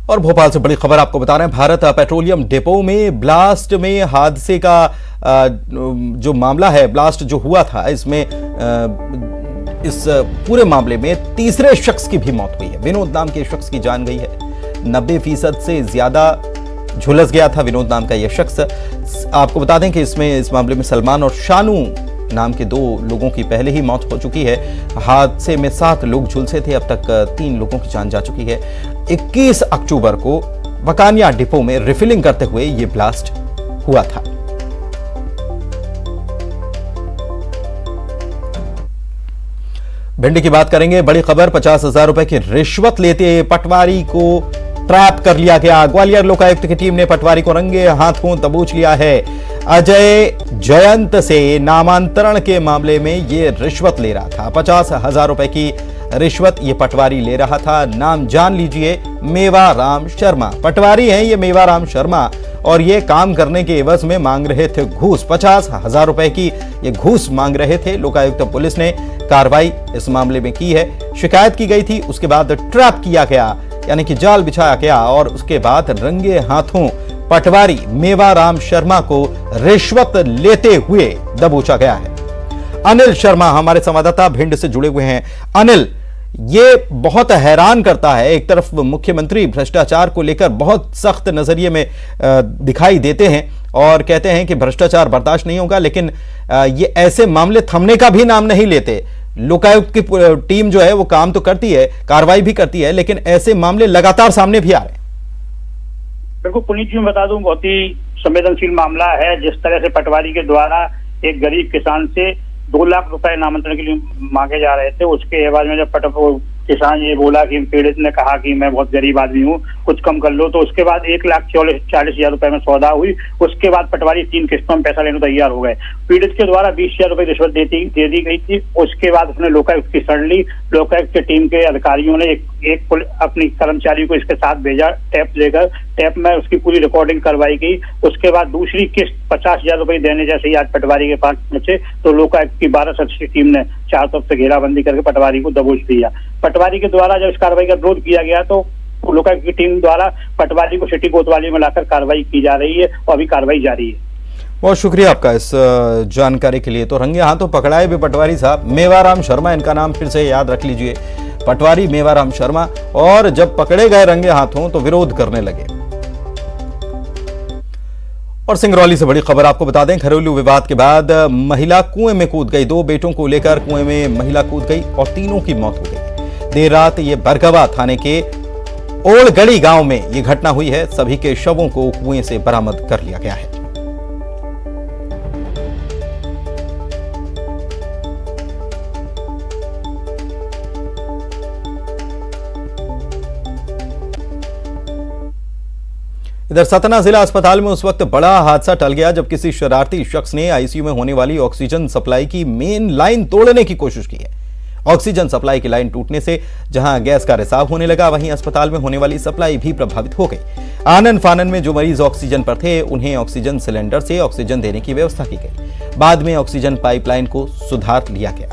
और भोपाल से बड़ी खबर आपको बता रहे हैं। भारत पेट्रोलियम डिपो में ब्लास्ट में हादसे का जो मामला है, ब्लास्ट जो हुआ था, इसमें इस पूरे मामले में तीसरे शख्स की भी मौत हुई है। विनोद नाम के शख्स की जान गई है। 90% से ज्यादा झुलस गया था विनोद नाम का यह शख्स। आपको बता दें कि इस मामले में सलमान और शानू नाम के 2 लोगों की पहले ही मौत हो चुकी है। हादसे में 7 लोग झुलसे थे। अब तक 3 लोगों की जान जा चुकी है। 21 अक्टूबर को बकानिया डिपो में रिफिलिंग करते हुए यह ब्लास्ट हुआ था। भिंड की बात करेंगे। बड़ी खबर, 50,000 रुपए की रिश्वत लेते पटवारी को ट्रैप कर लिया गया। ग्वालियर लोकायुक्त की टीम ने पटवारी को रंगे हाथों दबोच लिया है। अजय जयंत से नामांतरण के मामले में ये रिश्वत ले रहा था। 50,000 रुपए की रिश्वत ये पटवारी ले रहा था। नाम जान लीजिए, मेवाराम शर्मा। पटवारी हैं ये मेवाराम शर्मा और ये काम करने के एवज में मांग रहे थे घूस। 50,000 रुपए की ये घूस मांग रहे थे। लोकायुक्त पुलिस ने कार्रवाई इस मामले में की है। शिकायत की गई थी, उसके बाद ट्रैप किया गया, यानी कि जाल बिछाया गया और उसके बाद रंगे हाथों पटवारी मेवाराम शर्मा को रिश्वत लेते हुए दबोचा गया है। अनिल शर्मा हमारे संवाददाता भिंड से जुड़े हुए हैं। अनिल, ये बहुत हैरान करता है। एक तरफ मुख्यमंत्री भ्रष्टाचार को लेकर बहुत सख्त नजरिए में दिखाई देते हैं और कहते हैं कि भ्रष्टाचार बर्दाश्त नहीं होगा, लेकिन ये ऐसे मामले थमने का भी नाम नहीं लेते। लोकायुक्त की टीम जो है वो काम तो करती है, कार्रवाई भी करती है, लेकिन ऐसे मामले लगातार सामने भी आ रहे हैं। बिल्कुल पुनीत जी, मैं बता दूं, बहुत ही संवेदनशील मामला है। जिस तरह से पटवारी के द्वारा एक गरीब किसान से 2 लाख रुपए नामांतरण के लिए मांगे जा रहे थे, उसके एवज में जब किसान ये बोला कि पीड़ित ने कहा कि मैं बहुत गरीब आदमी हूँ, कुछ कम कर लो, तो उसके बाद 1,40,000 रुपए में सौदा हुई। उसके बाद पटवारी 3 किस्तों में पैसा लेने तैयार हो गए। पीड़ित के द्वारा 20,000 रुपए रिश्वत दे दी गई थी। उसके बाद उसने लोकायुक्त की शरण ली। लोकायुक्त की टीम के अधिकारियों ने एक अपनी कर्मचारी को इसके साथ भेजा, टेप लेकर। टेप में उसकी पूरी रिकॉर्डिंग करवाई गई। उसके बाद दूसरी किस्त 50,000 रुपए देने जैसे ही आज पटवारी के पास पहुंचे तो लोकायुक्त की 12 सदस्यीय टीम ने चारों तरफ से घेराबंदी करके पटवारी को दबोच दिया। पटवारी के द्वारा जब इस कार्रवाई का विरोध किया गया तो लोकायुक्त की टीम द्वारा पटवारी को सिटी कोतवाली में लाकर कार्रवाई की जा रही है और अभी कार्रवाई जारी है। बहुत शुक्रिया आपका इस जानकारी के लिए। तो रंगे हाथों पकड़ाए भी पटवारी साहब। मेवाराम शर्मा इनका नाम फिर से याद रख लीजिए, पटवारी मेवाराम शर्मा। और जब पकड़े गए रंगे हाथों तो विरोध करने लगे। और सिंगरौली से बड़ी खबर आपको बता दें। घरेलू विवाद के बाद महिला कुएं में कूद गई। 2 बेटों को लेकर कुएं में महिला कूद गई और तीनों की मौत हो गई। देर रात ये बरगवा थाने के ओलगढ़ी गांव में यह घटना हुई है। सभी के शवों को कुएं से बरामद कर लिया गया है। इधर सतना जिला अस्पताल में उस वक्त बड़ा हादसा टल गया जब किसी शरारती शख्स ने आईसीयू में होने वाली ऑक्सीजन सप्लाई की मेन लाइन तोड़ने की कोशिश की है। ऑक्सीजन सप्लाई की लाइन टूटने से जहां गैस का रिसाव होने लगा, वहीं अस्पताल में होने वाली सप्लाई भी प्रभावित हो गई। आनन फानन में जो मरीज ऑक्सीजन पर थे, उन्हें ऑक्सीजन सिलेंडर से ऑक्सीजन देने की व्यवस्था की गई। बाद में ऑक्सीजन पाइपलाइन को सुधार लिया गया।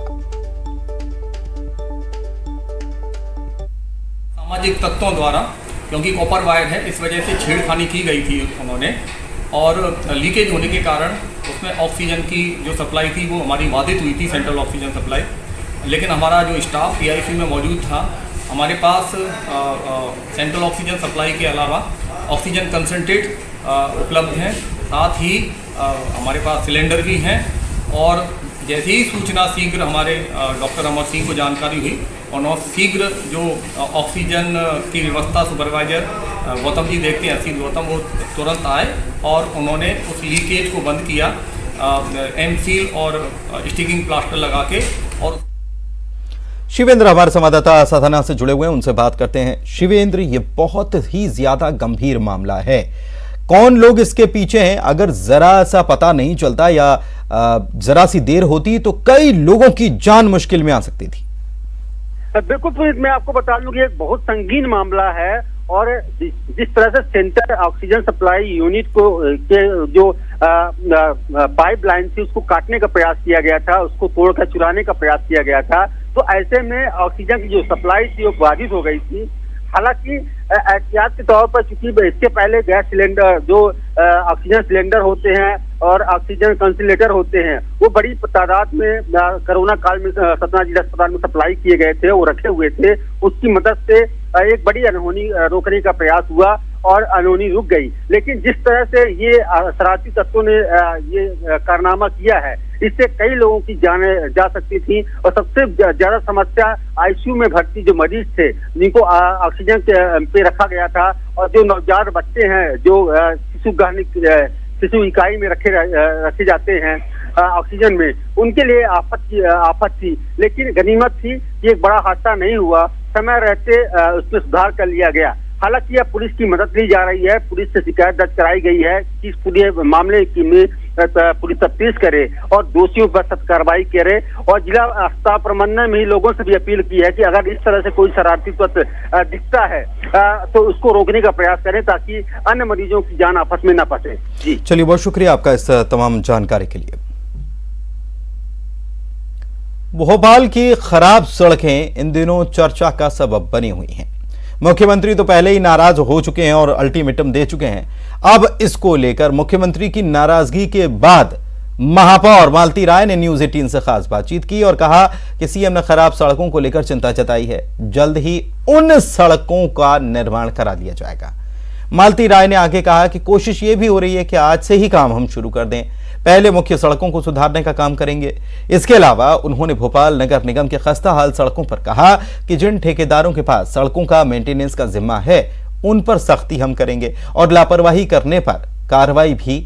सामाजिक तत्वों द्वारा, क्योंकि कॉपर वायर है, इस वजह से छेड़खानी की गई थी उन्होंने, और लीकेज होने के कारण उसमें ऑक्सीजन की जो सप्लाई थी वो हमारी बाधित हुई थी, सेंट्रल ऑक्सीजन सप्लाई। लेकिन हमारा जो स्टाफ पीआईसीयू में मौजूद था, हमारे पास सेंट्रल ऑक्सीजन सप्लाई के अलावा ऑक्सीजन कंसंट्रेट उपलब्ध हैं, साथ ही हमारे पास सिलेंडर भी हैं। और जैसे ही सूचना शीघ्र हमारे डॉक्टर अमर सिंह को जानकारी हुई, उन्होंने शीघ्र जो ऑक्सीजन की व्यवस्था सुपरवाइजर गौतम जी देखते हैं, असीम गौतम, वो तुरंत आए और उन्होंने उस लीकेज को बंद किया एम सील और स्टिकिंग प्लास्टर लगा के। और शिवेंद्र हमारे संवाददाता सतना से जुड़े हुए हैं, उनसे बात करते हैं। शिवेंद्र, ये बहुत ही ज्यादा गंभीर मामला है, कौन लोग इसके पीछे हैं? अगर जरा सा पता नहीं चलता या जरा सी देर होती तो कई लोगों की जान मुश्किल में आ सकती थी। बिल्कुल पुनीत, मैं आपको बता दूं कि एक बहुत संगीन मामला है, और जिस तरह से सेंटर ऑक्सीजन सप्लाई यूनिट को के जो पाइप लाइन थी उसको काटने का प्रयास किया गया था, उसको तोड़कर चुराने का प्रयास किया गया था, तो ऐसे में ऑक्सीजन की जो सप्लाई थी वो बाधित हो गई थी। हालांकि एहतियात के तौर पर, चूंकि इसके पहले गैस सिलेंडर जो ऑक्सीजन सिलेंडर होते हैं और ऑक्सीजन कंसंट्रेटर होते हैं, वो बड़ी तादाद में कोरोना काल में सतना जिला अस्पताल में सप्लाई किए गए थे, वो रखे हुए थे। उसकी मदद से एक बड़ी अनहोनी रोकने का प्रयास हुआ और अनहोनी रुक गई। लेकिन जिस तरह से ये शरारती तत्वों ने ये कारनामा किया है, इससे कई लोगों की जाने जा सकती थी। और सबसे ज्यादा समस्या आईसीयू में भर्ती जो मरीज थे, जिनको ऑक्सीजन पे रखा गया था, और जो नवजात बच्चे हैं जो शिशु इकाई में रखे जाते हैं ऑक्सीजन में, उनके लिए आफत थी। लेकिन गनीमत थी कि एक बड़ा हादसा नहीं हुआ, समय रहते उसमें सुधार कर लिया गया। हालांकि अब पुलिस की मदद ली जा रही है, पुलिस से शिकायत दर्ज कराई गई है कि इस पूरे मामले की में पुलिस तफ्तीश करे और दोषियों पर सख्त कार्रवाई करे। और जिला अस्पताल प्रबंधन में ही लोगों से भी अपील की है कि अगर इस तरह से कोई शरारती तत्व दिखता है तो उसको रोकने का प्रयास करें, ताकि अन्य मरीजों की जान आपस में न फंसे। जी चलिए, बहुत शुक्रिया आपका इस तमाम जानकारी के लिए। भोपाल की खराब सड़कें इन दिनों चर्चा का सबब बनी हुई हैं। मुख्यमंत्री तो पहले ही नाराज हो चुके हैं और अल्टीमेटम दे चुके हैं। अब इसको लेकर मुख्यमंत्री की नाराजगी के बाद महापौर मालती राय ने न्यूज 18 से खास बातचीत की और कहा कि सीएम ने खराब सड़कों को लेकर चिंता जताई है, जल्द ही उन सड़कों का निर्माण करा दिया जाएगा। मालती राय ने आगे कहा कि कोशिश ये भी हो रही है कि आज से ही काम हम शुरू कर दें, पहले मुख्य सड़कों को सुधारने का काम करेंगे। इसके अलावा उन्होंने भोपाल नगर निगम के खस्ता हाल सड़कों पर कहा कि जिन ठेकेदारों के पास सड़कों का मेंटेनेंस का जिम्मा है, उन पर सख्ती हम करेंगे और लापरवाही करने पर कार्रवाई भी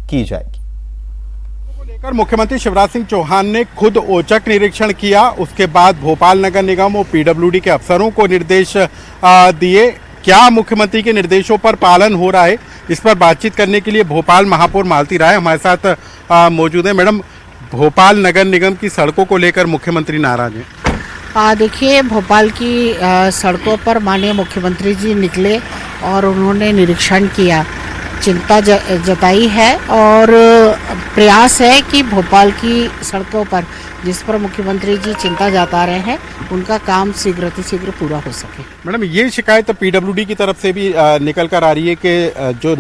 की जाएगी। लेकर मुख्यमंत्री शिवराज सिंह चौहान ने खुद औचक निरीक्षण किया, उसके बाद भोपाल नगर निगम और पीडब्ल्यूडी के अफसरों को निर्देश दिए। क्या मुख्यमंत्री के निर्देशों पर पालन हो रहा है, इस पर बातचीत करने के लिए भोपाल महापौर मालती राय हमारे साथ मौजूद है। मैडम, भोपाल नगर निगम की सड़कों को लेकर मुख्यमंत्री नाराज हैं। देखिए, भोपाल की सड़कों पर माननीय मुख्यमंत्री जी निकले और उन्होंने निरीक्षण किया, चिंता जताई है और प्रयास है कि भोपाल की सड़कों पर जिस पर मुख्यमंत्री जी चिंता जता रहे हैं, उनका काम शीघ्र पूरा हो सके। मैडम, ये शिकायत पीडब्ल्यूडी की तरफ से भी निकल कर आ रही है कि जो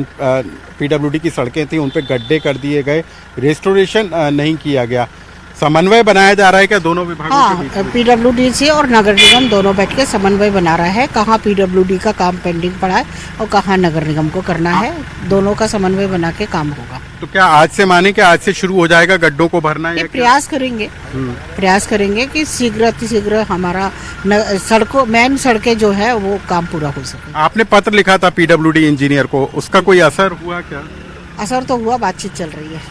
पीडब्ल्यूडी की सड़कें थी उन पे गड्ढे कर दिए गए, रेस्टोरेशन नहीं किया गया। समन्वय बनाया जा रहा है क्या दोनों विभागों के बीच? पीडब्ल्यूडी से और नगर निगम दोनों बैठ के समन्वय बना रहा है, कहाँ पीडब्ल्यूडी का काम पेंडिंग पड़ा है और कहाँ नगर निगम को करना है, दोनों का समन्वय बना के काम होगा। तो क्या आज से माने कि आज से शुरू हो जाएगा गड्ढों को भरना? ये प्रयास करेंगे कि शीघ्र हमारा सड़कों मेन सड़कें जो है वो काम पूरा हो सके। आपने पत्र लिखा था पीडब्ल्यूडी इंजीनियर को, उसका कोई असर हुआ क्या? असर तो हुआ, बातचीत चल रही है।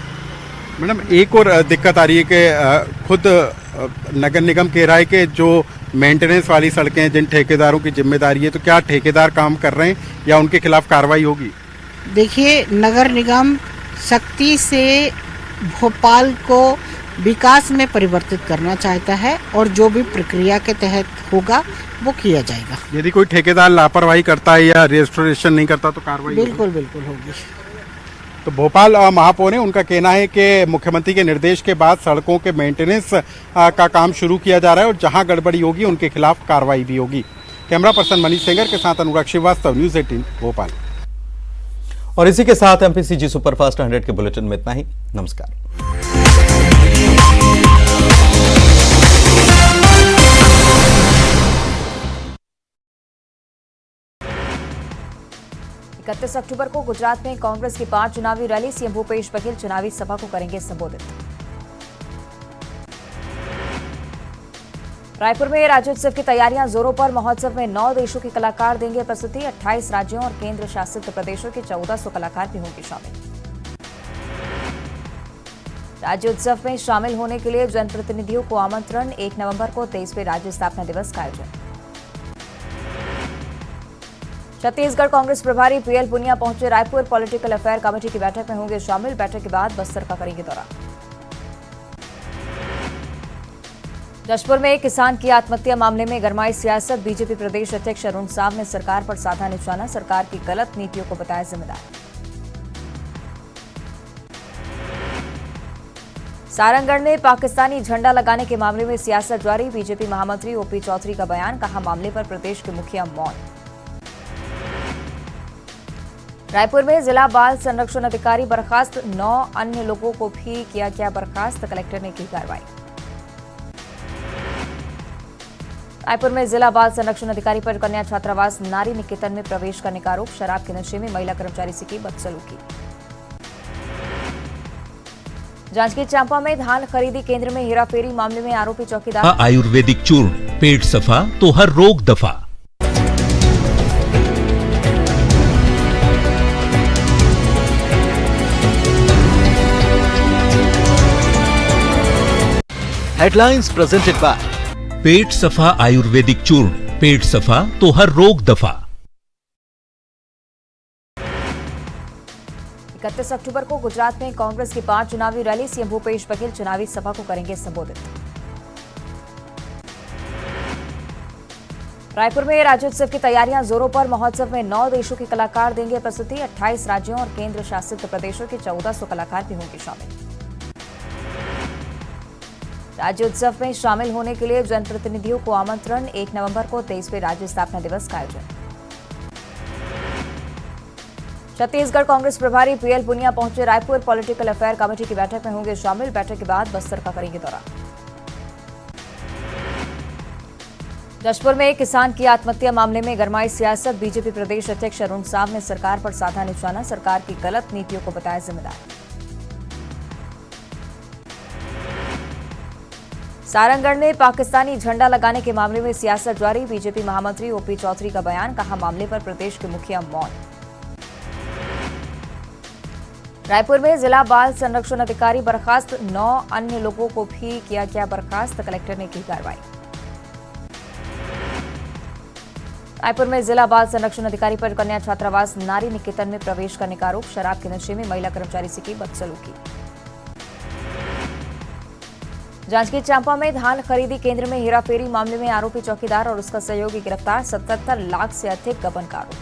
मैडम, एक और दिक्कत आ रही है कि खुद नगर निगम कह रहा है कि जो मेंटेनेंस वाली सड़कें जिन ठेकेदारों की जिम्मेदारी है, तो क्या ठेकेदार काम कर रहे हैं या उनके खिलाफ कार्रवाई होगी? देखिए, नगर निगम सख्ती से भोपाल को विकास में परिवर्तित करना चाहता है और जो भी प्रक्रिया के तहत होगा वो किया जाएगा। यदि कोई ठेकेदार लापरवाही करता है या रेस्टोरेशन नहीं करता तो कार्रवाई बिल्कुल बिल्कुल होगी। तो भोपाल महापौर ने उनका कहना है कि मुख्यमंत्री के निर्देश के बाद सड़कों के मेंटेनेंस का काम शुरू किया जा रहा है और जहां गड़बड़ी होगी उनके खिलाफ कार्रवाई भी होगी। कैमरा पर्सन मनीष सेंगर के साथ अनुराग श्रीवास्तव, न्यूज़ 18 भोपाल। और इसी के साथ एमपीसीजी सुपरफास्ट 100 के बुलेटिन में इतना ही। नमस्कार। 31 अक्टूबर को गुजरात में कांग्रेस की 5 चुनावी रैली, सीएम भूपेश बघेल चुनावी सभा को करेंगे संबोधित। रायपुर में राज्योत्सव की तैयारियां जोरों पर, महोत्सव में 9 देशों के कलाकार देंगे प्रस्तुति। 28 राज्यों और केंद्र शासित प्रदेशों के 1400 कलाकार भी होंगे शामिल। राज्योत्सव में शामिल होने के लिए जनप्रतिनिधियों को आमंत्रण। 1 नवंबर को 23वें राज्य स्थापना दिवस का आयोजन। छत्तीसगढ़ कांग्रेस प्रभारी पीएल पुनिया पहुंचे रायपुर, पॉलिटिकल अफेयर कमेटी की बैठक में होंगे शामिल। बैठक के बाद बस्तर का करेंगे दौरा। जशपुर में एक किसान की आत्महत्या मामले में गरमाई सियासत, बीजेपी प्रदेश अध्यक्ष अरुण साव ने सरकार पर साधा निशाना, सरकार की गलत नीतियों को बताया जिम्मेदार। सारंगढ़ में पाकिस्तानी झंडा लगाने के मामले में सियासत जारी, बीजेपी महामंत्री ओपी चौधरी का बयान, कहा मामले पर प्रदेश के मुखिया मौन। रायपुर में जिला बाल संरक्षण अधिकारी बर्खास्त, 9 अन्य लोगों को भी किया गया बर्खास्त, कलेक्टर ने की कार्रवाई। रायपुर में जिला बाल संरक्षण अधिकारी पर कन्या छात्रावास नारी निकेतन में प्रवेश करने का आरोप, शराब के नशे में महिला कर्मचारी से की बदसलूकी। जांजगीर चांपा में धान खरीदी केंद्र में हेराफेरी मामले में आरोपी चौकीदार। आयुर्वेदिक चूर्ण, पेट सफा तो हर रोग दफा। हेडलाइंस प्रेजेंटेड बाय पेट सफा आयुर्वेदिक चूर्ण, पेट सफा तो हर रोग दफा। 31 अक्टूबर को गुजरात में कांग्रेस की 5 चुनावी रैली, सीएम भूपेश बघेल चुनावी सभा को करेंगे संबोधित। रायपुर में राज्योत्सव की तैयारियां जोरों पर, महोत्सव में 9 देशों के कलाकार देंगे प्रस्तुति। 28 राज्यों और केंद्र शासित प्रदेशों के 1400 कलाकार भी होंगे शामिल। राज्योत्सव में शामिल होने के लिए जनप्रतिनिधियों को आमंत्रण। 1 नवंबर को 23वें राज्य स्थापना दिवस का आयोजन। छत्तीसगढ़ कांग्रेस प्रभारी पीएल पुनिया पहुंचे रायपुर, पॉलिटिकल अफेयर कमेटी की बैठक में होंगे शामिल। बैठक के बाद बस्तर का करेंगे दौरा। जशपुर में एक किसान की आत्महत्या मामले में गरमाई सियासत, बीजेपी प्रदेश अध्यक्ष अरुण साव ने सरकार पर साधा निशाना, सरकार की गलत नीतियों को बताया जिम्मेदार। सारंगढ़ में पाकिस्तानी झंडा लगाने के मामले में सियासत जारी, बीजेपी महामंत्री ओपी चौधरी का बयान, कहा मामले पर प्रदेश के मुखिया मौन। रायपुर में जिला बाल संरक्षण अधिकारी बर्खास्त, 9 अन्य लोगों को भी किया गया बर्खास्त, कलेक्टर ने की कार्रवाई। रायपुर में जिला बाल संरक्षण अधिकारी पर कन्या छात्रावास नारी निकेतन में प्रवेश करने का आरोप, शराब के नशे में महिला कर्मचारी से की बदसलूकी। जांजगीर चांपा में धान खरीदी केंद्र में हेराफेरी मामले में आरोपी चौकीदार और उसका सहयोगी गिरफ्तार, 77 लाख से अधिक गबन का आरोप।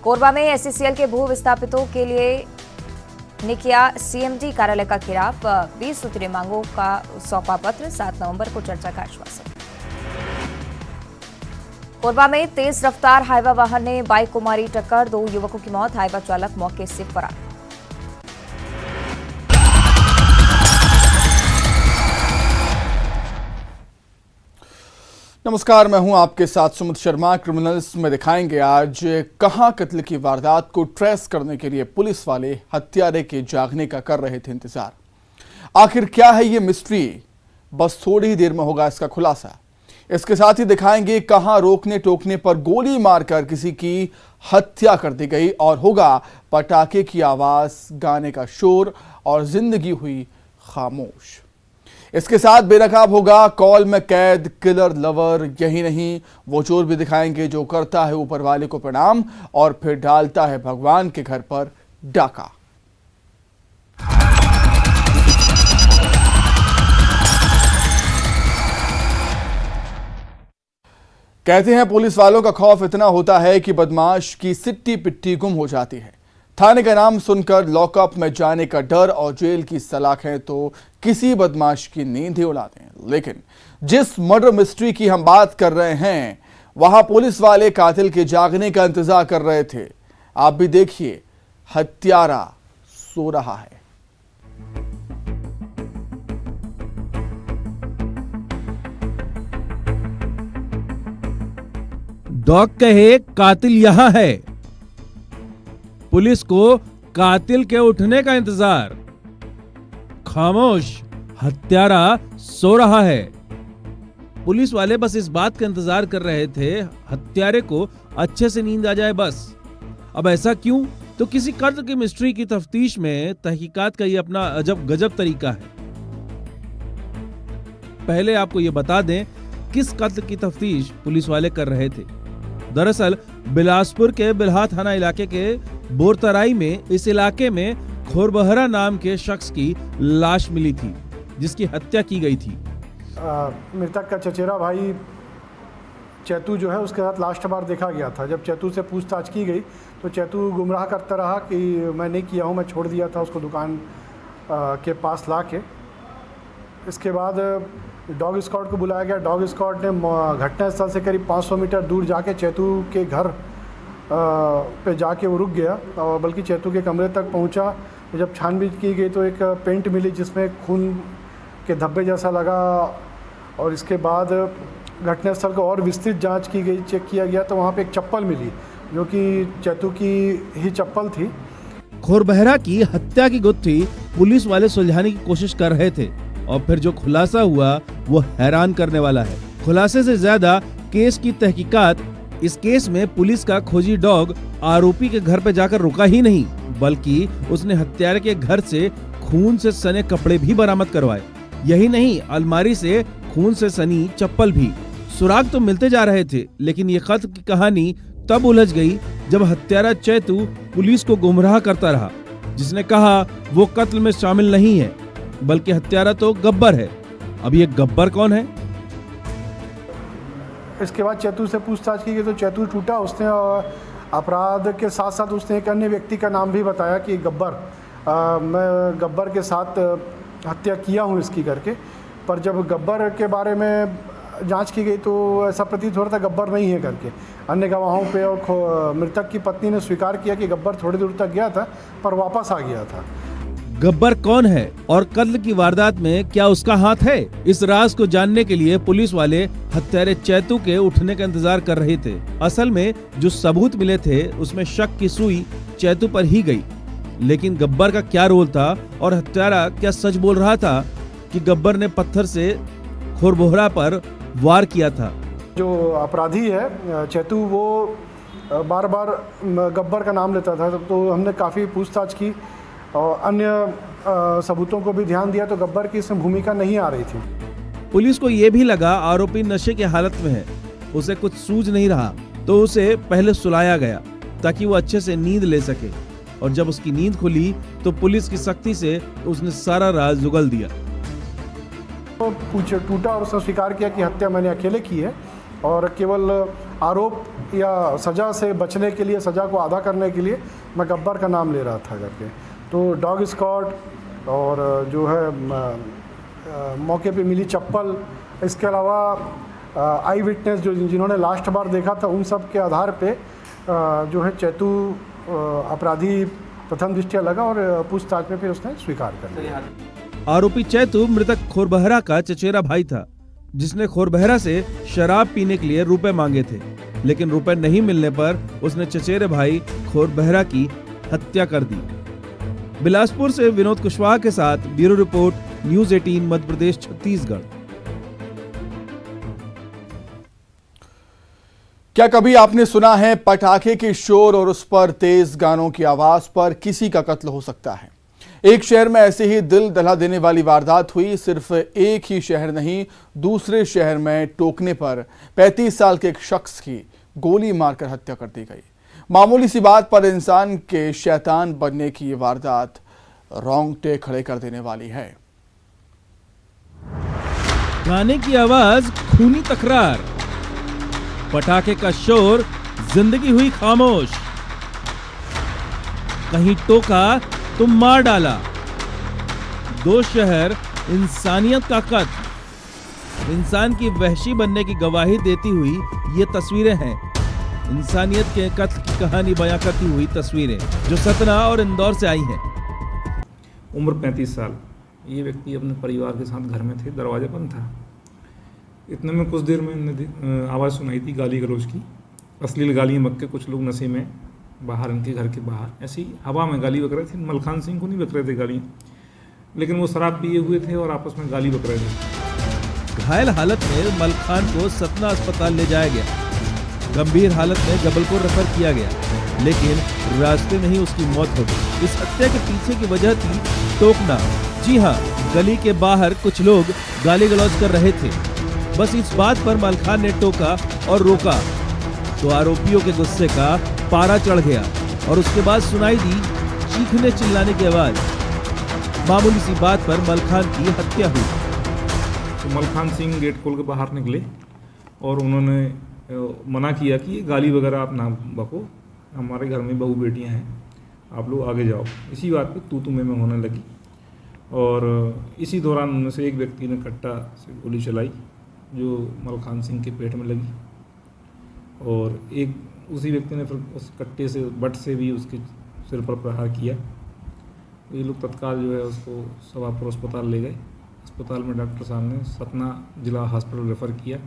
कोरबा में एसईसीएल के भू विस्थापितों के लिए ने किया सीएमडी कार्यालय का खिलाफ, 20 सूत्रीय मांगों का सौंपा पत्र, 7 नवंबर को चर्चा का आश्वासन। कोरबा में तेज रफ्तार हाईवा वाहन ने बाइक को मारी टक्कर, 2 युवकों की मौत, हाईवा चालक मौके से फरार। नमस्कार, मैं हूं आपके साथ सुमित शर्मा। क्रिमिनल्स में दिखाएंगे आज कहां कत्ल की वारदात को ट्रेस करने के लिए पुलिस वाले हत्यारे के जागने का कर रहे थे इंतजार। आखिर क्या है ये मिस्ट्री, बस थोड़ी ही देर में होगा इसका खुलासा। इसके साथ ही दिखाएंगे कहां रोकने टोकने पर गोली मारकर किसी की हत्या कर दी गई और होगा पटाखे की आवाज, गाने का शोर और जिंदगी हुई खामोश। इसके साथ बेनकाब होगा कॉल में कैद, किलर लवर। यही नहीं, वो चोर भी दिखाएंगे जो करता है ऊपर वाले को प्रणाम और फिर डालता है भगवान के घर पर डाका। कहते हैं पुलिस वालों का खौफ इतना होता है कि बदमाश की सिट्टी पिट्टी गुम हो जाती है। थाने का नाम सुनकर लॉकअप में जाने का डर और जेल की सलाखें तो किसी बदमाश की नींद ही उड़ा दें। लेकिन जिस मर्डर मिस्ट्री की हम बात कर रहे हैं, वहां पुलिस वाले कातिल के जागने का इंतजार कर रहे थे। आप भी देखिए, हत्यारा सो रहा है। डॉग कहे कातिल यहां है, पुलिस को कातिल के उठने का इंतजार। खामोश, हत्यारा सो रहा है। पुलिस वाले बस इस बात का इंतजार कर रहे थे हत्यारे को अच्छे से नींद आ जाए बस। अब ऐसा क्यों? तो किसी कत्ल की मिस्ट्री की तफ्तीश में तहकीकात का ये अपना अजब गजब तरीका है। पहले आपको ये बता दें किस कत्ल की तफ्तीश पुलिस वाले कर रहे थे। दरअसल बिलासपुर के बिल्हा थाना इलाके के बोरतराई में इस इलाके में खोरबहरा नाम के शख्स की लाश मिली थी जिसकी हत्या की गई थी। मृतक का चचेरा भाई चैतू जो है उसके साथ लास्ट बार देखा गया था। जब चैतू से पूछताछ की गई तो चैतू गुमराह करता रहा कि मैं नहीं किया हूँ, मैं छोड़ दिया था उसको दुकान के पास ला के। इसके बाद डॉग स्क्वाड को बुलाया गया। डॉग स्क्वाड ने घटनास्थल से करीब 500 मीटर दूर जाके चैतू के घर पे जाके वो रुक गया और बल्कि चैतू के कमरे तक पहुंचा। जब छानबीन की गई तो एक पेंट मिली जिसमें खून के धब्बे जैसा लगा और इसके बाद घटनास्थल को और विस्तृत जांच की गई, चेक किया गया तो वहाँ पे एक चप्पल मिली जो कि चैतू की ही चप्पल थी। खोरबहरा की हत्या की गुत्थी पुलिस वाले सुलझाने की कोशिश कर रहे थे और फिर जो खुलासा हुआ वो हैरान करने वाला है। खुलासे से ज्यादा केस की तहकीकात। इस केस में पुलिस का खोजी डॉग आरोपी के घर पे जाकर रुका ही नहीं बल्कि उसने हत्यारे के घर से खून से सने कपड़े भी बरामद करवाए। यही नहीं, अलमारी से खून से सनी चप्पल भी। सुराग तो मिलते जा रहे थे लेकिन ये कत्ल की कहानी तब उलझ गई जब हत्यारा चैतू पुलिस को गुमराह करता रहा, जिसने कहा वो कत्ल में शामिल नहीं है बल्कि हत्यारा तो गब्बर है। अब ये गब्बर कौन है? इसके बाद चैतू से पूछताछ की गई तो चैतू टूटा। उसने अपराध के साथ साथ उसने एक अन्य व्यक्ति का नाम भी बताया कि गब्बर, मैं गब्बर के साथ हत्या किया हूँ इसकी करके। पर जब गब्बर के बारे में जांच की गई तो ऐसा प्रतीत हो रहा था गब्बर नहीं है करके। अन्य गवाहों पे और मृतक की पत्नी ने स्वीकार किया कि गब्बर थोड़ी दूर तक गया था पर वापस आ गया था। गब्बर कौन है और कत्ल की वारदात में क्या उसका हाथ है? इस राज को जानने के लिए पुलिस वाले हत्यारे चैतू के उठने का इंतजार कर रहे थे। असल में जो सबूत मिले थे उसमें शक की सुई चैतू पर ही गई। लेकिन गब्बर का क्या रोल था और हत्यारा क्या सच बोल रहा था कि गब्बर ने पत्थर से खोरबहरा पर वार किया था? जो अपराधी है चैतू वो बार बार गब्बर का नाम लेता था, तो हमने काफ़ी पूछताछ की और अन्य सबूतों को भी ध्यान दिया तो गब्बर की इसमें भूमिका नहीं आ रही थी। पुलिस को यह भी लगा आरोपी नशे की हालत में है, उसे कुछ सूझ नहीं रहा तो उसे पहले सुलाया गया ताकि वो अच्छे से नींद ले सके। और जब उसकी नींद खुली तो पुलिस की सख्ती से उसने सारा राज उगल दिया। तो टूटा और उसने स्वीकार किया कि हत्या मैंने अकेले की है और केवल आरोप या सजा से बचने के लिए, सजा को अदा करने के लिए मैं गब्बर का नाम ले रहा था करके। तो डॉग स्क्वाड और जो है मौके पे मिली चप्पल, इसके अलावा आई विटनेस जिन्होंने लास्ट बार देखा था, उन सब के आधार पे जो है चैतू अपराधी प्रथम दृष्टया लगा और पूछताछ में फिर उसने स्वीकार कर लिया। आरोपी चैतू मृतक खोरबहरा का चचेरा भाई था जिसने खोरबहरा से शराब पीने के लिए रुपए मांगे थे, लेकिन रुपए नहीं मिलने पर उसने चचेरे भाई खोरबहरा की हत्या कर दी। बिलासपुर से विनोद कुशवाहा के साथ bureau report, news 18 Madhya Pradesh Chhattisgarh. क्या कभी आपने सुना है पटाखे के शोर और उस पर तेज गानों की आवाज पर किसी का कत्ल हो सकता है? एक शहर में ऐसे ही दिल दहला देने वाली वारदात हुई। सिर्फ एक ही शहर नहीं, दूसरे शहर में टोकने पर 35 साल के एक शख्स की गोली मारकर हत्या कर दी गई। मामूली सी बात पर इंसान के शैतान बनने की ये वारदात रोंगटे खड़े कर देने वाली है। गाने की आवाज, खूनी तकरार, पटाखे का शोर, जिंदगी हुई खामोश। कहीं टोका तो मार डाला। दो शहर, इंसानियत का कत्ल। इंसान की वहशी बनने की गवाही देती हुई ये तस्वीरें हैं। इंसानियत के कत्ल की कहानी बयां करती हुई तस्वीरें जो सतना और इंदौर से आई हैं। उम्र 35 साल। ये व्यक्ति अपने परिवार के साथ घर में थे, दरवाजा बंद था। इतने में कुछ देर में आवाज़ सुनाई थी गाली गलौज की, अश्लील गालियाँ बक के कुछ लोग नशे में बाहर, इनके घर के बाहर ऐसी हवा में गाली बक रहे थे। मलखान सिंह को नहीं बक रहे थे गालियाँ, लेकिन वो शराब पिए हुए थे और आपस में गाली बक रहे थे। घायल हालत में मलखान को सतना अस्पताल ले जाया गया। गंभीर हालत में जबलपुर रेफर किया गया, लेकिन रास्ते में ही उसकी मौत हो गई। इस हत्या के पीछे की वजह थी टोकना। जी हाँ, गली के बाहर कुछ लोग गाली गलौज कर रहे थे। बस इस बात पर मलखान ने टोका और रोका तो आरोपियों के गुस्से का पारा चढ़ गया और उसके बाद सुनाई दी चीखने चिल्लाने की आवाज। मामूली सी बात पर मलखान की हत्या हुई। तो मलखान सिंह गेट खोल के बाहर निकले और उन्होंने मना किया कि ये गाली वगैरह आप ना बको, हमारे घर में बहू बेटियां हैं, आप लोग आगे जाओ। इसी बात पे तू में होने लगी और इसी दौरान उनमें से एक व्यक्ति ने कट्टा से गोली चलाई जो मलखान सिंह के पेट में लगी और एक उसी व्यक्ति ने फिर उस कट्टे से, बट से भी उसके सिर पर प्रहार किया। ये लोग तत्काल जो है उसको सवापुर अस्पताल ले गए। अस्पताल में डॉक्टर साहब ने सतना जिला हॉस्पिटल रेफ़र किया।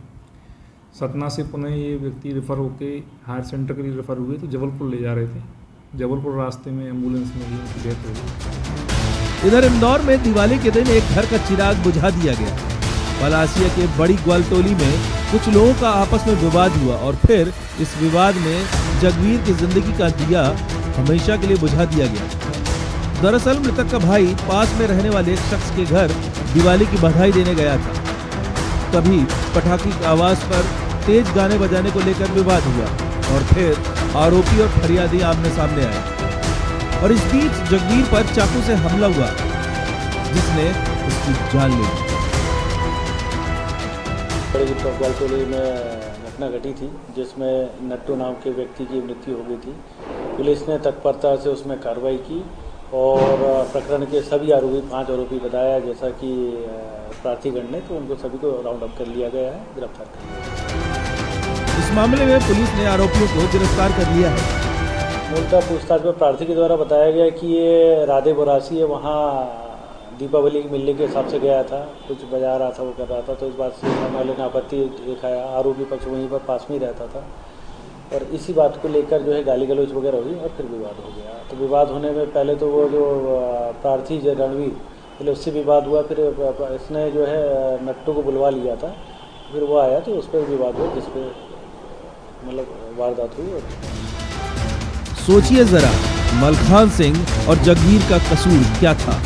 सतना से पुनः ये व्यक्ति रेफ़र होके हायर सेंटर के लिए रेफ़र हुए तो जबलपुर ले जा रहे थे। जबलपुर रास्ते में एम्बुलेंस में ही उनकी डेथ हो गई। इधर इंदौर में दिवाली के दिन एक घर का चिराग बुझा दिया गया। पलासिया के बड़ी ग्वालटोली में कुछ लोगों का आपस में विवाद हुआ और फिर इस विवाद में जगवीर की जिंदगी का दिया हमेशा के लिए बुझा दिया गया। दरअसल मृतक का भाई पास में रहने वाले एक शख्स के घर दिवाली की बधाई देने गया था। तभी पटाखे की आवाज पर तेज गाने बजाने को लेकर विवाद हुआ और फिर आरोपी और फरियादी आमने सामने आए और इस बीच जगवीर पर चाकू से हमला हुआ जिसने उसकी जान ले ली। ग्वालटोली में घटना घटी थी जिसमें नट्टू नाम के व्यक्ति की मृत्यु हो गई थी। पुलिस ने तत्परता से उसमें कार्रवाई की और प्रकरण के सभी आरोपी, 5 आरोपी बताया जैसा कि प्रार्थीगण ने, तो उनको सभी को राउंड अप कर लिया गया है, गिरफ्तार कर लिया। इस मामले में पुलिस ने आरोपियों को गिरफ्तार कर लिया है। मूलतः पूछताछ में प्रार्थी के द्वारा बताया गया कि ये राधे बोरासी है, वहाँ दीपावली के मिलने के हिसाब से गया था, कुछ बजा रहा था, वो कर रहा था, तो इस बात से सामने वाले ने आपत्ति दिखाया। आरोपी पक्ष वहीं पर पास में ही रहता था और इसी बात को लेकर जो है गाली गलौज वगैरह हुई और फिर विवाद हो गया। तो विवाद होने में पहले तो वो जो प्रार्थी रणवीर, पहले उससे विवाद हुआ, फिर इसने जो है नट्टू को बुलवा लिया था, फिर वो आया तो उस पर विवाद हुआ जिस पर मतलब वारदात हुई। सोचिए जरा, मलखान सिंह और जगवीर का कसूर क्या था।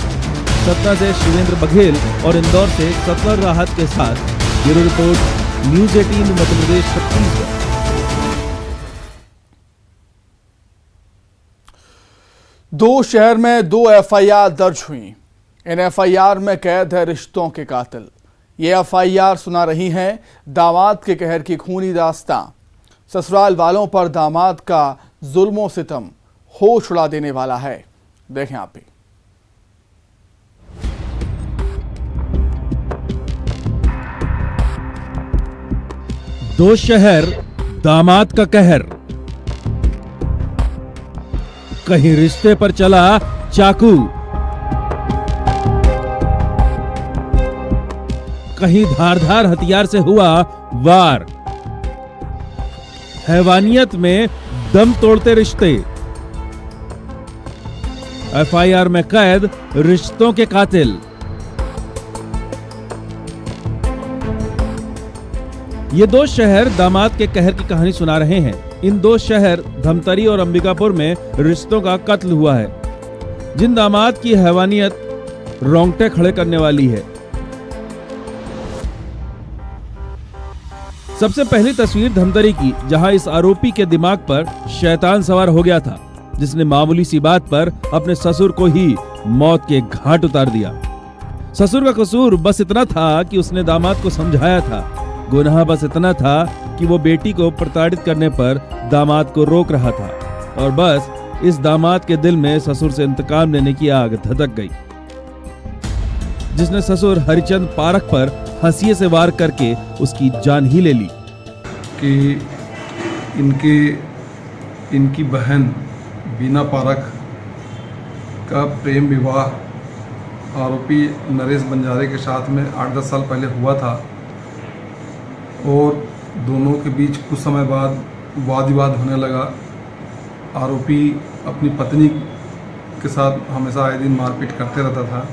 सतना से शिवेंद्र बघेल और इंदौर से सत्वर राहत के साथ bureau report, news 18 Madhya Pradesh Chhattisgarh. दो शहर में 2 एफआईआर दर्ज हुई। इन एफआईआर में कैद है रिश्तों के कातिल। ये एफआईआर सुना रही हैं दामाद के कहर की खूनी दास्तां। ससुराल वालों पर दामाद का जुल्मो सितम होश उड़ा देने वाला है। देखें आप भी। दो शहर, दामाद का कहर। कहीं रिश्ते पर चला चाकू, कहीं धारदार हथियार से हुआ वार। हैवानियत में दम तोड़ते रिश्ते। एफआईआर में कैद रिश्तों के कातिल। ये दो शहर दामाद के कहर की कहानी सुना रहे हैं। इन दो शहर धमतरी और अंबिकापुर में रिश्तों का कत्ल हुआ है। जिन दामाद की हैवानियत रोंगटे खड़े करने वाली है। सबसे पहली तस्वीर धमतरी की, जहां इस आरोपी के दिमाग पर शैतान सवार हो गया था, जिसने मामूली सी बात पर अपने ससुर को ही मौत के घाट उतार दिया। ससुर का कसूर बस इतना था कि उसने दामाद को समझाया था। गुनाह बस इतना था कि वो बेटी को प्रताड़ित करने पर दामाद को रोक रहा था, और बस इस दामाद के दिल में ससुर से इंतकाम लेने की आग धधक गई, जिसने ससुर हरिचंद पारख पर हंसिये से वार करके उसकी जान ही ले ली। कि इनकी बहन बीना पारख का प्रेम विवाह आरोपी नरेश बंजारे के साथ में 8-10 साल पहले हुआ था, और दोनों के बीच कुछ समय बाद वाद विवाद होने लगा। आरोपी अपनी पत्नी के साथ हमेशा आए दिन मारपीट करते रहता था।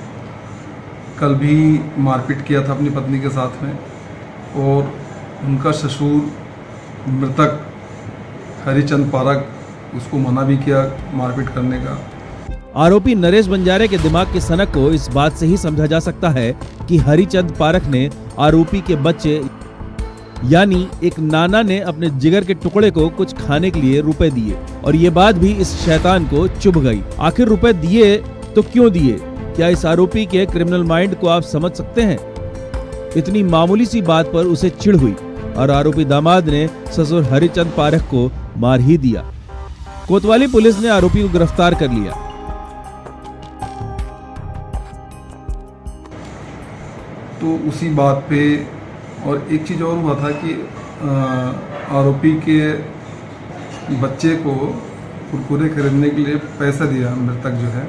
कल भी मारपीट किया था अपनी पत्नी के साथ में, और उनका ससुर मृतक हरिचंद पारख उसको मना भी किया मारपीट करने का। आरोपी नरेश बंजारे के दिमाग की सनक को इस बात से ही समझा जा सकता है कि हरिचंद पारख ने आरोपी के बच्चे यानी एक नाना ने अपने जिगर के टुकड़े को कुछ खाने के लिए रुपए दिए, और ये बात भी इस शैतान को चुभ गई। आखिर रुपए दिए तो क्यों दिए? क्या इस आरोपी के क्रिमिनल माइंड को आप समझ सकते हैं? इतनी मामूली सी बात पर उसे चिढ़ हुई और आरोपी दामाद ने ससुर हरिचंद पारख को मार ही दिया। कोतवाली पुलिस ने आरोपी को गिरफ्तार कर लिया। तो उसी बात पे और एक चीज़ और हुआ था कि आरोपी के बच्चे को कुरकुरे खरीदने के लिए पैसा दिया मृतक जो है,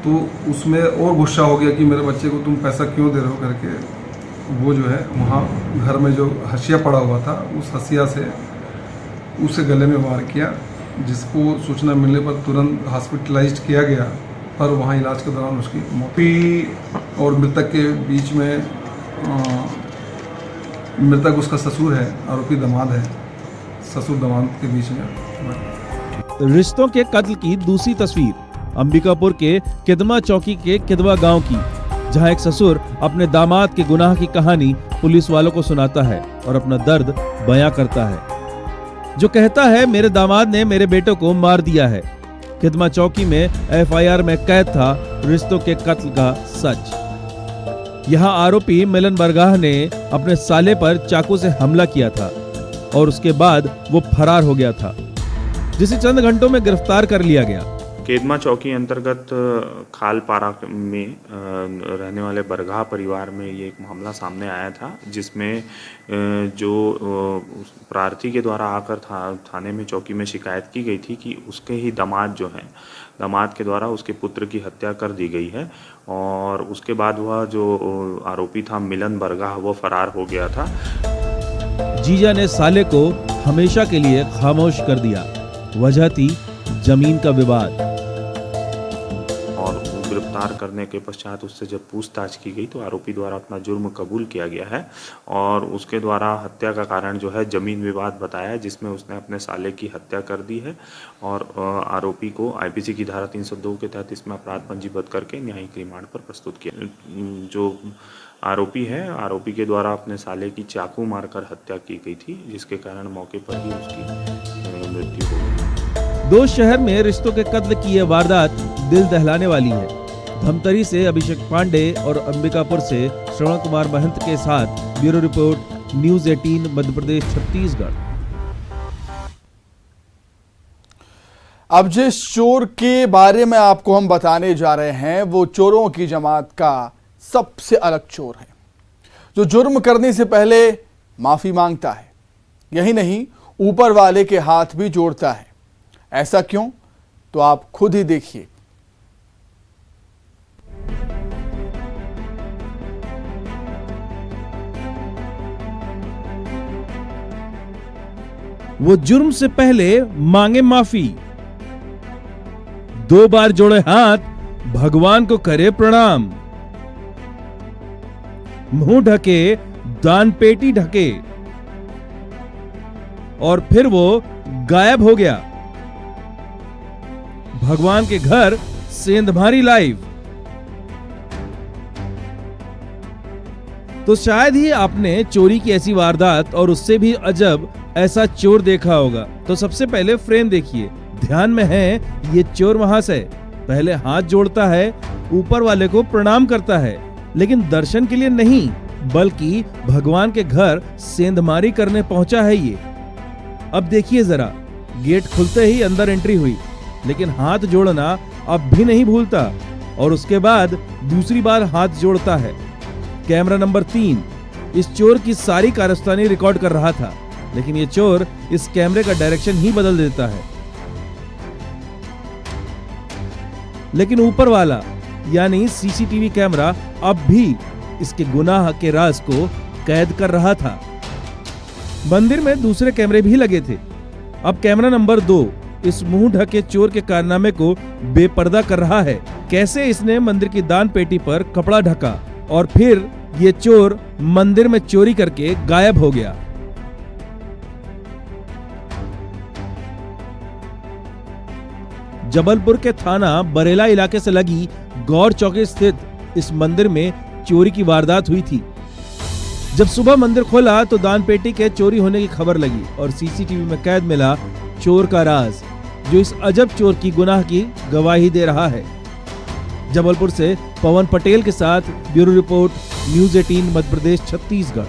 तो उसमें और गुस्सा हो गया कि मेरे बच्चे को तुम पैसा क्यों दे रहे हो करके। वो जो है वहाँ घर में जो हसिया पड़ा हुआ था, उस हसिया से उसे गले में वार किया, जिसको सूचना मिलने पर तुरंत हॉस्पिटलाइज्ड किया गया, पर वहाँ इलाज के दौरान उसकी मौत। और मृतक के बीच में मृतक उसका ससुर है, आरोपी दामाद है, ससुर दामाद के बीच में। रिश्तों के कत्ल की दूसरी तस्वीर अंबिकापुर के किदमा चौकी के किदवा गांव की, जहां एक ससुर अपने दामाद के गुनाह की कहानी पुलिस वालों को सुनाता है और अपना दर्द बयां करता है, जो कहता है मेरे दामाद ने मेरे बेटे को मार दिया है। किदमा चौकी में एफआईआर में कैद था रिश्तों के कत्ल का सच। यहाँ आरोपी मिलन बरगाह ने अपने साले पर चाकू से हमला किया था और उसके बाद वो फरार हो गया था, जिसे चंद घंटों में गिरफ्तार कर लिया गया। केदमा चौकी अंतर्गत खालपारा में रहने वाले बरगाह परिवार में ये एक मामला सामने आया था, जिसमें जो प्रार्थी के द्वारा आकर थाने में चौकी में शिकायत की गई थी कि उसके ही दामाद जो हैं, दामाद के द्वारा उसके पुत्र की हत्या कर दी गई है, और उसके बाद वह जो आरोपी था मिलन बरगाह वो फरार हो गया था। जीजा ने साले को हमेशा के लिए खामोश कर दिया। वजह थी जमीन का विवाद। और गिरफ्तार करने के पश्चात उससे जब पूछताछ की गई तो आरोपी द्वारा अपना जुर्म कबूल किया गया है, और उसके द्वारा हत्या का कारण जो है जमीन विवाद बताया, जिसमें उसने अपने साले की हत्या कर दी है, और आरोपी को आईपीसी की धारा 302 के तहत इसमें अपराध पंजीबद्ध करके न्यायिक रिमांड पर प्रस्तुत किया। जो आरोपी है, आरोपी के द्वारा अपने साले की चाकू मारकर हत्या की गई थी, जिसके कारण मौके पर ही उसकी मृत्यु हो गई। दो शहर में रिश्तों के कत्ल की यह वारदात दिल दहलाने वाली है। धमतरी से अभिषेक पांडे और अंबिकापुर से श्रवण कुमार महंत के साथ bureau report, news 18 Madhya Pradesh Chhattisgarh. अब जिस चोर के बारे में आपको हम बताने जा रहे हैं वो चोरों की जमात का सबसे अलग चोर है, जो जुर्म करने से पहले माफी मांगता है। यही नहीं, ऊपर वाले के हाथ भी जोड़ता है। ऐसा क्यों? तो आप खुद ही देखिए। वो जुर्म से पहले मांगे माफी, 2 बार जोड़े हाथ, भगवान को करे प्रणाम, मुंह ढके, दान पेटी ढके, और फिर वो गायब हो गया। भगवान के घर सेंधमारी लाइव। तो शायद ही आपने चोरी की ऐसी वारदात और उससे भी अजब ऐसा चोर देखा होगा। तो सबसे पहले फ्रेम देखिए, ध्यान में है ये चोर महाशय पहले हाथ जोड़ता है, ऊपर वाले को प्रणाम करता है, लेकिन दर्शन के लिए नहीं बल्कि भगवान के घर सेंधमारी करने पहुंचा है ये। अब देखिए जरा, गेट खुलते ही अंदर एंट्री हुई, लेकिन हाथ जोड़ना अब भी नहीं भूलता और उसके बाद दूसरी बार हाथ जोड़ता है। कैमरा नंबर 3 इस चोर की सारी कारस्तानी रिकॉर्ड कर रहा था, लेकिन ये चोर इस कैमरे का डायरेक्शन ही बदल देता है। लेकिन ऊपर वाला यानी सीसीटीवी कैमरा अब भी इसके गुनाह के राज को कैद कर रहा था। मंदिर में दूसरे कैमरे भी लगे थे। अब कैमरा नंबर 2 इस मुंह ढके चोर के कारनामे को बेपर्दा कर रहा है। कैसे इसने मंदिर की दान पेटी पर कपड़ा ढका और फिर ये चोर मंदिर में चोरी करके गायब हो गया। जबलपुर के थाना बरेला इलाके से लगी गौर चौकी स्थित इस मंदिर में चोरी की वारदात हुई थी। जब सुबह मंदिर खोला तो दान पेटी के चोरी होने की खबर लगी और सीसीटीवी में कैद मिला चोर का राज, जो इस अजब चोर की गुनाह की गवाही दे रहा है। जबलपुर से पवन पटेल के साथ bureau report, news 18 Madhya Pradesh Chhattisgarh.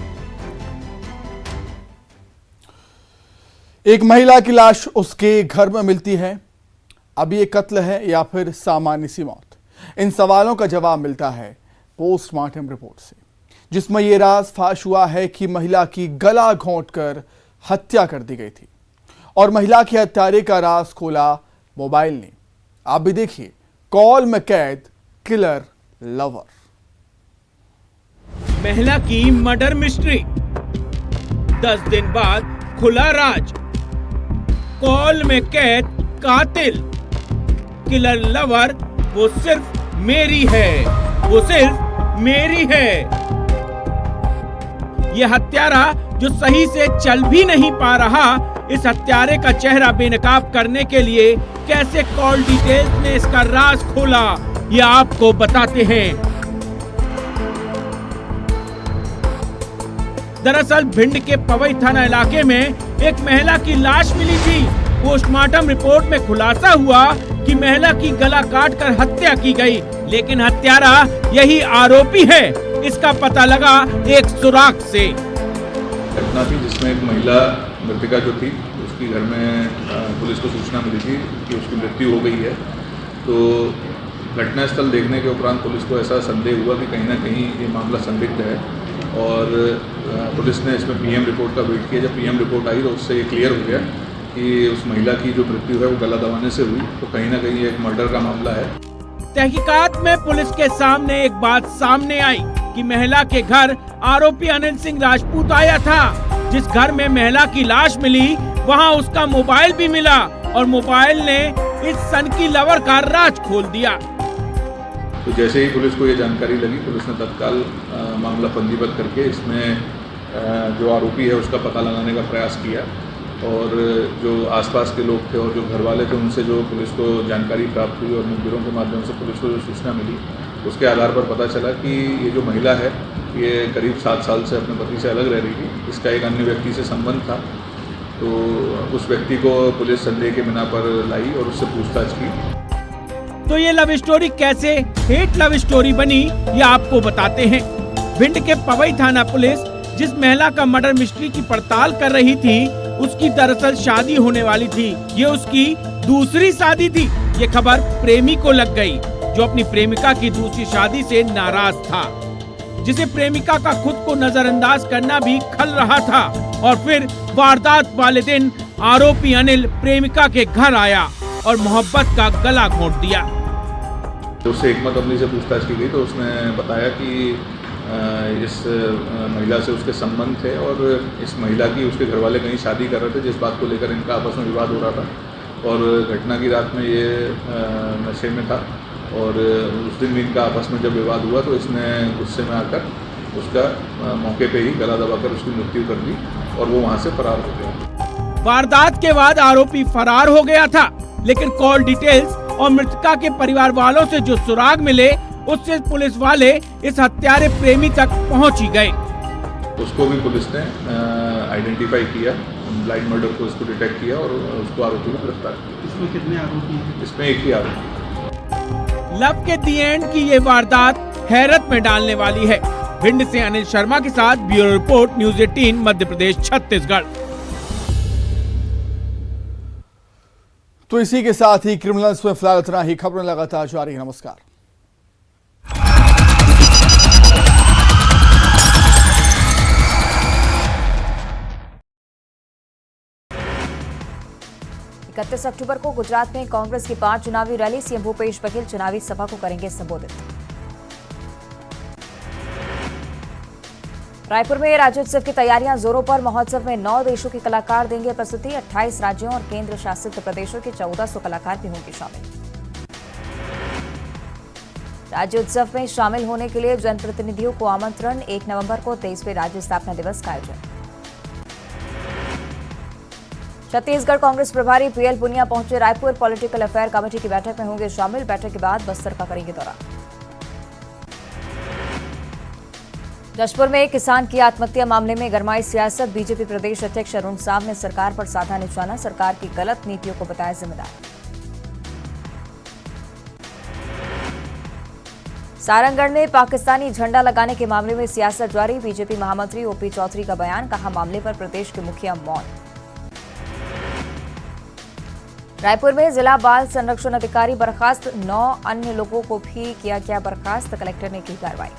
एक महिला की लाश उसके घर में मिलती है। अब ये कत्ल है या फिर सामान्य सी मौत? इन सवालों का जवाब मिलता है पोस्टमार्टम रिपोर्ट से, जिसमें यह राज फाश हुआ है कि महिला की गला घोंटकर हत्या कर दी गई थी और महिला के हत्यारे का राज खोला मोबाइल ने। आप भी देखिए, कॉल में कैद किलर लवर। महिला की मर्डर मिस्ट्री, 10 दिन बाद खुला राज। कॉल में कैद कातिल, किलर लवर वो सिर्फ मेरी है, वो सिर्फ मेरी है। ये हत्यारा जो सही से चल भी नहीं पा रहा, इस हत्यारे का चेहरा बेनकाब करने के लिए कैसे कॉल डिटेल्स ने इसका राज खोला, ये आपको बताते हैं। दरअसल भिंड के पवई थाना इलाके में एक महिला की लाश मिली थी। पोस्टमार्टम रिपोर्ट में खुलासा हुआ कि महिला की गला काटकर हत्या की गई, लेकिन हत्यारा यही आरोपी है। इसका पता लगा एक सुराग से। घटना थी जिसमें एक महिला मृतका जो थी, उसकी घर में पुलिस को सूचना मिली थी कि उसकी मृत्यु हो गई है। तो घटनास्थल देखने के उपरांत पुलिस को ऐसा संदेह हुआ कि कहीं ना कहीं ये मामला संदिग्ध है और पुलिस ने इसमें पीएम रिपोर्ट का वेट किया। जब पीएम रिपोर्ट आई तो उससे ये क्लियर हो गया कि उस महिला की जो मृत्यु है वो गला दबाने से हुई, तो कहीं ना कहीं एक मर्डर का मामला है। तहकीकात में पुलिस के सामने एक बात सामने आई कि महिला के घर आरोपी अनिल सिंह राजपूत आया था। जिस घर में महिला की लाश मिली वहां उसका मोबाइल भी मिला और मोबाइल ने इस सनकी लवर का राज खोल दिया। तो जैसे ही पुलिस को ये जानकारी लगी, पुलिस ने तत्काल मामला पंजीबद्ध करके इसमें जो आरोपी है उसका पता लगाने का प्रयास किया और जो आसपास के लोग थे और जो घर वाले थे उनसे जो पुलिस को जानकारी प्राप्त हुई और मुखबिरों के माध्यम से पुलिस को जो सूचना मिली, उसके आधार पर पता चला कि ये जो महिला है ये करीब 7 साल से अपने पति से अलग रह रही थी। इसका एक अन्य व्यक्ति से संबंध था, तो उस व्यक्ति को पुलिस संदेह के बिना पर लाई और उससे पूछताछ की। तो ये लव स्टोरी कैसे हेट लव स्टोरी बनी, ये आपको बताते हैं। भिंड के पवई थाना पुलिस जिस महिला का मर्डर मिस्ट्री की पड़ताल कर रही थी, उसकी दरअसल शादी होने वाली थी। ये उसकी दूसरी शादी थी। ये खबर प्रेमी को लग गई, जो अपनी प्रेमिका की दूसरी शादी से नाराज था, जिसे प्रेमिका का खुद को नजरअंदाज करना भी खल रहा था। और फिर वारदात वाले दिन आरोपी अनिल प्रेमिका के घर आया और मोहब्बत का गला घोंट दिया। उससे हिकमत अमली से पूछताछ की गई तो उसने बताया कि इस महिला से उसके संबंध थे और इस महिला की उसके घर वाले कहीं शादी कर रहे थे, जिस बात को लेकर इनका आपस में विवाद हो रहा था और घटना की रात में ये नशे में था और उस दिन भी इनका आपस में जब विवाद हुआ तो इसने गुस्से में आकर उसका मौके पे ही गला दबाकर उसकी मृत्यु कर दी और वो वहाँ से फरार हो गया। वारदात के बाद आरोपी फरार हो गया था, लेकिन कॉल डिटेल्स और मृतका के परिवार वालों से जो सुराग मिले उससे पुलिस वाले इस हत्यारे प्रेमी तक पहुंच ही गए। उसको भी पुलिस ने आइडेंटिफाई किया, ब्लाइंड मर्डर को उसको डिटेक्ट किया और उसको आरोपी को गिरफ्तार किया। इसमें कितने आरोपी हैं? इसमें एक ही आरोपी। लव के दी एंड की ये वारदात हैरत में डालने वाली है। भिंड से अनिल शर्मा के साथ bureau report, news 18 Madhya Pradesh Chhattisgarh. तो इसी के साथ ही क्रिमिनल्स में फिलहाल इतना ही। खबरें लगातार जारी है। नमस्कार। इकतीस अक्टूबर को गुजरात में कांग्रेस की 5 चुनावी रैली, सीएम भूपेश बघेल चुनावी सभा को करेंगे संबोधित। रायपुर में राज्योत्सव की तैयारियां जोरों पर। महोत्सव में 9 देशों के कलाकार देंगे प्रस्तुति। 28 राज्यों और केंद्र शासित प्रदेशों के 1400 कलाकार भी होंगे शामिल। राज्योत्सव में शामिल होने के लिए जनप्रतिनिधियों को आमंत्रण। 1 नवंबर को 23वें राज्य स्थापना दिवस का आयोजन। छत्तीसगढ़ कांग्रेस प्रभारी पीएल पुनिया पहुंचे रायपुर। पॉलिटिकल अफेयर कमेटी की बैठक में होंगे शामिल। बैठक के बाद बस्तर का करेंगे दौरा। जशपुर में किसान की आत्महत्या मामले में गरमाई सियासत। बीजेपी प्रदेश अध्यक्ष अरुण साव ने सरकार पर साधा निशाना। सरकार की गलत नीतियों को बताया जिम्मेदार। सारंगढ़ में पाकिस्तानी झंडा लगाने के मामले में सियासत जारी। बीजेपी महामंत्री ओपी चौधरी का बयान, कहा मामले पर प्रदेश के मुखिया मौन। रायपुर में जिला बाल संरक्षण अधिकारी बर्खास्त। 9 अन्य लोगों को भी किया गया बर्खास्त। कलेक्टर ने की कार्रवाई।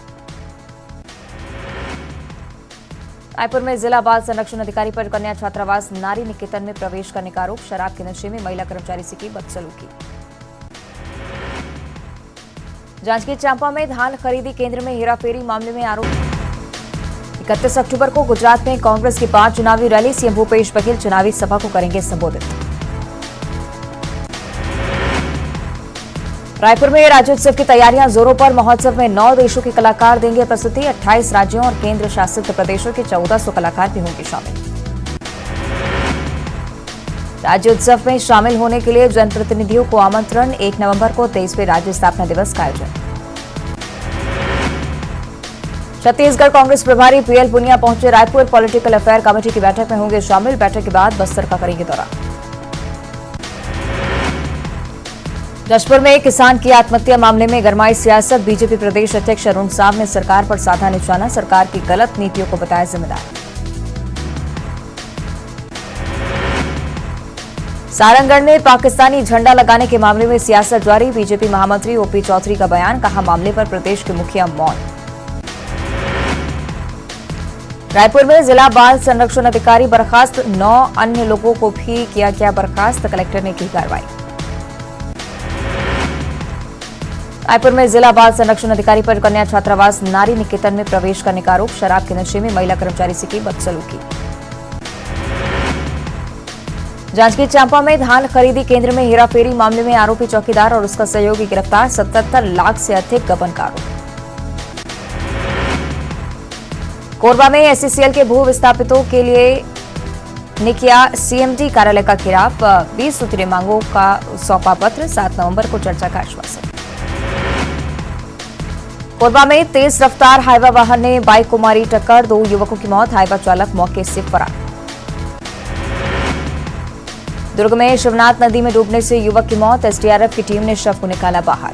रायपुर में जिला बाल संरक्षण अधिकारी पर कन्या छात्रावास नारी निकेतन में प्रवेश करने का आरोप। शराब के नशे में महिला कर्मचारी से की बदसलूकी। जांजगीर चांपा में धान खरीदी केंद्र में हेराफेरी मामले में आरोप। 31 अक्टूबर को गुजरात में कांग्रेस की 5 चुनावी रैली, सीएम भूपेश बघेल चुनावी सभा को करेंगे संबोधित। रायपुर में राज्योत्सव की तैयारियां जोरों पर। महोत्सव में 9 देशों के कलाकार देंगे प्रस्तुति। 28 राज्यों और केंद्र शासित प्रदेशों के 1400 कलाकार भी होंगे शामिल। राज्योत्सव में शामिल होने के लिए जनप्रतिनिधियों को आमंत्रण। 1 नवंबर को 23वें राज्य स्थापना दिवस का आयोजन। छत्तीसगढ़ कांग्रेस प्रभारी पीएल पुनिया पहुंचे रायपुर। पॉलिटिकल अफेयर कमेटी की बैठक में होंगे शामिल। बैठक के बाद बस्तर का करेंगे दौरा। जशपुर में किसान की आत्महत्या मामले में गरमाई सियासत। बीजेपी प्रदेश अध्यक्ष अरुण साव ने सरकार पर साधा निशाना। सरकार की गलत नीतियों को बताया जिम्मेदार। सारंगढ़ में पाकिस्तानी झंडा लगाने के मामले में सियासत जारी। बीजेपी महामंत्री ओपी चौधरी का बयान, कहा मामले पर प्रदेश के मुखिया मौन। रायपुर में जिला बाल संरक्षण अधिकारी बर्खास्त। 9 अन्य लोगों को भी किया गया बर्खास्त। कलेक्टर ने की कार्रवाई। रायपुर में जिला बाल संरक्षण अधिकारी पर कन्या छात्रावास नारी निकेतन में प्रवेश करने का आरोप। शराब के नशे में महिला कर्मचारी से की बदसलूकी। जांजगीर चांपा में धान खरीदी केंद्र में हेराफेरी मामले में आरोपी चौकीदार और उसका सहयोगी गिरफ्तार। 77 लाख से अधिक गबन का आरोप। कोरबा में एससीसीएल के भू विस्थापितों के लिए ने किया सीएमडी कार्यालय का घेराव। 20 सूत्रीय मांगों का सौंपा पत्र। 7 नवंबर को चर्चा का आश्वासन। कोरबा में तेज रफ्तार हाईवा वाहन ने बाइक को मारी टक्कर। 2 युवकों की मौत। हाईवा चालक मौके से फरार। दुर्ग में शिवनाथ नदी में डूबने से युवक की मौत। एसडीआरएफ की टीम ने शव को निकाला बाहर।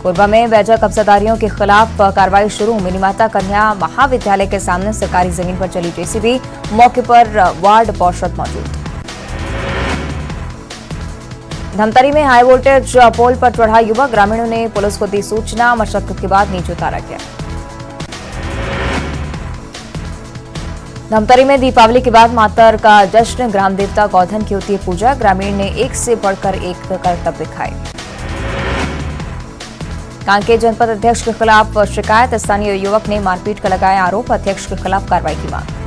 कोरबा में वैजा कब्जाधारियों के खिलाफ कार्रवाई शुरू। मिनीमाता कन्या महाविद्यालय के सामने सरकारी जमीन पर चली जेसीबी। मौके पर वार्ड पार्षद मौजूद। धमतरी में हाई वोल्टेज पोल पर चढ़ा युवक। ग्रामीणों ने पुलिस को दी सूचना। मशक्कत के बाद नीचे उतारा गया। धमतरी में दीपावली के बाद मातर का जश्न। ग्राम देवता गौधन की होती है पूजा। ग्रामीण ने एक से बढ़कर एक करतब दिखाए। कांकेर जनपद अध्यक्ष के खिलाफ शिकायत। स्थानीय युवक ने मारपीट का लगाया आरोप। अध्यक्ष के खिलाफ कार्रवाई की मांग।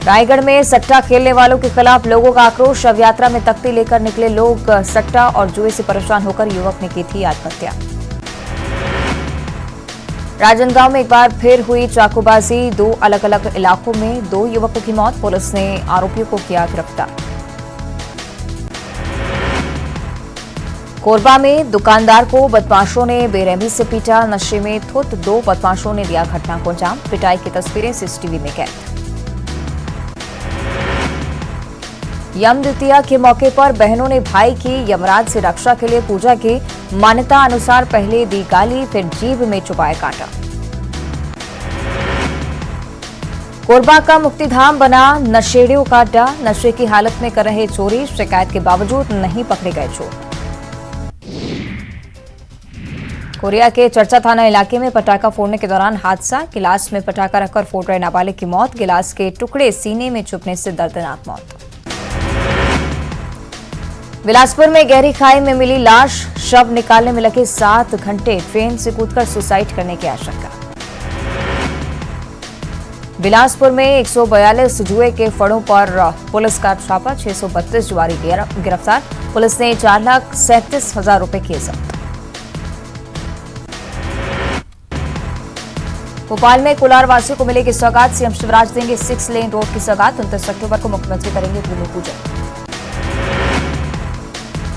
रायगढ़ में सट्टा खेलने वालों के खिलाफ लोगों का आक्रोश। शव यात्रा में तख्ती लेकर निकले लोग। सट्टा और जुए से परेशान होकर युवक ने की थी आत्महत्या। राजनांदगांव में एक बार फिर हुई चाकूबाजी, 2 अलग अलग इलाकों में 2 युवकों की मौत, पुलिस ने आरोपियों को किया गिरफ्तार। कोरबा में दुकानदार को बदमाशों ने बेरहमी से पीटा, नशे में धुत 2 बदमाशों ने दिया घटना को अंजाम, पिटाई की तस्वीरें सीसीटीवी में कैद। यम द्वितीया के मौके पर बहनों ने भाई की यमराज से रक्षा के लिए पूजा की, मान्यता अनुसार पहले दी गाली, फिर जीभ में चुपाया कांटा। कोरबा का मुक्तिधाम बना नशेड़ियों का अड्डा, नशे की हालत में कर रहे चोरी, शिकायत के बावजूद नहीं पकड़े गए चोर। कोरिया के चर्चा थाना इलाके में पटाखा फोड़ने के दौरान हादसा, गिलास में पटाखा रखकर फोड़ रहे नाबालिग की मौत, गिलास के टुकड़े सीने में चुभने से दर्दनाक मौत। बिलासपुर में गहरी खाई में मिली लाश, शव निकालने में लगे 7 घंटे, ट्रेन से कूदकर सुसाइड करने की आशंका। बिलासपुर में 142 जुए के फड़ों पर पुलिस का छापा, 632 जुआरी गिरफ्तार, पुलिस ने 4,37,000 रुपए किए जब्त। भोपाल में कुलार वासियों को मिलेगी सौगात, सीएम शिवराज देंगे 6 लेन रोड की सौगात, 29 अक्टूबर को मुख्यमंत्री करेंगे भूमि पूजन।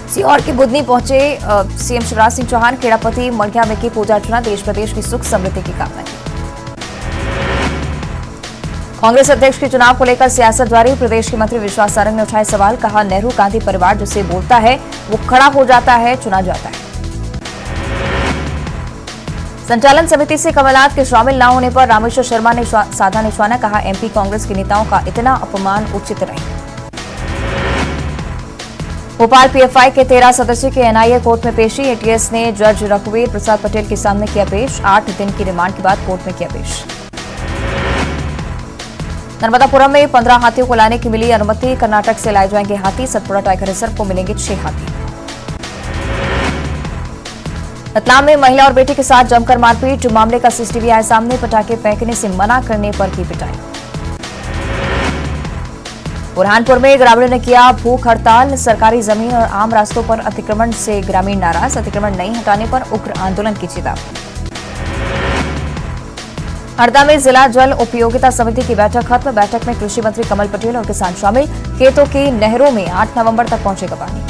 सीहोर के बुधनी पहुंचे सीएम शिवराज सिंह चौहान, खेड़ापति मढ़िया में की पूजा अर्चना, देश प्रदेश की सुख समृद्धि की कामना की। कांग्रेस अध्यक्ष के चुनाव को लेकर सियासत जारी, प्रदेश के मंत्री विश्वास सारंग ने उठाए सवाल, कहा नेहरू गांधी परिवार जिसे बोलता है वो खड़ा हो जाता है, चुना जाता है। संचालन समिति से कमलनाथ के शामिल न होने पर रामेश्वर शर्मा ने साधा निशाना, कहा एमपी कांग्रेस के नेताओं का इतना अपमान उचित नहीं। भोपाल पीएफआई के 13 सदस्यों की एनआईए कोर्ट में पेशी, एटीएस ने जज रघुवीर प्रसाद पटेल के सामने किया पेश, 8 दिन की रिमांड के बाद कोर्ट में किया पेश। नर्मदापुरम में 15 हाथियों को लाने की मिली अनुमति, कर्नाटक से लाए जाएंगे हाथी, सतपुड़ा टाइगर रिजर्व को मिलेंगे 6 हाथी। रतलाम में महिला और बेटे के साथ जमकर मारपीट, मामले का सीसीटीवी आए सामने, पटाखे फेंकने से मना करने पर की पिटाई। बुरहानपुर में ग्रामीणों ने किया भूख हड़ताल, सरकारी जमीन और आम रास्तों पर अतिक्रमण से ग्रामीण नाराज, अतिक्रमण नहीं हटाने पर उग्र आंदोलन की चेतावनी। हरदा में जिला जल उपयोगिता समिति की बैठक खत्म, बैठक में कृषि मंत्री कमल पटेल और किसान शामिल, खेतों की नहरों में 8 नवंबर तक पहुंचेगा पानी।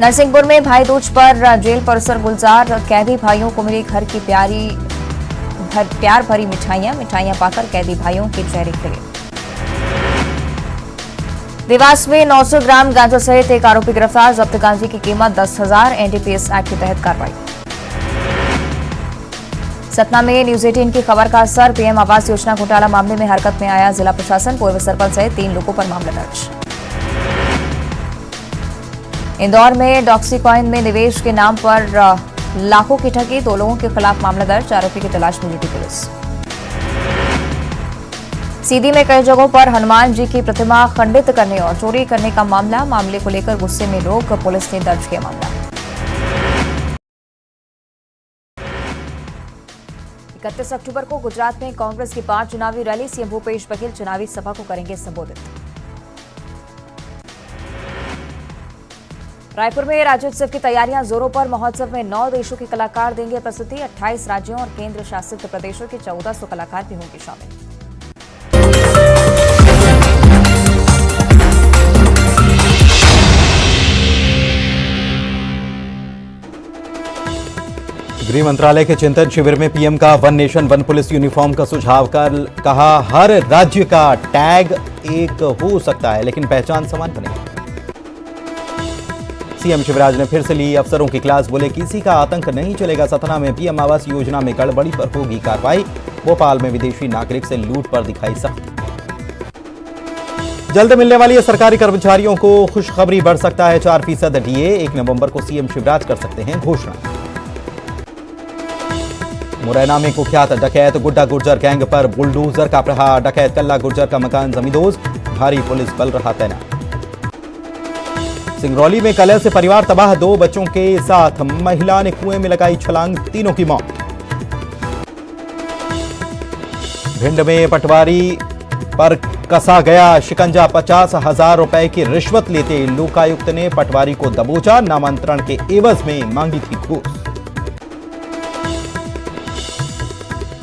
नरसिंहपुर में भाई दूज पर जेल परिसर गुलजार, कैदी भाइयों को मिली घर की प्यार भरी मिठाइयां पाकर कैदी भाइयों के चेहरे खिले। देवास में 900 ग्राम गांजा सहित एक आरोपी गिरफ्तार, जब्त गांजे की कीमत 10,000, एनडीपीएस एक्ट के तहत कार्रवाई। सतना में न्यूज 18 की खबर का असर, पीएम आवास योजना घोटाला मामले में हरकत में आया जिला प्रशासन, पूर्व सरपंच सहित 3 लोगों पर मामला दर्ज। इंदौर में डॉक्सीकॉइन में निवेश के नाम पर लाखों की ठगी, 2 लोगों के खिलाफ मामला दर्ज, आरोपी की तलाश में जुटी पुलिस। सीधी में कई जगहों पर हनुमान जी की प्रतिमा खंडित करने और चोरी करने का मामले को लेकर गुस्से में लोग, पुलिस ने दर्ज किया मामला। 31 अक्टूबर को गुजरात में कांग्रेस की 5 चुनावी रैली, सीएम भूपेश बघेल चुनावी सभा को करेंगे संबोधित। रायपुर में राज्योत्सव की तैयारियां जोरों पर, महोत्सव में 9 देशों के कलाकार देंगे प्रस्तुति, 28 राज्यों और केंद्र शासित प्रदेशों के 1400 कलाकार भी होंगे शामिल। गृह मंत्रालय के चिंतन शिविर में पीएम का one nation one police uniform का सुझाव, कर कहा हर राज्य का टैग एक हो सकता है लेकिन पहचान समान बनेगी। सीएम शिवराज ने फिर से ली अफसरों की क्लास, बोले किसी का आतंक नहीं चलेगा। सतना में पीएम आवास योजना में गड़बड़ी पर होगी कार्रवाई, भोपाल में विदेशी नागरिक से लूट पर दिखाई सख्ती। जल्द मिलने वाली है सरकारी कर्मचारियों को खुशखबरी, बढ़ सकता है 4% डीए, 1 नवंबर को सीएम शिवराज कर सकते हैं घोषणा। मुरैना में कुख्यात डकैत गुड्डा गुर्जर गैंग पर बुलडोजर का प्रहार, डकैत कल्ला गुर्जर का मकान जमींदोज, भारी पुलिस बल रहा तैनात। सिंगरौली में कलह से परिवार तबाह, 2 बच्चों के साथ महिला ने कुएं में लगाई छलांग, तीनों की मौत। भिंड में पटवारी पर कसा गया शिकंजा, 50,000 रुपए की रिश्वत लेते लोकायुक्त ने पटवारी को दबोचा, नामांतरण के एवज में मांगी थी घूस।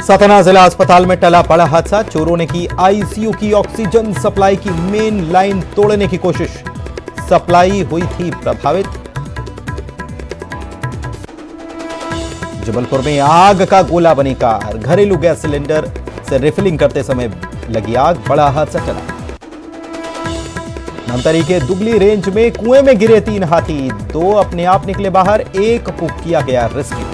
सतना जिला अस्पताल में टला बड़ा हादसा, चोरों ने की आईसीयू की ऑक्सीजन सप्लाई की मेन लाइन तोड़ने की कोशिश, सप्लाई हुई थी प्रभावित। जबलपुर में आग का गोला बनी कार, घरेलू गैस सिलेंडर से रिफिलिंग करते समय लगी आग, बड़ा हादसा टला। धमतरी के दुगली रेंज में कुएं में गिरे 3 हाथी, 2 अपने आप निकले बाहर, 1 को किया गया रेस्क्यू।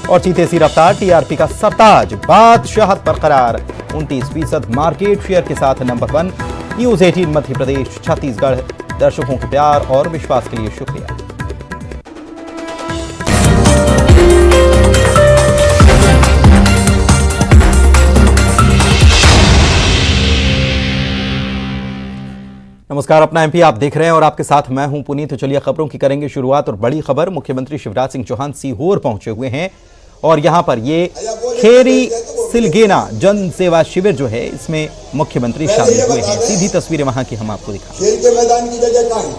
और चीते सी रफ्तार, टीआरपी का सरताज, बादशाहत बरकरार, 29% मार्केट शेयर के साथ नंबर 1। न्यूज 18 मध्य प्रदेश छत्तीसगढ़, दर्शकों के प्यार और विश्वास के लिए शुक्रिया। नमस्कार, अपना एमपी आप देख रहे हैं और आपके साथ मैं हूं पुनीत। तो चलिए खबरों की करेंगे शुरुआत। और बड़ी खबर, मुख्यमंत्री शिवराज सिंह चौहान सीहोर पहुंचे हुए हैं और यहां पर ये खेरी सिलगेना जन सेवा शिविर जो है इसमें मुख्यमंत्री शामिल हुए हैं। सीधी तस्वीरें वहां की हम आपको दिखा। खेल के मैदान की जगह कहां है?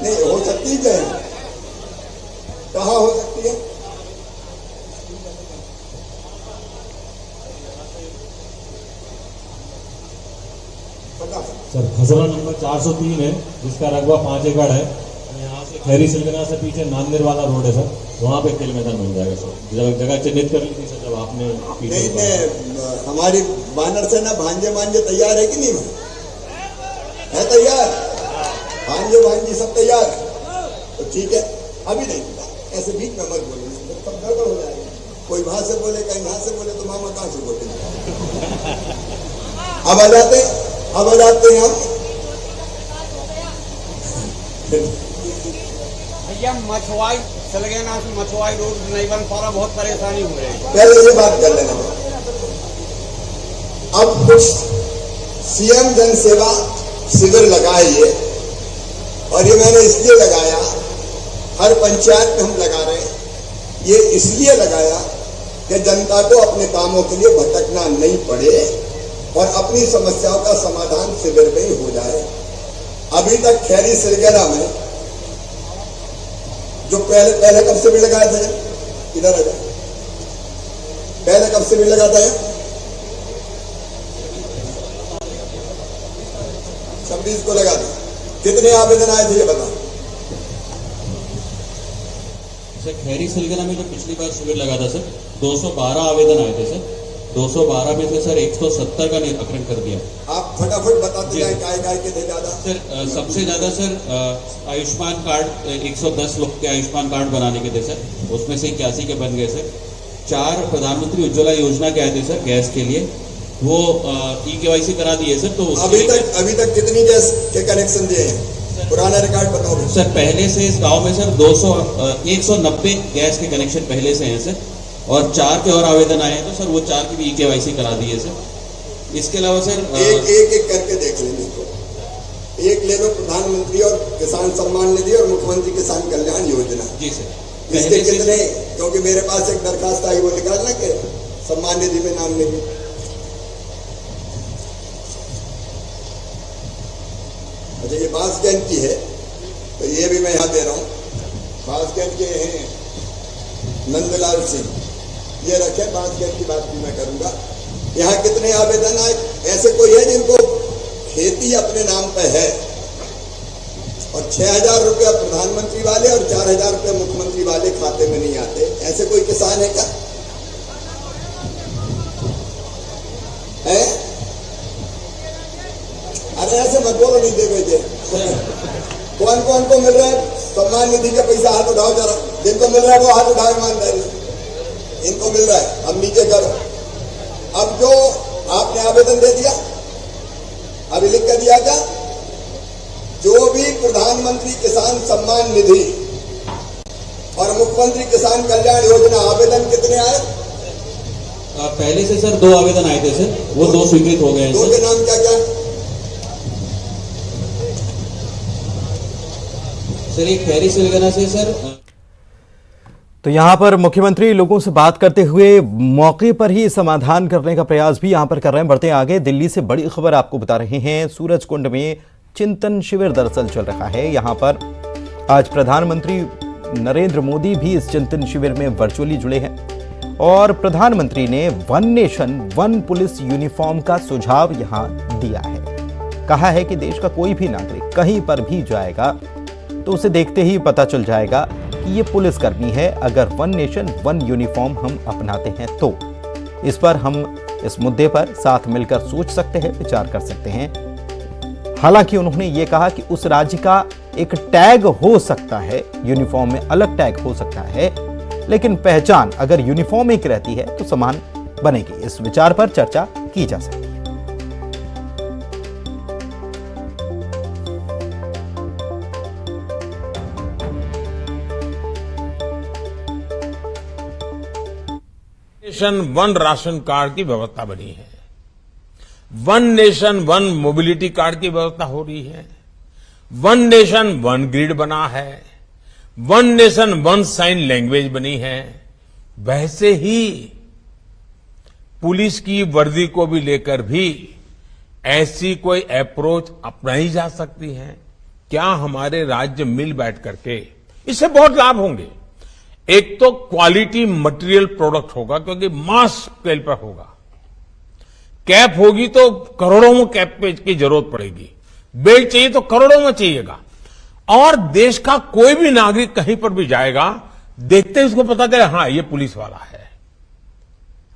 नहीं हो सकती है, कहां हो सकती है? सर खसरा नंबर 403 है, जिसका रकबा 5 एकड़ है। यहाँ से खैरी सिलगना से पीछे नांदेड़ वाला रोड है सर, वहाँ पे खेल मैदान बन जाएगा सर। जगह चिन्हित कर ली थी सर जब आपने नहीं, हमारी बानर से ना भांजे भांजे तैयार है कि नहीं? है तैयार? भांजे भांजी सब तैयार है तो ठीक है। अभी नहीं, ऐसे बीच में मत बोले, सब गड़बड़ हो जाएगा। कोई वहां से बोले, कहीं वहां से बोले, तो मामा कहां से बोले? अब आ जाते हैं हम भैया। मछुआई सिलगेना से मछुआई रोड नहीं बन पा रहा, बहुत परेशानी हो रही है। पहले ये बात कर लेना। अब कुछ सीएम जन सेवा शिविर लगाए ये, और ये मैंने इसलिए लगाया, हर पंचायत में हम लगा रहे हैं। ये इसलिए लगाया कि जनता को अपने कामों के लिए भटकना नहीं पड़े और अपनी समस्याओं का समाधान शिविर में ही हो जाए। अभी तक खैरी सिलगेना में जो पहले कब शिविर लगाया था, इधर आ जाए, पहले कब शिविर लगाता है? 26 को लगा था। कितने आवेदन आए थे ये बताओ? सर खैरी सिलगना में जो पिछली बार शिविर लगा था सर, 212 आवेदन आए थे सर। 212 में से सर 170 का निराकरण कर दिया। आप फटाफट बताते जाए काय के थे ज्यादा? सर सबसे ज्यादा सर आयुष्मान कार्ड 110 लोग के आयुष्मान कार्ड बनाने के थे सर, उसमें से 81 के बन गए सर। 4 प्रधानमंत्री उज्ज्वला योजना के आए थे सर गैस के लिए, वो EKYC करा दिए सर। तो अभी तक कितनी गैस के कनेक्शन दिए हैं? पुराना रिकॉर्ड बताओ सर। पहले से इस गाँव में सर 190 गैस के कनेक्शन पहले से हैं सर, और 4 के और आवेदन आए हैं तो सर वो 4 की भी EKYC करा दी है सर। इसके अलावा सर एक करके देख लेंगे तो एक ले लो, प्रधानमंत्री और किसान सम्मान निधि और मुख्यमंत्री किसान कल्याण योजना। जी सर। इसके कितने? क्योंकि मेरे पास एक दरखास्त आई, वो निकालना के सम्मान निधि में नाम नहीं। अच्छा, ये बांसगंज की है तो ये भी मैं यहाँ दे रहा हूँ। बांसगंज के हैं नंदलाल सिंह, ये रखे। बांसगंज की बात भी मैं करूंगा। यहाँ कितने आवेदन आए? ऐसे कोई है जिनको खेती अपने नाम पे है और 6,000 रुपया प्रधानमंत्री वाले और 4,000 रुपया मुख्यमंत्री वाले खाते में नहीं आते? ऐसे कोई किसान है क्या? है? अरे ऐसे मत बोलो, नहीं दे भेजे। कौन कौन को मिल रहा है सम्मान निधि का पैसा? हाथ उठाओ जरा, जिनको मिल रहा है वो हाथ उठाओ ईमानदारी। इनको मिल रहा है, अब नीचे करो। अब जो आपने आवेदन दे दिया, अभी लिख कर दिया क्या? जो भी प्रधानमंत्री किसान सम्मान निधि और मुख्यमंत्री किसान कल्याण योजना आवेदन कितने आए? पहले से सर 2 आवेदन आए थे सर, वो 2 स्वीकृत हो गए हैं। 2 के नाम क्या क्या? सर एक खैरी सिलगना से सर। तो यहां पर मुख्यमंत्री लोगों से बात करते हुए मौके पर ही समाधान करने का प्रयास भी यहां पर कर रहे हैं। बढ़ते आगे, दिल्ली से बड़ी खबर आपको बता रहे हैं। सूरजकुंड में चिंतन शिविर दरअसल चल रहा है। यहां पर आज प्रधानमंत्री नरेंद्र मोदी भी इस चिंतन शिविर में वर्चुअली जुड़े हैं। और प्रधानमंत्री ने one nation one police uniform का सुझाव यहां दिया है। कहा है कि देश का कोई भी नागरिक कहीं पर भी जाएगा तो उसे देखते ही पता चल जाएगा कि ये पुलिसकर्मी है, अगर वन नेशन वन यूनिफॉर्म हम अपनाते हैं तो। इस पर हम इस मुद्दे पर साथ मिलकर सोच सकते हैं, विचार कर सकते हैं। हालांकि उन्होंने ये कहा कि उस राज्य का एक टैग हो सकता है, यूनिफॉर्म में अलग टैग हो सकता है, लेकिन पहचान अगर यूनिफॉर्म एक रहती है तो समान बनेगी। इस विचार पर चर्चा की जा सकती है। नेशन वन राशन कार्ड की व्यवस्था बनी है, one nation one mobility card की व्यवस्था हो रही है, वन नेशन वन ग्रिड बना है, one nation one sine language बनी है। वैसे ही पुलिस की वर्दी को भी लेकर भी ऐसी कोई अप्रोच अपनाई जा सकती है। क्या हमारे राज्य मिल बैठ करके, इससे बहुत लाभ होंगे। एक तो क्वालिटी मटेरियल प्रोडक्ट होगा, क्योंकि मास स्केल पर होगा। कैप होगी तो करोड़ों में कैप की जरूरत पड़ेगी, बेल्ट चाहिए तो करोड़ों में चाहिएगा। और देश का कोई भी नागरिक कहीं पर भी जाएगा, देखते ही उसको पता चले हाँ ये पुलिस वाला है।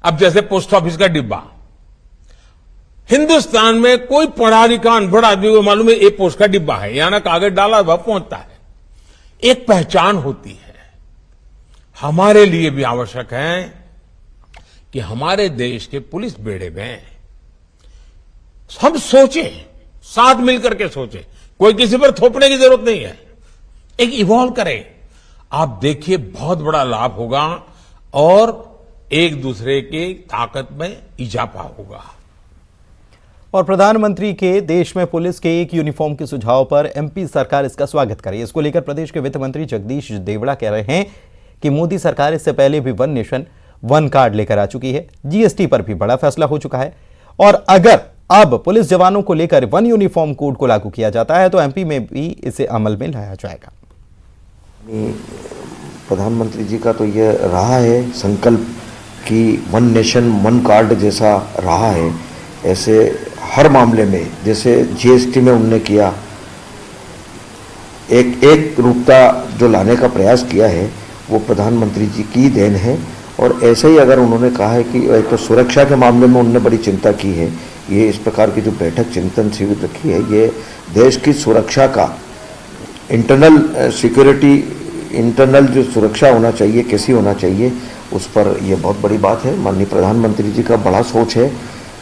अब जैसे पोस्ट ऑफिस का डिब्बा, हिंदुस्तान में कोई पढ़ा लिखा अनपढ़ आदमी को मालूम है ये पोस्ट का डिब्बा है, यहां ना कागज डाला वह पहुंचता है। एक पहचान होती है। हमारे लिए भी आवश्यक है कि हमारे देश के पुलिस बेड़े में हम सोचें, साथ मिलकर के सोचें, कोई किसी पर थोपने की जरूरत नहीं है, एक इवॉल्व करें। आप देखिए बहुत बड़ा लाभ होगा और एक दूसरे की ताकत में इजाफा होगा। और प्रधानमंत्री के देश में पुलिस के एक यूनिफॉर्म के सुझाव पर एमपी सरकार इसका स्वागत करे। इसको लेकर प्रदेश के वित्त मंत्री जगदीश देवड़ा कह रहे हैं कि मोदी सरकार इससे पहले भी वन नेशन वन कार्ड लेकर आ चुकी है, जीएसटी पर भी बड़ा फैसला हो चुका है, और अगर अब पुलिस जवानों को लेकर वन यूनिफॉर्म कोड को लागू किया जाता है तो एमपी में भी इसे अमल में लाया जाएगा। प्रधानमंत्री जी का तो यह रहा है संकल्प कि वन नेशन वन कार्ड जैसा रहा है, ऐसे हर मामले में, जैसे जीएसटी में उन्होंने किया, एक रूपता जो लाने का प्रयास किया है वो प्रधानमंत्री जी की देन है। और ऐसे ही अगर उन्होंने कहा है कि एक तो सुरक्षा के मामले में उन्होंने बड़ी चिंता की है, ये इस प्रकार की जो बैठक चिंतन शिविर रखी है, ये देश की सुरक्षा का इंटरनल सिक्योरिटी, इंटरनल जो सुरक्षा होना चाहिए कैसी होना चाहिए, उस पर यह बहुत बड़ी बात है। माननीय प्रधानमंत्री जी का बड़ा सोच है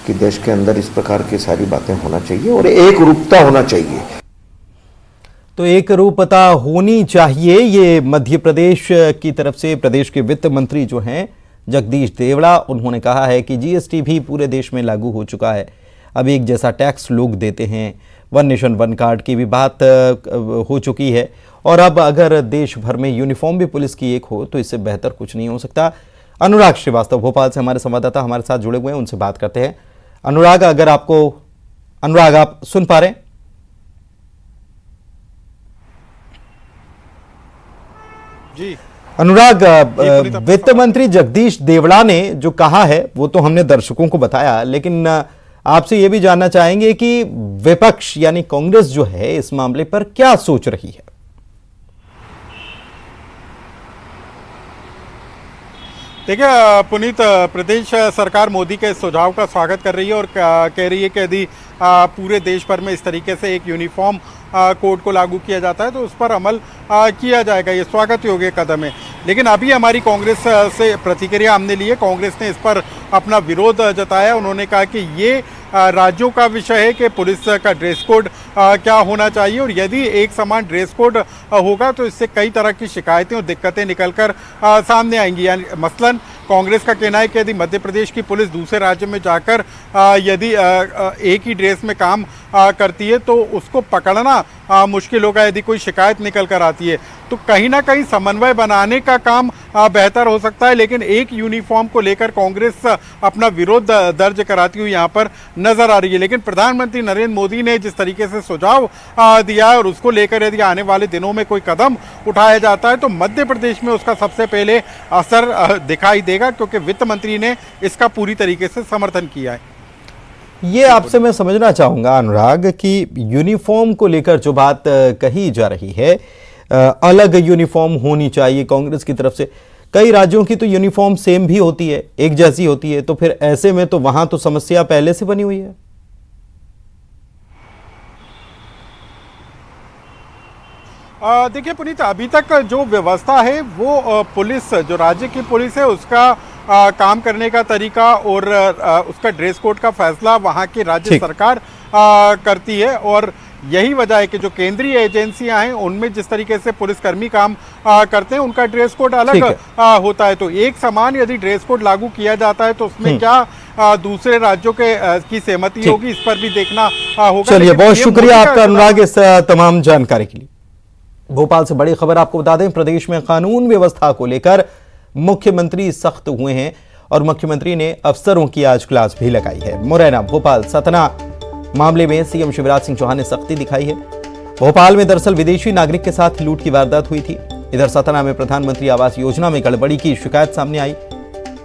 कि देश के अंदर इस प्रकार की सारी बातें होना चाहिए और एक रूपता होना चाहिए। तो एक रूपता होनी चाहिए, ये मध्य प्रदेश की तरफ से प्रदेश के वित्त मंत्री जो हैं जगदीश देवड़ा, उन्होंने कहा है कि जीएसटी भी पूरे देश में लागू हो चुका है, अब एक जैसा टैक्स लोग देते हैं, वन नेशन वन कार्ड की भी बात हो चुकी है, और अब अगर देश भर में यूनिफॉर्म भी पुलिस की एक हो तो इससे बेहतर कुछ नहीं हो सकता। अनुराग श्रीवास्तव भोपाल से हमारे संवाददाता हमारे साथ जुड़े हुए हैं, उनसे बात करते हैं। अनुराग, अनुराग आप सुन पा रहे हैं? जी अनुराग, वित्त मंत्री जगदीश देवड़ा ने जो कहा है वो तो हमने दर्शकों को बताया, लेकिन आपसे ये भी जानना चाहेंगे कि विपक्ष यानी कांग्रेस जो है इस मामले पर क्या सोच रही है। देखिए पुनीत, प्रदेश सरकार मोदी के सुझाव का स्वागत कर रही है और कह रही है कि यदि पूरे देश भर में इस तरीके से एक यूनिफॉर्म कोड को लागू किया जाता है तो उस पर अमल किया जाएगा। ये स्वागत योग्य कदम है। लेकिन अभी हमारी कांग्रेस से प्रतिक्रिया हमने ली है। कांग्रेस ने इस पर अपना विरोध जताया। उन्होंने कहा कि ये राज्यों का विषय है कि पुलिस का ड्रेस कोड क्या होना चाहिए, और यदि एक समान ड्रेस कोड होगा तो इससे कई तरह की शिकायतें और दिक्कतें निकलकर सामने आएंगी। यानी मसलन कांग्रेस का कहना है कि यदि मध्य प्रदेश की पुलिस दूसरे राज्य में जाकर यदि एक ही ड्रेस में काम करती है तो उसको पकड़ना मुश्किल होगा यदि कोई शिकायत निकल कर आती है। तो कहीं ना कहीं समन्वय बनाने का काम बेहतर हो सकता है। लेकिन एक यूनिफॉर्म को लेकर कांग्रेस अपना विरोध दर्ज कराती हुई यहाँ पर नजर आ रही है। लेकिन प्रधानमंत्री नरेंद्र मोदी ने जिस तरीके से सुझाव दिया है और उसको लेकर यदि आने वाले दिनों में कोई कदम उठाया जाता है तो मध्य प्रदेश में उसका सबसे पहले असर दिखाई देगा, क्योंकि वित्त मंत्री ने इसका पूरी तरीके से समर्थन किया है। ये आपसे मैं समझना चाहूंगा अनुराग कि यूनिफॉर्म को लेकर जो बात कही जा रही है, अलग यूनिफॉर्म होनी चाहिए कांग्रेस की तरफ से। कई राज्यों की तो यूनिफॉर्म सेम भी होती है, एक जैसी होती है, तो फिर ऐसे में तो वहां तो समस्या पहले से बनी हुई है। देखिए पुनीत, अभी तक जो व्यवस्था है वो पुलिस, जो राज्य की पुलिस है उसका काम करने का तरीका और उसका ड्रेस कोड का फैसला वहां की राज्य सरकार करती है। और यही वजह है कि जो केंद्रीय एजेंसियां हैं उनमें जिस तरीके से पुलिसकर्मी काम करते हैं उनका ड्रेस कोड अलग होता है। तो एक समान यदि ड्रेस कोड लागू किया जाता है तो उसमें क्या दूसरे राज्यों के की सहमति होगी, इस पर भी देखना होगा। चलिए, बहुत शुक्रिया आपका अनुराग इस तमाम जानकारी के लिए। भोपाल से बड़ी खबर आपको बता दें, प्रदेश में कानून व्यवस्था को लेकर मुख्यमंत्री सख्त हुए हैं और मुख्यमंत्री ने अफसरों की आज क्लास भी लगाई है। मुरैना, भोपाल, सतना मामले में सीएम शिवराज सिंह चौहान ने सख्ती दिखाई है। भोपाल में दरअसल विदेशी नागरिक के साथ लूट की वारदात हुई थी। इधर सतना में प्रधानमंत्री आवास योजना में गड़बड़ी की शिकायत सामने आई।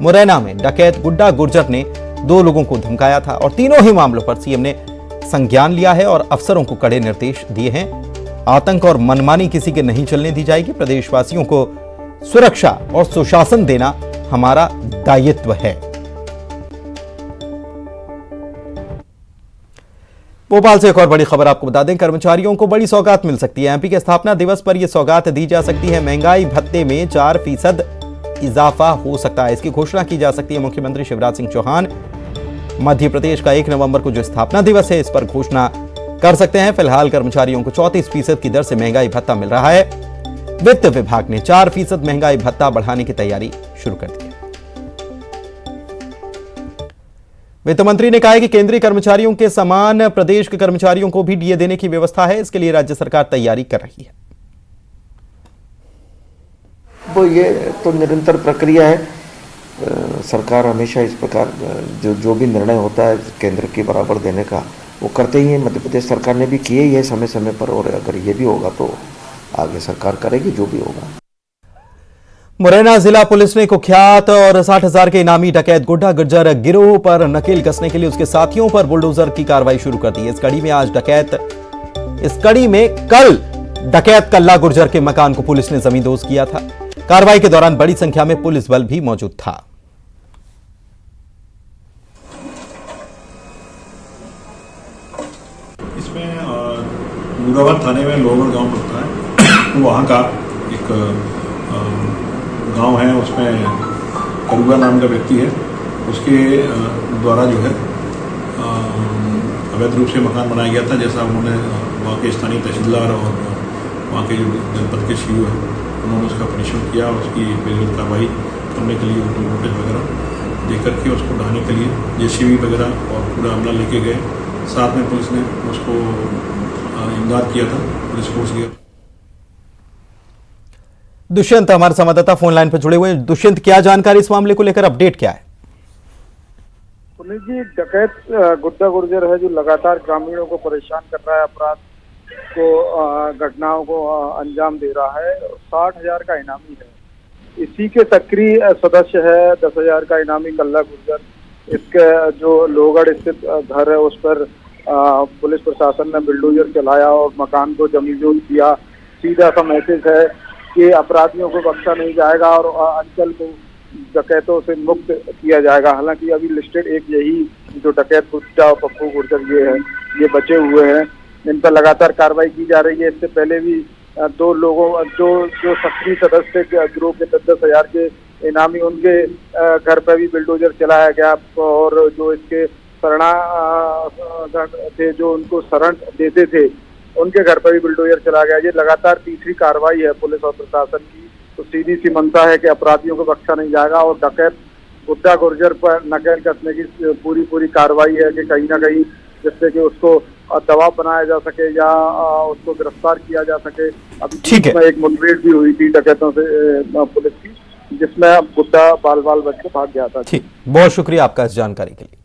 मुरैना में डकैत गुड्डा गुर्जर ने 2 लोगों को धमकाया था और तीनों ही मामलों पर सीएम ने संज्ञान लिया है और अफसरों को कड़े निर्देश दिए हैं। आतंक और मनमानी किसी के नहीं चलने दी जाएगी। प्रदेशवासियों को सुरक्षा और सुशासन देना हमारा दायित्व है। भोपाल से एक और बड़ी खबर आपको बता दें, कर्मचारियों को बड़ी सौगात मिल सकती है। एमपी के स्थापना दिवस पर यह सौगात दी जा सकती है। महंगाई भत्ते में 4% इजाफा हो सकता है, इसकी घोषणा की जा सकती है। मुख्यमंत्री शिवराज सिंह चौहान मध्य प्रदेश का 1 नवंबर को जो स्थापना दिवस है इस पर घोषणा कर सकते हैं। फिलहाल कर्मचारियों को 34% की दर से महंगाई भत्ता मिल रहा है। वित्त विभाग ने 4% महंगाई भत्ता बढ़ाने की तैयारी शुरू कर दी है। वित्त मंत्री ने कहा है कि केंद्रीय कर्मचारियों के समान प्रदेश के कर्मचारियों को भी डीए देने की व्यवस्था है। इसके लिए राज्य सरकार तैयारी कर रही है। वो ये तो निरंतर प्रक्रिया है। सरकार हमेशा इस प्रकार जो भी निर्णय होता है केंद्र के बराबर देने का वो करते ही है। मध्य प्रदेश सरकार ने भी किए ही है समय समय पर, और अगर ये भी होगा तो आगे सरकार करेगी जो भी होगा। मुरैना जिला पुलिस ने कुख्यात और 60,000 के इनामी डकैत गुड्डा गुर्जर गिरोह पर नकेल कसने के लिए उसके साथियों पर बुलडोजर की कार्रवाई शुरू कर दी है। इस कड़ी में कल डकैत कल्ला गुर्जर के मकान को पुलिस ने जमींदोज किया था। कार्रवाई के दौरान बड़ी संख्या में पुलिस बल भी मौजूद था। इसमें मुराबाद थाने में लोवर गांव पड़ता है, तो वहाँ का एक गांव है, उसमें करुआ नाम का व्यक्ति है, उसके द्वारा जो है अवैध रूप से मकान बनाया गया था। जैसा उन्होंने वहाँ के स्थानीय तहसीलदार और वहाँ के जो जनपद के सीईओ है उन्होंने उसका पनिशमेंट किया और उसकी विधिवत कार्रवाई करने के लिए उनको नोटिस वगैरह दे करके उसको ढाने के लिए जेसीबी वगैरह और पूरा अमला लेके गए। साथ में पुलिस ने उसको इमदाद किया था, पुलिस फोर्स गया। दुष्यंत हमारे संवाददाता फोन लाइन पर जुड़े हुए हैं। दुष्यंत, क्या जानकारी इस मामले को लेकर, अपडेट क्या है? पुलिस जी, डकैत गुड्डा गुर्जर है जो लगातार ग्रामीणों को परेशान कर रहा है, अपराध को घटनाओं को अंजाम दे रहा है। 60,000 का इनामी है। इसी के सक्रिय सदस्य है 10,000 का इनामी कल्ला गुर्जर। इसके जो लोहगढ़ स्थित घर है उस पर पुलिस प्रशासन ने बुलडोजर चलाया और मकान को जमींदोज किया। सीधा सा मैसेज है कि अपराधियों को बख्शा नहीं जाएगा और अंचल को डकैतों से मुक्त किया जाएगा। हालांकि अभी लिस्टेड एक यही जो डकैत गुड्डा और पप्पू गुर्जर ये बचे हुए हैं, इन पर लगातार कार्रवाई की जा रही है। इससे पहले भी 2 लोगों जो सक्रिय सदस्य गिरोह के 10,000 के इनामी, उनके घर पर भी बुलडोजर चलाया गया और जो इसके शरणा थे, जो उनको शरण देते थे, उनके घर पर भी बुलडोजर चला गया। ये लगातार तीसरी कार्रवाई है पुलिस और प्रशासन की। तो सीधी सी मनसा है कि अपराधियों को बख्शा नहीं जाएगा और डकैत गुड्डा गुर्जर पर नकेल कसने की पूरी कार्रवाई है कि कहीं ना कहीं जिससे कि उसको दबाव बनाया जा सके या उसको गिरफ्तार किया जा सके। अभी में एक मुठभेड़ भी हुई थी डकैतों से पुलिस की, जिसमें गुड्डा बाल बच के भाग गया था। ठीक, बहुत शुक्रिया आपका इस जानकारी के लिए।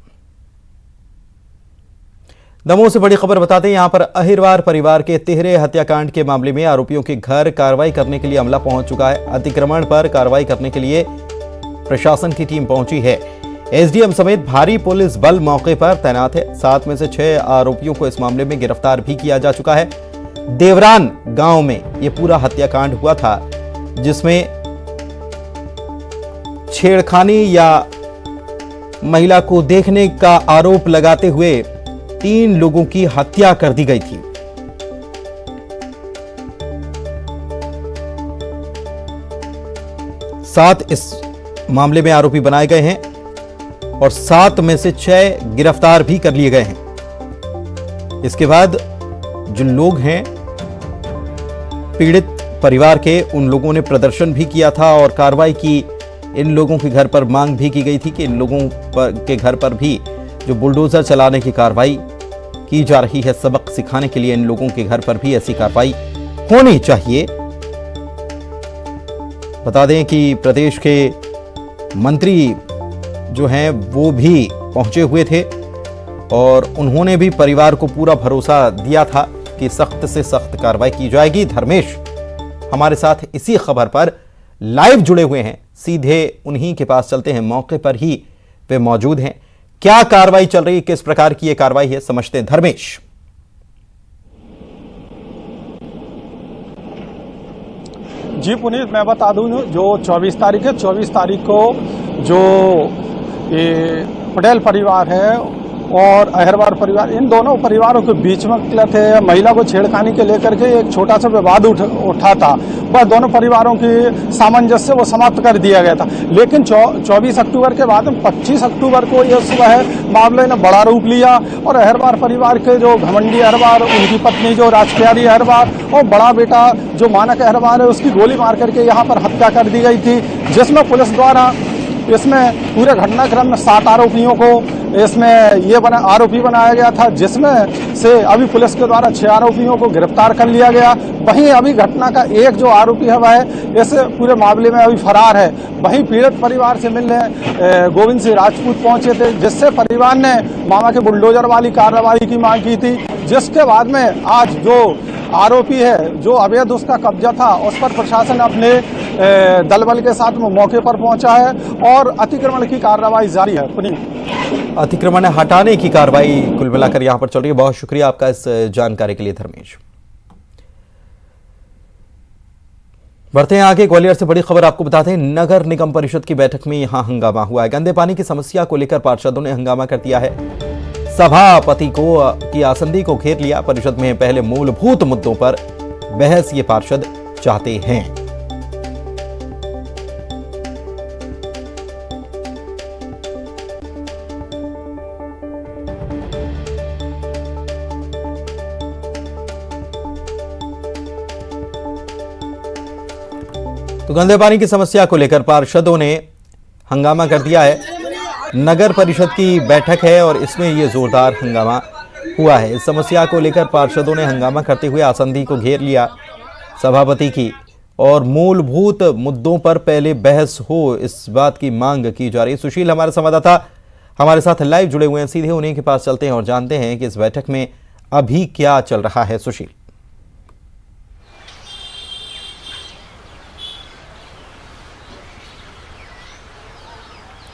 दमोह से बड़ी खबर बताते हैं, यहां पर अहिरवार परिवार के तिहरे हत्याकांड के मामले में आरोपियों के घर कार्रवाई करने के लिए अमला पहुंच चुका है। अतिक्रमण पर कार्रवाई करने के लिए प्रशासन की टीम पहुंची है। एसडीएम समेत भारी पुलिस बल मौके पर तैनात है। 7 में से 6 आरोपियों को इस मामले में गिरफ्तार भी किया जा चुका है। देवरान गांव में यह पूरा हत्याकांड हुआ था, जिसमें छेड़खानी या महिला को देखने का आरोप लगाते हुए 3 लोगों की हत्या कर दी गई थी। सात इस मामले में आरोपी बनाए गए हैं और 7 में से 6 गिरफ्तार भी कर लिए गए हैं। इसके बाद जो लोग हैं पीड़ित परिवार के, उन लोगों ने प्रदर्शन भी किया था और कार्रवाई की। इन लोगों के घर पर मांग भी की गई थी कि इन लोगों के घर पर भी जो बुलडोजर चलाने की कार्रवाई की जा रही है, सबक सिखाने के लिए इन लोगों के घर पर भी ऐसी कार्रवाई होनी चाहिए। बता दें कि प्रदेश के मंत्री जो हैं वो भी पहुंचे हुए थे और उन्होंने भी परिवार को पूरा भरोसा दिया था कि सख्त से सख्त कार्रवाई की जाएगी। धर्मेश हमारे साथ इसी खबर पर लाइव जुड़े हुए हैं, सीधे उन्हीं के पास चलते हैं। मौके पर ही वे मौजूद हैं। क्या कार्रवाई चल रही है, किस प्रकार की यह कार्रवाई है, समझते हैं। धर्मेश। जी पुनीत, मैं बता दूं जो 24 तारीख है, 24 तारीख को जो ये पटेल परिवार है और अहरवार परिवार, इन दोनों परिवारों के बीच में थे, महिला को छेड़खानी के लेकर के एक छोटा सा विवाद उठा था। बस दोनों परिवारों की सामंजस्य वो समाप्त कर दिया गया था। लेकिन 24 अक्टूबर के बाद 25 अक्टूबर को यह सुबह मामले ने बड़ा रूप लिया और अहरवार परिवार के जो घमंडी अहरवार, उनकी पत्नी जो राजप्यारी अहरवार और बड़ा बेटा जो मानक अहरवार है, उसकी गोली मार करके यहाँ पर हत्या कर दी गई थी, जिसमें पुलिस द्वारा इसमें पूरे घटनाक्रम में 7 आरोपियों को इसमें आरोपी बनाया गया था, जिसमें से अभी पुलिस के द्वारा 6 आरोपियों को गिरफ्तार कर लिया गया। वहीं अभी घटना का एक जो आरोपी है वह इस पूरे मामले में अभी फरार है। वहीं पीड़ित परिवार से मिलने गोविंद सिंह राजपूत पहुंचे थे, जिससे परिवार ने मामा के बुलडोजर वाली कार्रवाई की मांग की थी, जिसके बाद में आज जो आरोपी है, जो अवैध उसका कब्जा था, उस पर प्रशासन अपने दल बल के साथ मौके पर पहुंचा है और अतिक्रमण की कार्रवाई जारी है। अतिक्रमण हटाने की कार्रवाई कुल मिलाकर यहां पर चल रही है। बहुत शुक्रिया आपका इस जानकारी के लिए धर्मेश। बढ़ते हैं आगे। ग्वालियर से बड़ी खबर आपको बताते हैं, नगर निगम परिषद की बैठक में यहां हंगामा हुआ है। गंदे पानी की समस्या को लेकर पार्षदों ने हंगामा कर दिया है। सभापति की आसंदी को घेर लिया। परिषद में पहले मूलभूत मुद्दों पर बहस ये पार्षद चाहते हैं। तो गंदे पानी की समस्या को लेकर पार्षदों ने हंगामा कर दिया है। नगर परिषद की बैठक है और इसमें यह जोरदार हंगामा हुआ है। इस समस्या को लेकर पार्षदों ने हंगामा करते हुए आसंदी को घेर लिया सभापति की और मूलभूत मुद्दों पर पहले बहस हो, इस बात की मांग की जा रही है। सुशील हमारे संवाददाता हमारे साथ लाइव जुड़े हुए हैं, सीधे उन्हीं के पास चलते हैं और जानते हैं कि इस बैठक में अभी क्या चल रहा है। सुशील।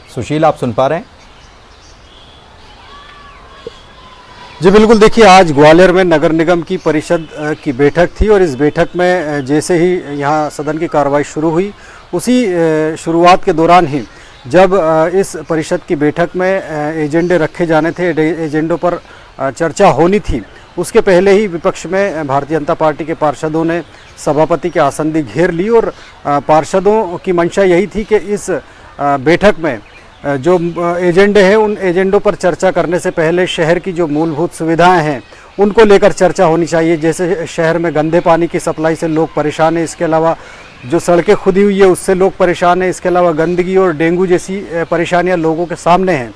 सुशील, आप सुन पा रहे हैं? जी बिल्कुल। देखिए, आज ग्वालियर में नगर निगम की परिषद की बैठक थी और इस बैठक में जैसे ही यहाँ सदन की कार्रवाई शुरू हुई, उसी शुरुआत के दौरान ही जब इस परिषद की बैठक में एजेंडे रखे जाने थे, एजेंडों पर चर्चा होनी थी, उसके पहले ही विपक्ष में भारतीय जनता पार्टी के पार्षदों ने सभापति की आसंदी घेर ली और पार्षदों की मंशा यही थी कि इस बैठक में जो एजेंडे हैं उन एजेंडों पर चर्चा करने से पहले शहर की जो मूलभूत सुविधाएं हैं उनको लेकर चर्चा होनी चाहिए। जैसे शहर में गंदे पानी की सप्लाई से लोग परेशान हैं, इसके अलावा जो सड़कें खुदी हुई है उससे लोग परेशान हैं, इसके अलावा गंदगी और डेंगू जैसी परेशानियां लोगों के सामने हैं।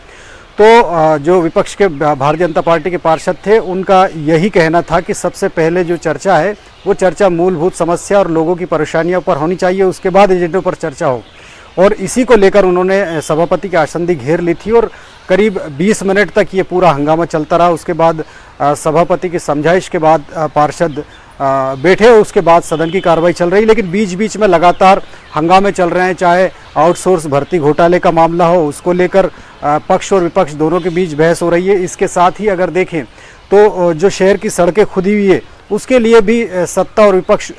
तो जो विपक्ष के भारतीय जनता पार्टी के पार्षद थे, उनका यही कहना था कि सबसे पहले जो चर्चा है वो चर्चा मूलभूत समस्या और लोगों की परेशानियों पर होनी चाहिए, उसके बाद एजेंडों पर चर्चा हो। और इसी को लेकर उन्होंने सभापति की आसंदी घेर ली थी और करीब 20 मिनट तक ये पूरा हंगामा चलता रहा। उसके बाद सभापति की समझाइश के बाद पार्षद बैठे उसके बाद सदन की कार्रवाई चल रही, लेकिन बीच बीच में लगातार हंगामे चल रहे हैं। चाहे आउटसोर्स भर्ती घोटाले का मामला हो, उसको लेकर पक्ष और विपक्ष दोनों के बीच बहस हो रही है। इसके साथ ही अगर देखें तो जो शहर की सड़कें खुदी हुई है उसके लिए भी सत्ता और विपक्ष